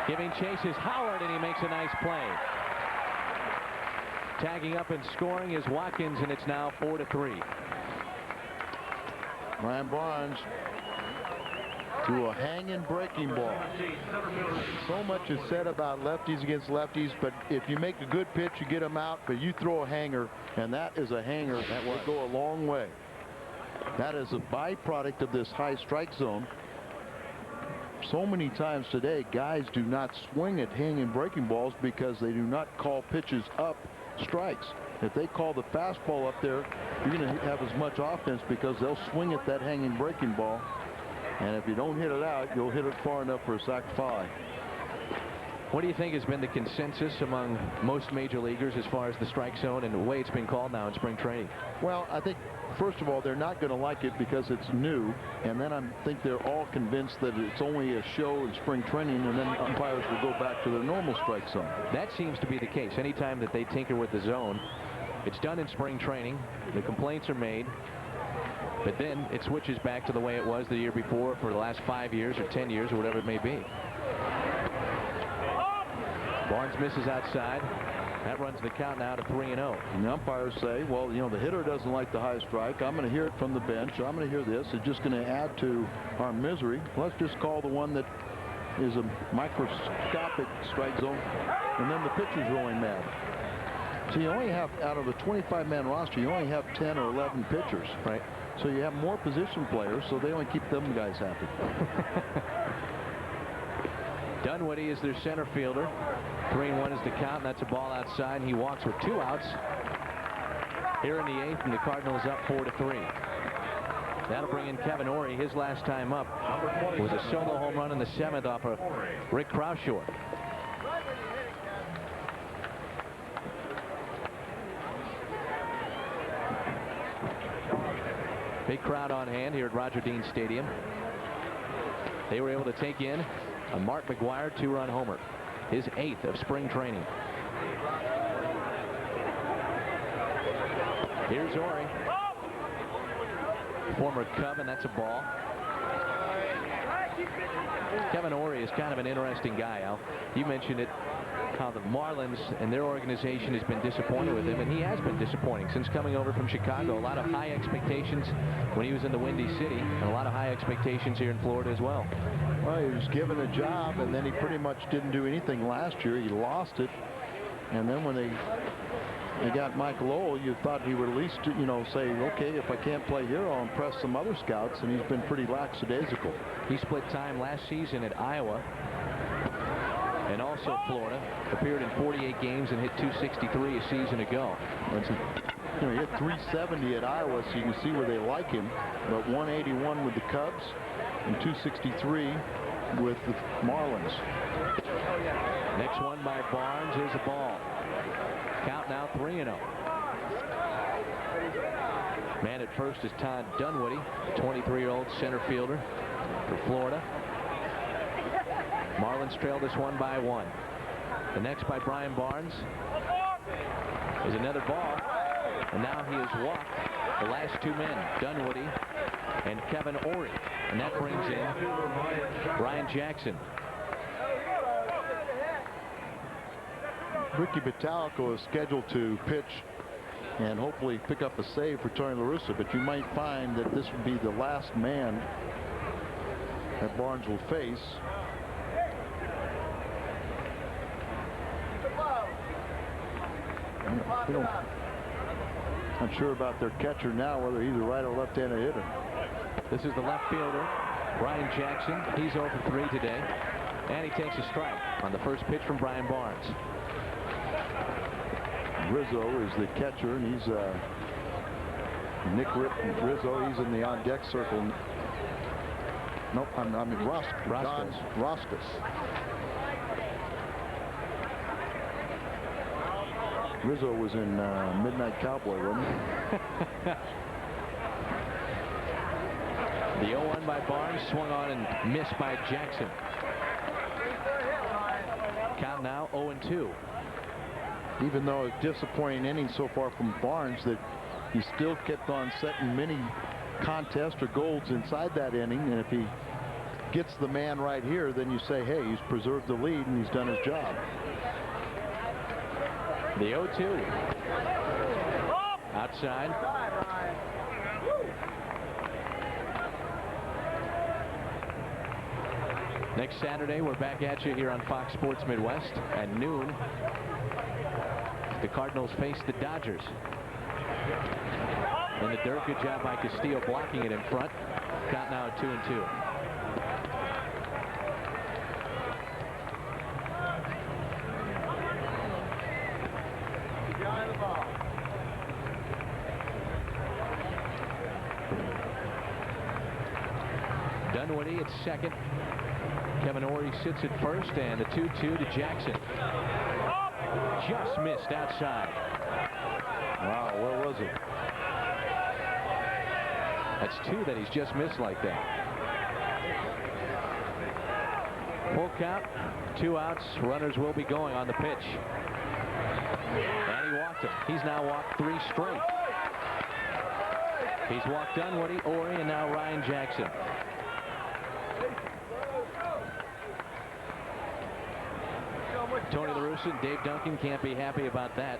Giving chase is Howard, and he makes a nice play. Tagging up and scoring is Watkins, and it's now 4-3. Brian Barnes to a hanging breaking ball. So much is said about lefties against lefties, but if you make a good pitch, you get them out, but you throw a hanger, and that is a hanger that will go a long way. That is a byproduct of this high strike zone. So many times today, guys do not swing at hanging breaking balls because they do not call pitches up strikes. If they call the fastball up there, you're going to have as much offense because they'll swing at that hanging breaking ball. And if you don't hit it out, you'll hit it far enough for a sac fly. What do you think has been the consensus among most major leaguers as far as the strike zone and the way it's been called now in spring training? Well, I think, first of all, they're not going to like it because it's new. And then I think they're all convinced that it's only a show in spring training, and then umpires will go back to their normal strike zone. That seems to be the case. Anytime that they tinker with the zone, it's done in spring training. The complaints are made. But then it switches back to the way it was the year before for the last 5 years or 10 years or whatever it may be. Barnes misses outside. That runs the count now to 3-0. And the umpires say, well, you know, the hitter doesn't like the high strike. I'm going to hear it from the bench. I'm going to hear this. It's just going to add to our misery. Let's just call the one that is a microscopic strike zone, and then the pitcher's rolling mad. So you only have, out of a 25-man roster, you only have 10 or 11 pitchers. Right. So you have more position players, so they only keep them guys happy. Dunwoody is their center fielder. 3-1 is the count, and that's a ball outside. He walks with 2 outs here in the 8th, and the Cardinals up 4-3. That'll bring in Kevin Ory. His last time up was a solo home run in the 7th off of Rick Croushore. Big crowd on hand here at Roger Dean Stadium. They were able to take in a Mark McGuire 2-run homer, his 8th of spring training. Here's Ory, former Cub, and that's a ball. Kevin Ory is kind of an interesting guy, Al. You mentioned it, how the Marlins and their organization has been disappointed with him, and he has been disappointing since coming over from Chicago. A lot of high expectations when he was in the Windy City, and a lot of high expectations here in Florida as well. Well, he was given a job, and then he pretty much didn't do anything last year. He lost it, and then when they got Mike Lowell, you thought he would at least, you know, say, okay, if I can't play here, I'll impress some other scouts, and he's been pretty lackadaisical. He split time last season at Iowa and also Florida. Appeared in 48 games and hit .263 a season ago. You know, he hit .370 at Iowa, so you can see where they like him. But .181 with the Cubs and .263 with the Marlins. Next one by Barnes. Here's a ball. Count now 3-0. Man at first is Todd Dunwoody, 23-year-old center fielder for Florida. Marlins trail this one by 1. The next by Brian Barnes is another ball, and now he has walked the last 2 men, Dunwoody and Kevin Ory, and that brings in Ryan Jackson. Ricky Vitalico is scheduled to pitch and hopefully pick up a save for Tony La Russa, but you might find that this would be the last man that Barnes will face. Not sure about their catcher now, whether he's a right or left-handed hitter. This is the left fielder, Ryan Jackson. He's 0 for 3 today, and he takes a strike on the first pitch from Brian Barnes. Rizzo is the catcher, and he's Nick Rizzo. He's in the on-deck circle. Nope, I mean Roskus. Rizzo was in Midnight Cowboy, wasn't he? The 0-1 by Barnes, swung on and missed by Jackson. Count now 0-2. Even though it's disappointing inning so far from Barnes, that he still kept on setting many contests or goals inside that inning, and if he gets the man right here, then you say, hey, he's preserved the lead and he's done his job. The 0-2. Outside. Next Saturday, we're back at you here on Fox Sports Midwest at noon. The Cardinals face the Dodgers. In the dirt, good job by Castillo blocking it in front. Count now at 2-2. Dunwoody at second. Kevin Ory sits at first, and the 2-2 to Jackson. Just missed outside. Wow, where was it? That's 2 that he's just missed like that. Full count, 2 outs. Runners will be going on the pitch. And he walked him. He's now walked 3 straight. He's walked Dunwoody, Ory, and now Ryan Jackson. Tony La Russa and Dave Duncan can't be happy about that,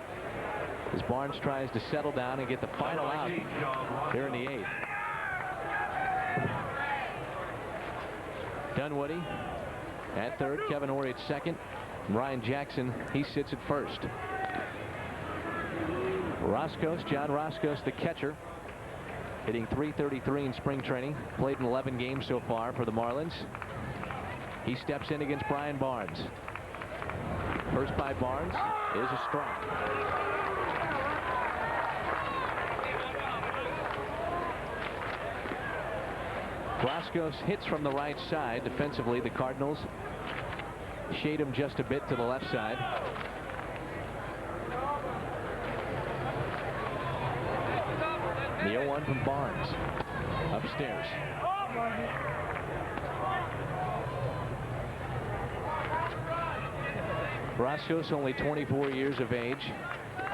as Barnes tries to settle down and get the final out here in the 8th. Dunwoody at third, Kevin Ory at second, and Ryan Jackson, he sits at first. Roscos, John Roscos, the catcher, hitting .333 in spring training. Played in 11 games so far for the Marlins. He steps in against Brian Barnes. First by Barnes is a strike. Roscos hits from the right side. Defensively, the Cardinals shade him just a bit to the left side. The 0-1 from Barnes. Upstairs. Roscos, only 24 years of age,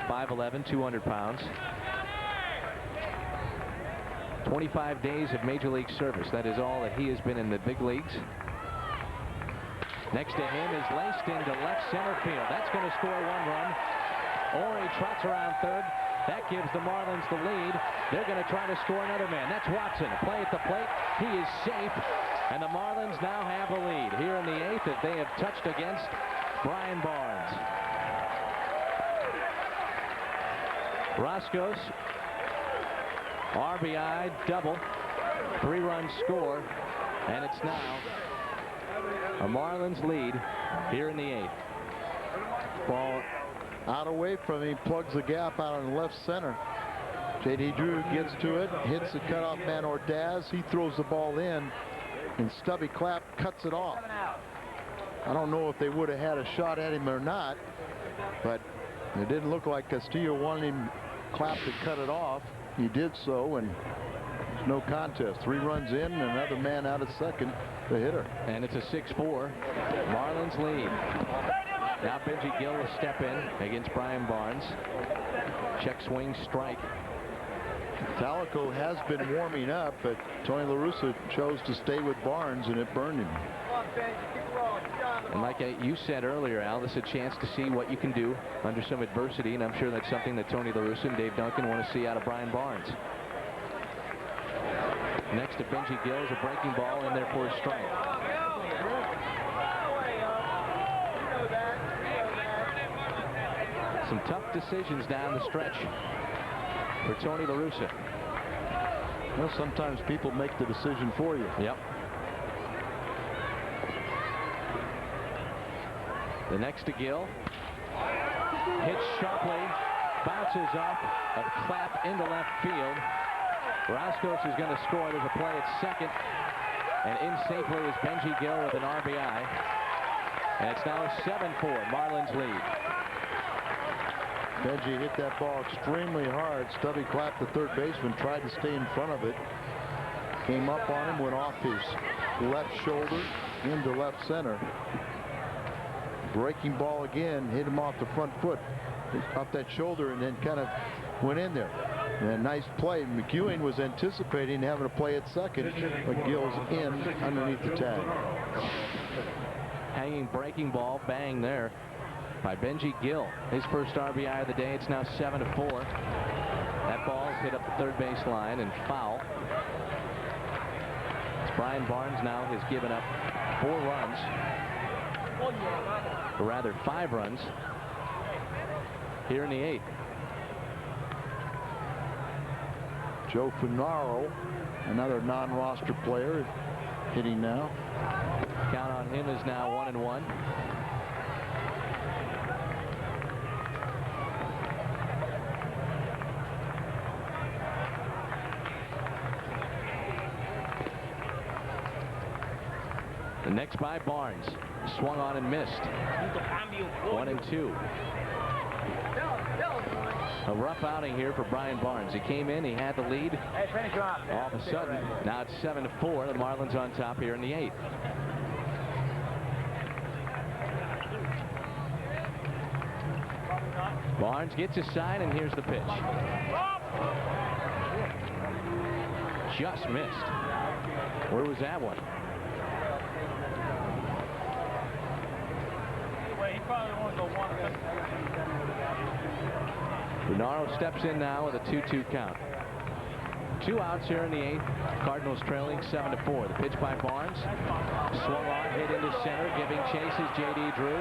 5'11", 200 pounds. 25 days of Major League service. That is all that he has been in the big leagues. Next to him is laced into left center field. That's going to score 1 run. Ori trots around third. That gives the Marlins the lead. They're going to try to score another man. That's Watson. A play at the plate. He is safe. And the Marlins now have a lead here in the 8th that they have touched against Brian Barnes. Roscos, RBI double, 3-run score, and it's now a Marlins lead here in the 8th. Ball out away from him, plugs the gap out on left center. J.D. Drew gets to it, hits the cutoff man Ordaz. He throws the ball in, and Stubby Clapp cuts it off. I don't know if they would have had a shot at him or not, but it didn't look like Castillo wanted him, Clapp, to cut it off. He did so, and there's no contest. 3 runs in, and another man out at second, the hitter. And it's a 6-4 Marlins lead. Now Benji Gill will step in against Brian Barnes. Check swing strike. Talico has been warming up, but Tony La Russa chose to stay with Barnes, and it burned him. And like you said earlier, Al, this is a chance to see what you can do under some adversity, and I'm sure that's something that Tony La Russa and Dave Duncan want to see out of Brian Barnes. Next to Benji Gill is a breaking ball in there for a strike. Some tough decisions down the stretch for Tony La Russa. Well, sometimes people make the decision for you. Yep. The next to Gill. Hits sharply. Bounces off of Clapp into left field. Roscos is going to score. There's a play at second. And in safely is Benji Gill with an RBI. And it's now a 7-4 Marlins lead. Benji hit that ball extremely hard. Stubby Clapp, the third baseman, tried to stay in front of it. Came up on him, went off his left shoulder into left center. Breaking ball again, hit him off the front foot, off that shoulder, and then kind of went in there. And a nice play. McEwen was anticipating having a play at second, but Gill's in underneath the tag. Hanging breaking ball, bang there by Benji Gill. His first RBI of the day. It's now 7-4. That ball is hit up the third base line and foul. Brian Barnes now has given up 4 runs. Or rather 5 runs here in the 8th. Joe Funaro, another non-roster player, hitting now. Count on him is now 1-1. The next by Barnes. Swung on and missed. 1-2. A rough outing here for Brian Barnes. He came in, he had the lead. Hey, finish him up. All of a sudden, now it's 7-4. The Marlins on top here in the 8th. Barnes gets his sign, and here's the pitch. Just missed. Where was that one? Bernardo steps in now with a 2-2 count. 2 outs here in the 8th. Cardinals trailing 7-4. The pitch by Barnes. Swung on, hit into center, giving chase is J.D. Drew.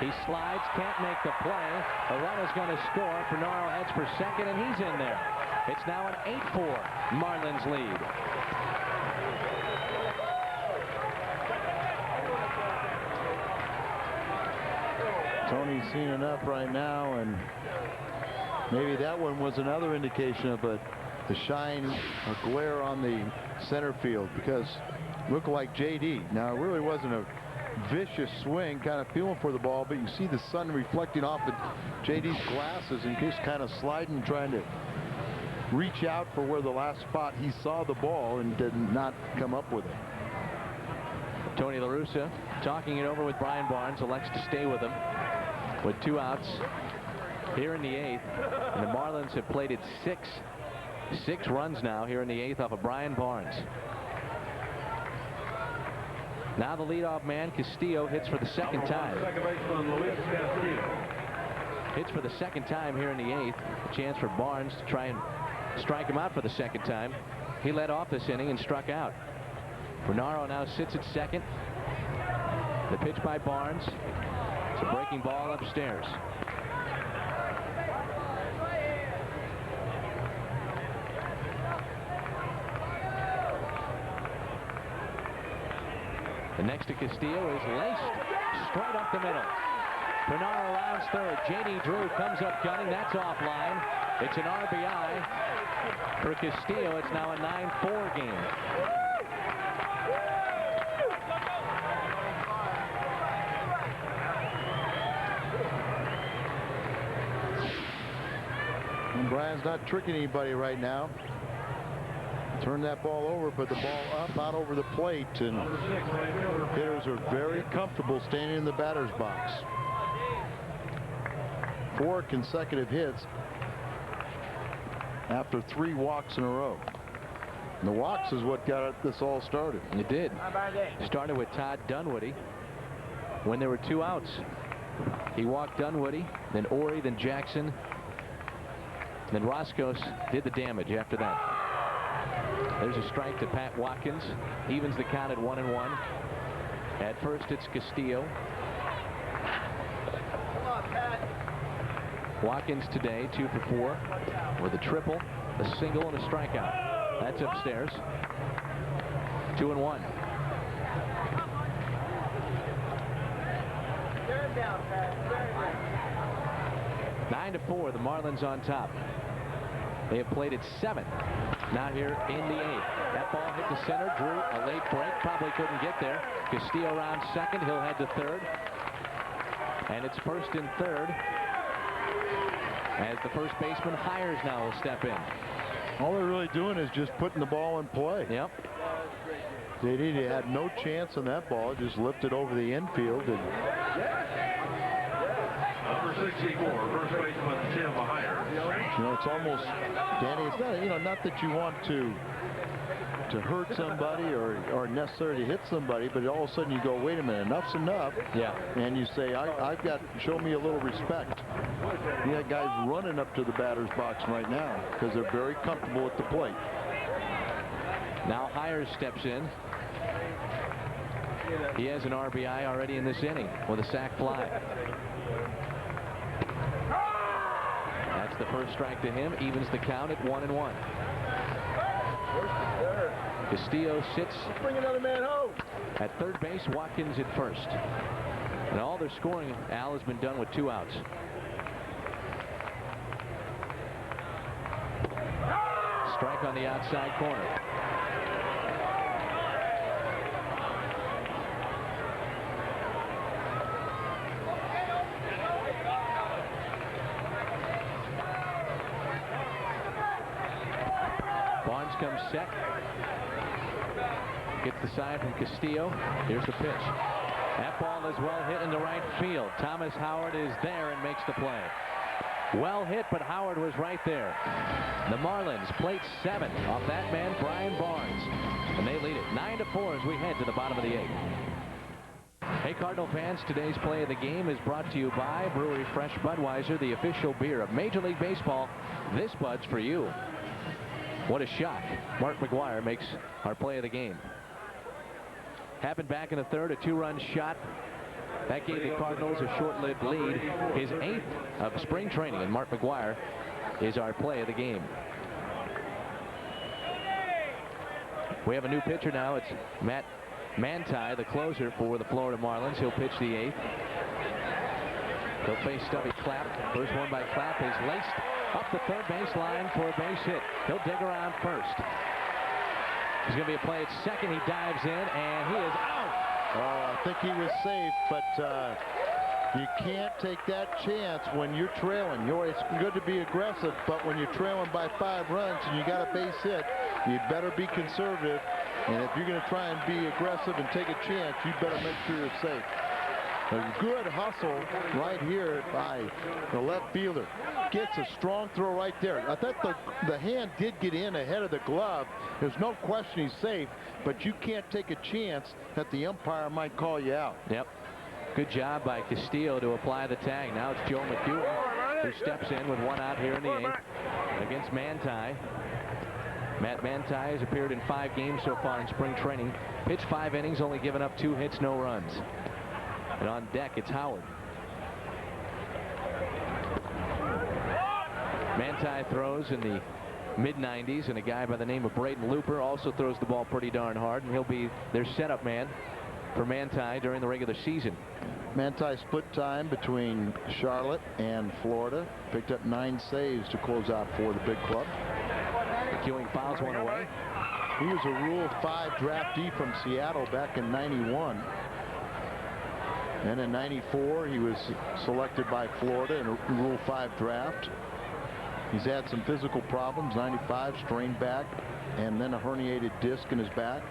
He slides, can't make the play. A run is going to score. Bernaro heads for second, and he's in there. It's now an 8-4 Marlins lead. Tony's seen enough right now, and maybe that one was another indication of the shine, a glare on the center field, because it looked like J.D. Now, it really wasn't a vicious swing, kind of feeling for the ball, but you see the sun reflecting off of J.D.'s glasses and just kind of sliding, trying to reach out for where the last spot he saw the ball and did not come up with it. Tony La Russa talking it over with Brian Barnes, elects to stay with him with 2 outs here in the 8th. And the Marlins have plated six runs now here in the 8th off of Brian Barnes. Now the leadoff man, Castillo, hits for the second time. Hits for the second time here in the 8th. A chance for Barnes to try and strike him out for the second time. He led off this inning and struck out. Bernaro now sits at second. The pitch by Barnes. It's a breaking ball upstairs. The next to Castillo is laced straight up the middle. Bernaro rounds third. J.D. Drew comes up gunning. That's offline. It's an RBI for Castillo. It's now a 9-4 game. And Brian's not tricking anybody right now. Turn that ball over, put the ball up, out over the plate, and hitters are very comfortable standing in the batter's box. 4 consecutive hits after 3 walks in a row. And the walks is what got this all started. It did. Started with Todd Dunwoody when there were 2 outs. He walked Dunwoody, then Ori, then Jackson, then Roscos did the damage after that. There's a strike to Pat Watkins. Evens the count at 1-1. At first, it's Castillo. Watkins today 2 for 4 with a triple, a single, and a strikeout. That's upstairs. 2-1. Nine to 4, the Marlins on top. They have played it 7. Now here in the 8th. That ball hit the center. Drew a late break. Probably couldn't get there. Castillo rounds second. He'll head to third. And it's first and third as the first baseman Hires now will step in. All they're really doing is just putting the ball in play. Yep. They had no chance on that ball. Just lifted over the infield. And Number 64, first baseman Tim Hires. you know, it's almost, Danny, it's not, you know, not that you want to hurt somebody or necessarily hit somebody, but all of a sudden you go, wait a minute, enough's enough. Yeah. And you say, I've got, show me a little respect. You got guys running up to the batter's box right now because they're very comfortable at the plate. Now Hires steps in. He has an RBI already in this inning with a sac fly. That's the first strike to him. Evens the count at 1-1. Castillo sits at third base. Watkins at first. And all their scoring, Al, has been done with 2 outs. Strike on the outside corner. Barnes comes set. Gets the sign from Castillo. Here's the pitch. That ball is well hit into right field. Thomas Howard is there and makes the play. Well hit, but Howard was right there. The Marlins plate 7 off that man, Brian Barnes. And they lead it 9-4 as we head to the bottom of the 8th. Hey, Cardinal fans, today's play of the game is brought to you by Brewery Fresh Budweiser, the official beer of Major League Baseball. This Bud's for you. What a shock. Mark McGuire makes our play of the game. Happened back in the third, a 2-run shot. That gave the Cardinals a short-lived lead. His 8th of spring training, and Mark McGwire is our play of the game. We have a new pitcher now. It's Matt Manti, the closer for the Florida Marlins. He'll pitch the 8th. He'll face Stubby Clapp. First one by Clapp is laced up the third baseline for a base hit. He'll dig around first. There's going to be a play at second. He dives in, and he is out. Oh, I think he was safe, but you can't take that chance when you're trailing. It's good to be aggressive, but when you're trailing by 5 runs and you got a base hit, you better be conservative. And if you're going to try and be aggressive and take a chance, you better make sure you're safe. A good hustle right here by the left fielder. Gets a strong throw right there. I thought the hand did get in ahead of the glove. There's no question he's safe, but you can't take a chance that the umpire might call you out. Yep. Good job by Castillo to apply the tag. Now it's Joe McEwen who steps in with 1 out here in the 8th against Manti. Matt Manti has appeared in 5 games so far in spring training. Pitched 5 innings, only given up 2 hits, no runs. And on deck, it's Howard. Manti throws in the mid-90s, and a guy by the name of Braden Looper also throws the ball pretty darn hard, and he'll be their setup man for Manti during the regular season. Manti split time between Charlotte and Florida. Picked up 9 saves to close out for the big club. McEwen fouls one away. He was a Rule 5 draftee from Seattle back in '91. And in '94, he was selected by Florida in a Rule 5 draft. He's had some physical problems. '95, strained back, and then a herniated disc in his back.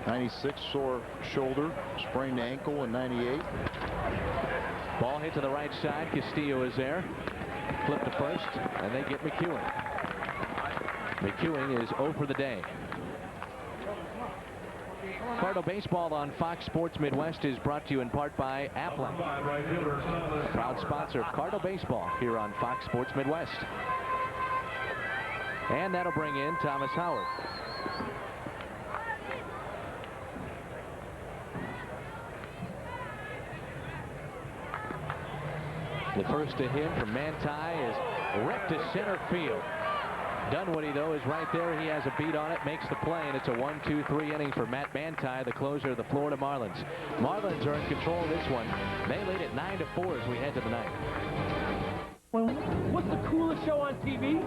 '96, sore shoulder, sprained ankle in '98. Ball hit to the right side. Castillo is there. Flip to first, and they get McEwen. McEwen is 0 for the day. Cardinal Baseball on Fox Sports Midwest is brought to you in part by Applin, proud sponsor of Cardinal Baseball here on Fox Sports Midwest. And that'll bring in Thomas Howard. The first to him from Manti is ripped to center field. Dunwoody, though, is right there. He has a beat on it, makes the play, and it's a 1-2-3 inning for Matt Manti, the closer of the Florida Marlins. Marlins are in control of this one. They lead it 9-4 as we head to the 9th. Well, what's the coolest show on TV?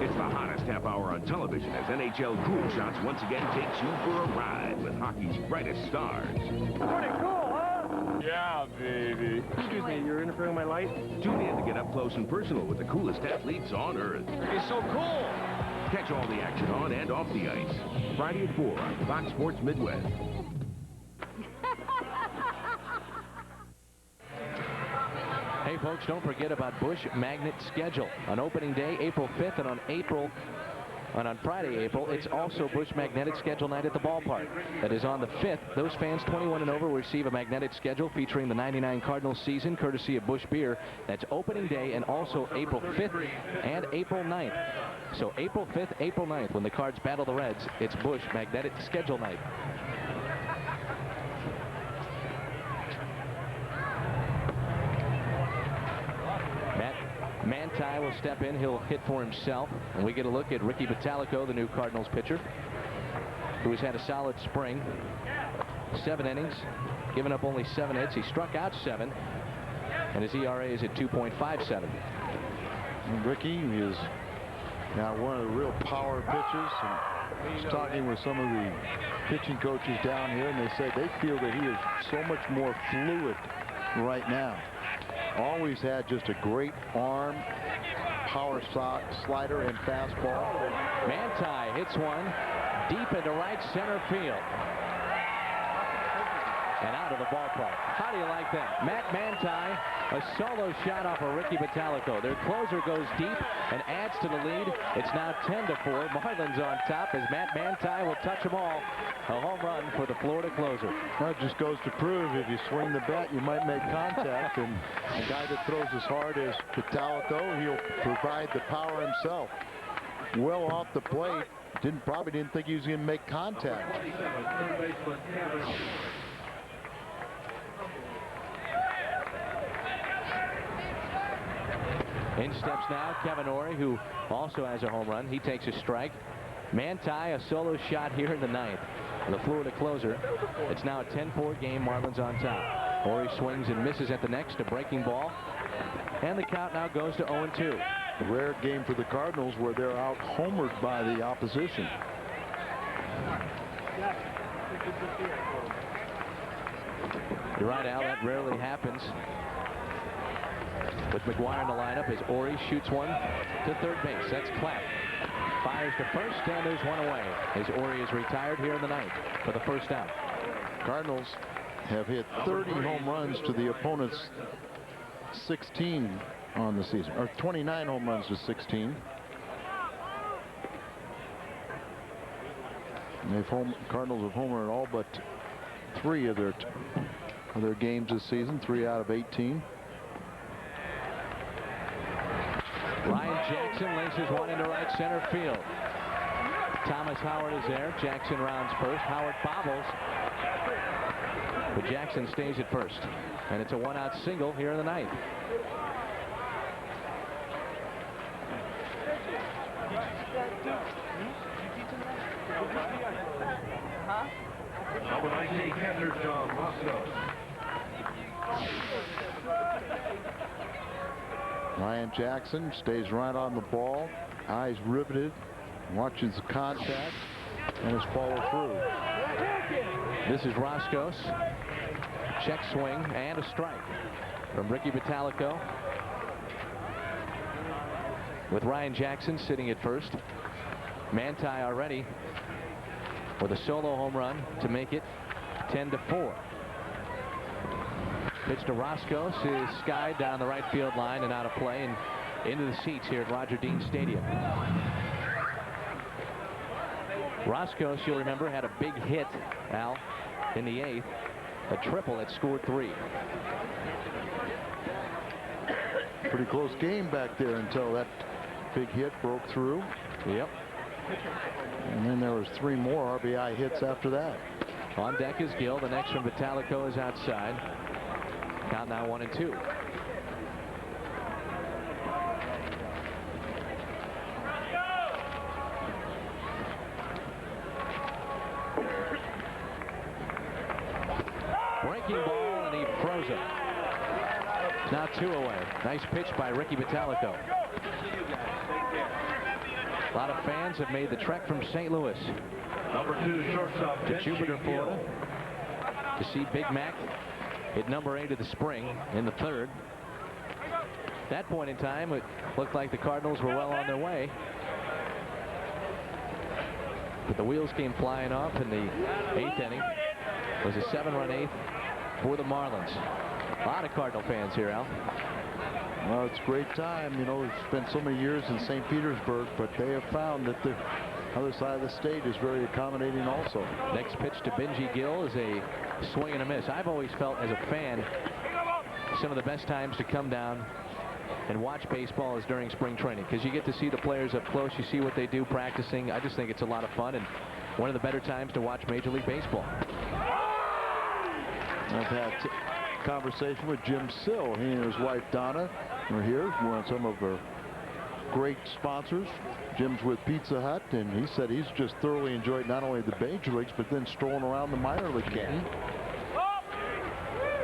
It's the hottest half hour on television as NHL Cool Shots once again takes you for a ride with hockey's brightest stars. Pretty cool, huh? Yeah, baby. Excuse me, you're interfering with my light? Tune in to get up close and personal with the coolest athletes on Earth. It's so cool! Catch all the action on and off the ice. Friday at 4 on Fox Sports Midwest. Hey, folks, don't forget about Busch Magnet Schedule. On opening day, April 5th, and on Friday, April, it's also Busch Magnetic Schedule night at the ballpark. That is on the 5th. Those fans 21 and over will receive a magnetic schedule featuring the '99 Cardinals season, courtesy of Busch Beer. That's opening day and also April 5th and April 9th. So April 5th, April 9th, when the Cards battle the Reds, it's Busch Magnetic Schedule night. Manti will step in. He'll hit for himself. And we get a look at Ricky Bottalico, the new Cardinals pitcher, who has had a solid spring. 7 innings, given up only 7 hits. He struck out 7, and his ERA is at 2.57. Ricky is now one of the real power pitchers. And he's talking with some of the pitching coaches down here, and they say they feel that he is so much more fluid right now. Always had just a great arm, power slider, and fastball. Manti hits one deep into right center field. And out of the ballpark. How do you like that? Matt Manti, a solo shot off of Ricky Bottalico. Their closer goes deep and adds to the lead. It's now 10-4. Marlins on top as Matt Manti will touch them all. A home run for the Florida closer. Well, it just goes to prove if you swing the bat, you might make contact. And a guy that throws as hard as Bottalico, he'll provide the power himself. Well off the plate. Probably didn't think he was going to make contact. In steps now Kevin Ory, who also has a home run. He takes a strike. Manti, a solo shot here in the ninth. The Florida closer. It's now a 10-4 game. Marlins on top. Ory swings and misses at the next. A breaking ball. And the count now goes to 0-2. A rare game for the Cardinals where they're out homered by the opposition. You're right, Al. That rarely happens. With McGuire in the lineup as Ory shoots one to third base. That's Clapp. Fires to first, and there's one away as Ory is retired here in the ninth for the first out. Cardinals have hit 30 home runs to the opponent's 16 on the season, or 29 home runs to 16. And Cardinals have homered in all but 3 of their games this season, 3 out of 18. Ryan Jackson laces one into right center field. Thomas Howard is there. Jackson rounds first. Howard bobbles. But Jackson stays at first. And it's a 1-out single here in the ninth. Number 19, catcher John Roscoe. Ryan Jackson stays right on the ball, eyes riveted, watches the contact, and his follow through. This is Roscoe. Check swing and a strike from Ricky Vitalico. With Ryan Jackson sitting at first. Manti already with a solo home run to make it 10-4. Pitch to Roscoe is skied down the right field line and out of play and into the seats here at Roger Dean Stadium. Roscoe, you'll remember, had a big hit, Al, in the 8th. A triple that scored 3. Pretty close game back there until that big hit broke through. Yep. And then there was 3 more RBI hits after that. On deck is Gill. The next from Vitalico is outside. Count now 1-2. Breaking ball, and he froze it. Now 2 away. Nice pitch by Ricky Vitalico. A lot of fans have made the trek from St. Louis Number 2, shortstop to Jupiter, Florida, to see Big Mac hit number 8 of the spring in the 3rd. At that point in time, it looked like the Cardinals were well on their way. But the wheels came flying off in the 8th inning. It was a 7-run 8th for the Marlins. A lot of Cardinal fans here, Al. Well, it's a great time. You know, we've spent so many years in St. Petersburg, but they have found that the other side of the state is very accommodating also. Next pitch to Benji Gill is a swing and a miss. I've always felt as a fan some of the best times to come down and watch baseball is during spring training, because you get to see the players up close. You see what they do practicing. I just think it's a lot of fun and one of the better times to watch Major League Baseball. I've had conversation with Jim Sill. He and his wife Donna are here. We're on some of our great sponsors. Jim's with Pizza Hut, and he said he's just thoroughly enjoyed not only the major leagues but then strolling around the minor league game.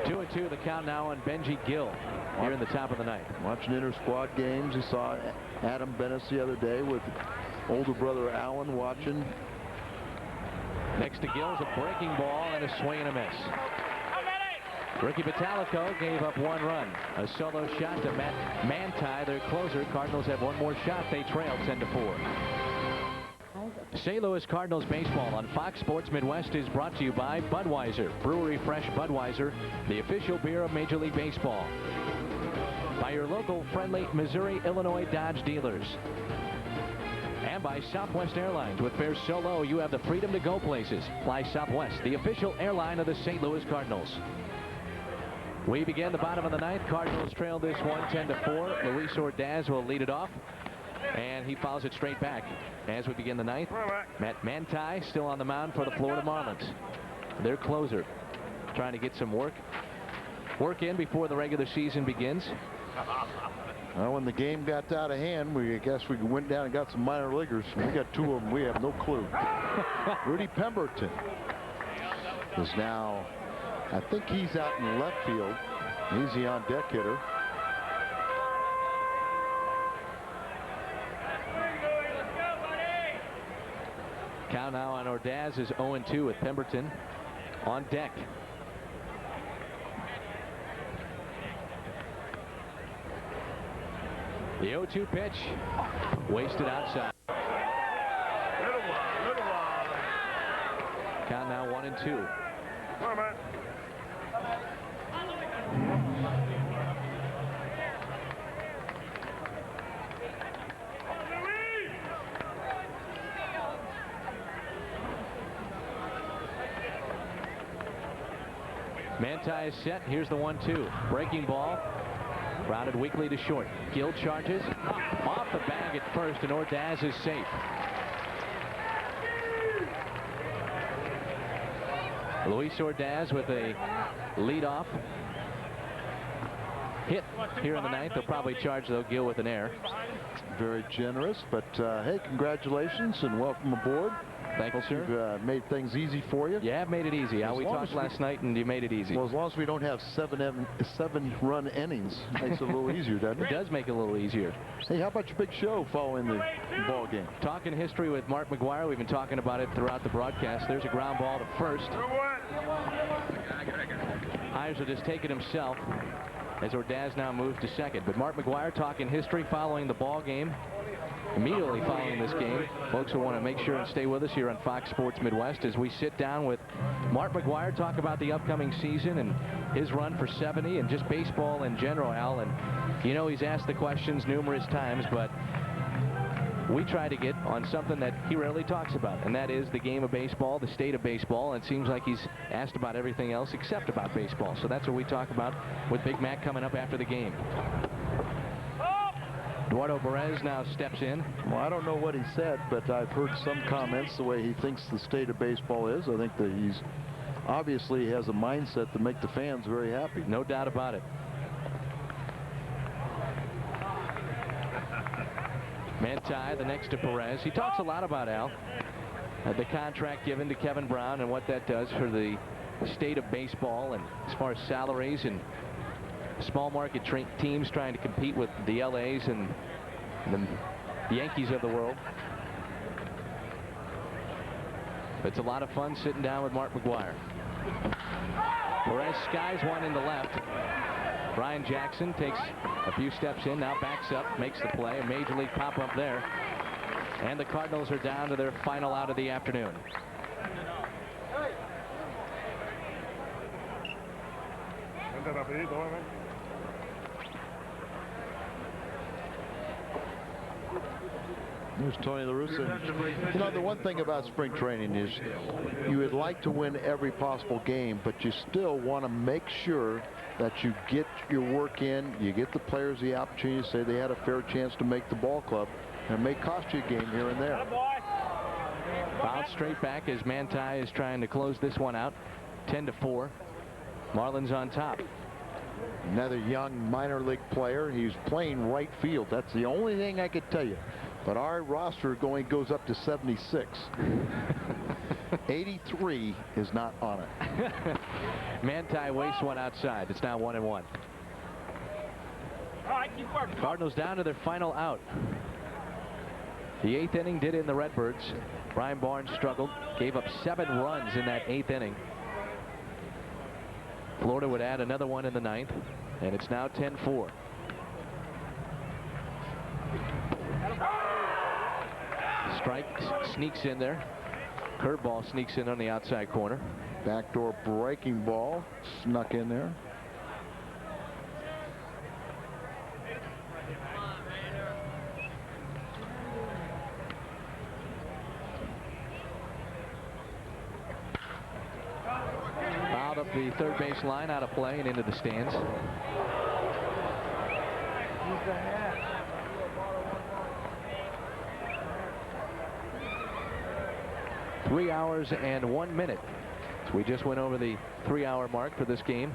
2-2 the count now on Benji Gill here in the top of the ninth. Watching inter-squad games, he saw Adam Bennis the other day with older brother Alan watching. Next to Gill is a breaking ball and a swing and a miss. Ricky Vitalico gave up 1 run. A solo shot to Manti, their closer. Cardinals have 1 more shot. They trail 10-4. St. Louis Cardinals baseball on Fox Sports Midwest is brought to you by Budweiser. Brewery Fresh Budweiser, the official beer of Major League Baseball. By your local friendly Missouri, Illinois Dodge dealers. And by Southwest Airlines. With fares so low, you have the freedom to go places. Fly Southwest, the official airline of the St. Louis Cardinals. We begin the bottom of the ninth. Cardinals trail this one 10-4. Luis Ordaz will lead it off. And he fouls it straight back as we begin the ninth. Matt Manti still on the mound for the Florida Marlins. Their closer, trying to get some work in before the regular season begins. Well, when the game got out of hand, I guess we went down and got some minor leaguers. We got two of them. We have no clue. Rudy Pemberton is now, I think he's out in left field. He's the on-deck hitter. Count now on Ordaz is 0-2 with Pemberton on deck. The 0-2 pitch, wasted outside. Count now 1-2. Manti is set. Here's the 1-2. Breaking ball. Routed weakly to short. Gill charges. Off the bag at first, and Ordaz is safe. Luis Ordaz with a leadoff hit here in the ninth. They'll probably charge, though, Gill with an error. Very generous, but hey, congratulations and welcome aboard. Thank you, sir. You've made things easy for you. You have made it easy. We talked last night, and you made it easy. Well, as long as we don't have seven-run innings, it makes it a little easier, doesn't it? It does make it a little easier. Hey, how about your big show following the ball game? Talking history with Mark McGuire. We've been talking about it throughout the broadcast. There's a ground ball to first. Hires will just take it himself as Ordaz now moves to second. But Mark McGuire talking history following the ball game. Immediately following this game, folks will want to make sure and stay with us here on Fox Sports Midwest as we sit down with Mark McGuire, talk about the upcoming season and his run for 70 and just baseball in general, Al. And you know, he's asked the questions numerous times, but we try to get on something that he rarely talks about, and that is the game of baseball, the state of baseball. And it seems like he's asked about everything else except about baseball. So that's what we talk about with Big Mac coming up after the game. Eduardo Perez now steps in. Well, I don't know what he said, but I've heard some comments the way he thinks the state of baseball is. I think that he's obviously has a mindset to make the fans very happy. No doubt about it. Manti, the next to Perez. He talks a lot about, Al, the contract given to Kevin Brown and what that does for the state of baseball, and as far as salaries and small market teams trying to compete with the LAs and the Yankees of the world. It's a lot of fun sitting down with Mark McGuire. Perez skies one in the left. Brian Jackson takes a few steps in, now backs up, makes the play. A major league pop-up there. And the Cardinals are down to their final out of the afternoon. Here's Tony La Russa. You know, the one thing about spring training is you would like to win every possible game, but you still want to make sure that you get your work in, you get the players the opportunity to say they had a fair chance to make the ball club, and it may cost you a game here and there. Fouled straight back as Manti is trying to close this one out. 10-4. Marlins on top. Another young minor league player. He's playing right field. That's the only thing I could tell you. But our roster goes up to 76. 83 is not on it. Manti wastes one outside. It's now 1-1. All right, keep working. Cardinals down to their final out. The 8th inning did in the Redbirds. Brian Barnes struggled, gave up 7 runs in that 8th inning. Florida would add another one in the 9th, and it's now 10-4. Strike sneaks in there. Curveball sneaks in on the outside corner. Backdoor breaking ball snuck in there. Fouled up the third base line, out of play and into the stands. 3 hours and 1 minute. So we just went over the 3-hour mark for this game.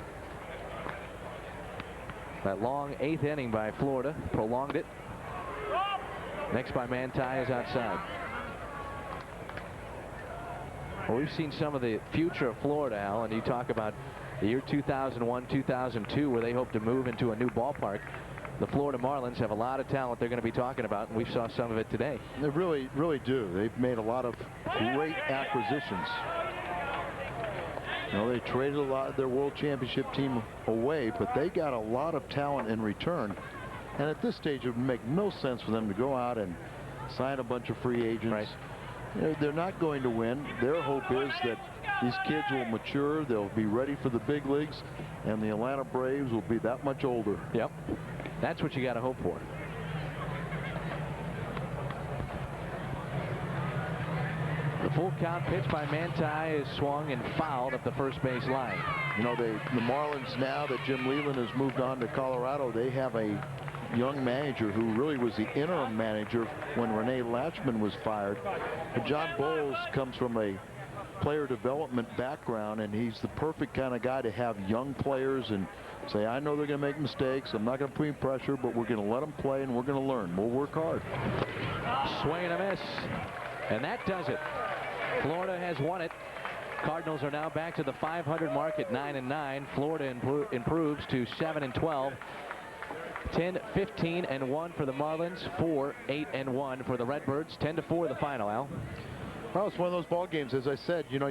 That long 8th inning by Florida prolonged it. Next by Manti is outside. Well, we've seen some of the future of Florida, Al, and you talk about the year 2001, 2002, where they hope to move into a new ballpark. The Florida Marlins have a lot of talent they're going to be talking about, and we saw some of it today. They really, really do. They've made a lot of great acquisitions. You know, they traded a lot of their World Championship team away, but they got a lot of talent in return. And at this stage, it would make no sense for them to go out and sign a bunch of free agents. Right. You know, they're not going to win. Their hope is that these kids will mature, they'll be ready for the big leagues, and the Atlanta Braves will be that much older. Yep. That's what you got to hope for. The full count pitch by Manti is swung and fouled up the first base line. You know, the Marlins, now that Jim Leyland has moved on to Colorado, they have a young manager who really was the interim manager when Rene Latchman was fired. But John Bowles comes from a player development background, and he's the perfect kind of guy to have young players and say, I know they're going to make mistakes. I'm not going to put any pressure, but we're going to let them play and we're going to learn. We'll work hard. Swing and a miss. And that does it. Florida has won it. Cardinals are now back to the 500 mark at 9-9. Florida improves to 7-12. 10-15-1 for the Marlins. 4-8-1 for the Redbirds. 10-4 the final, Al. Well, it's one of those ball games. As I said, you know,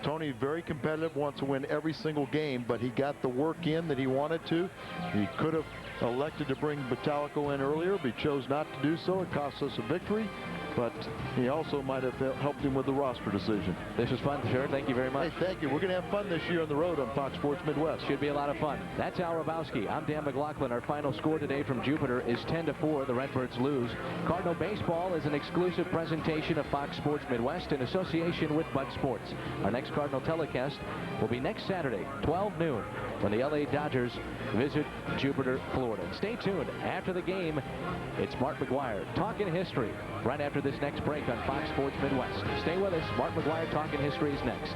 Tony, very competitive, wants to win every single game, but he got the work in that he wanted to. He could have elected to bring Batalico in earlier, but he chose not to do so. It cost us a victory, but he also might have helped him with the roster decision. This was fun, sir. Thank you very much. Hey, thank you. We're going to have fun this year on the road on Fox Sports Midwest. Should be a lot of fun. That's Al Hrabowski. I'm Dan McLaughlin. Our final score today from Jupiter is 10-4. The Redbirds lose. Cardinal Baseball is an exclusive presentation of Fox Sports Midwest in association with Bud Sports. Our next Cardinal telecast will be next Saturday, 12 noon, when the LA Dodgers visit Jupiter, Florida. Stay tuned. After the game, it's Mark McGwire talking history right after this next break on Fox Sports Midwest. Stay with us. Mark McGwire talking history is next.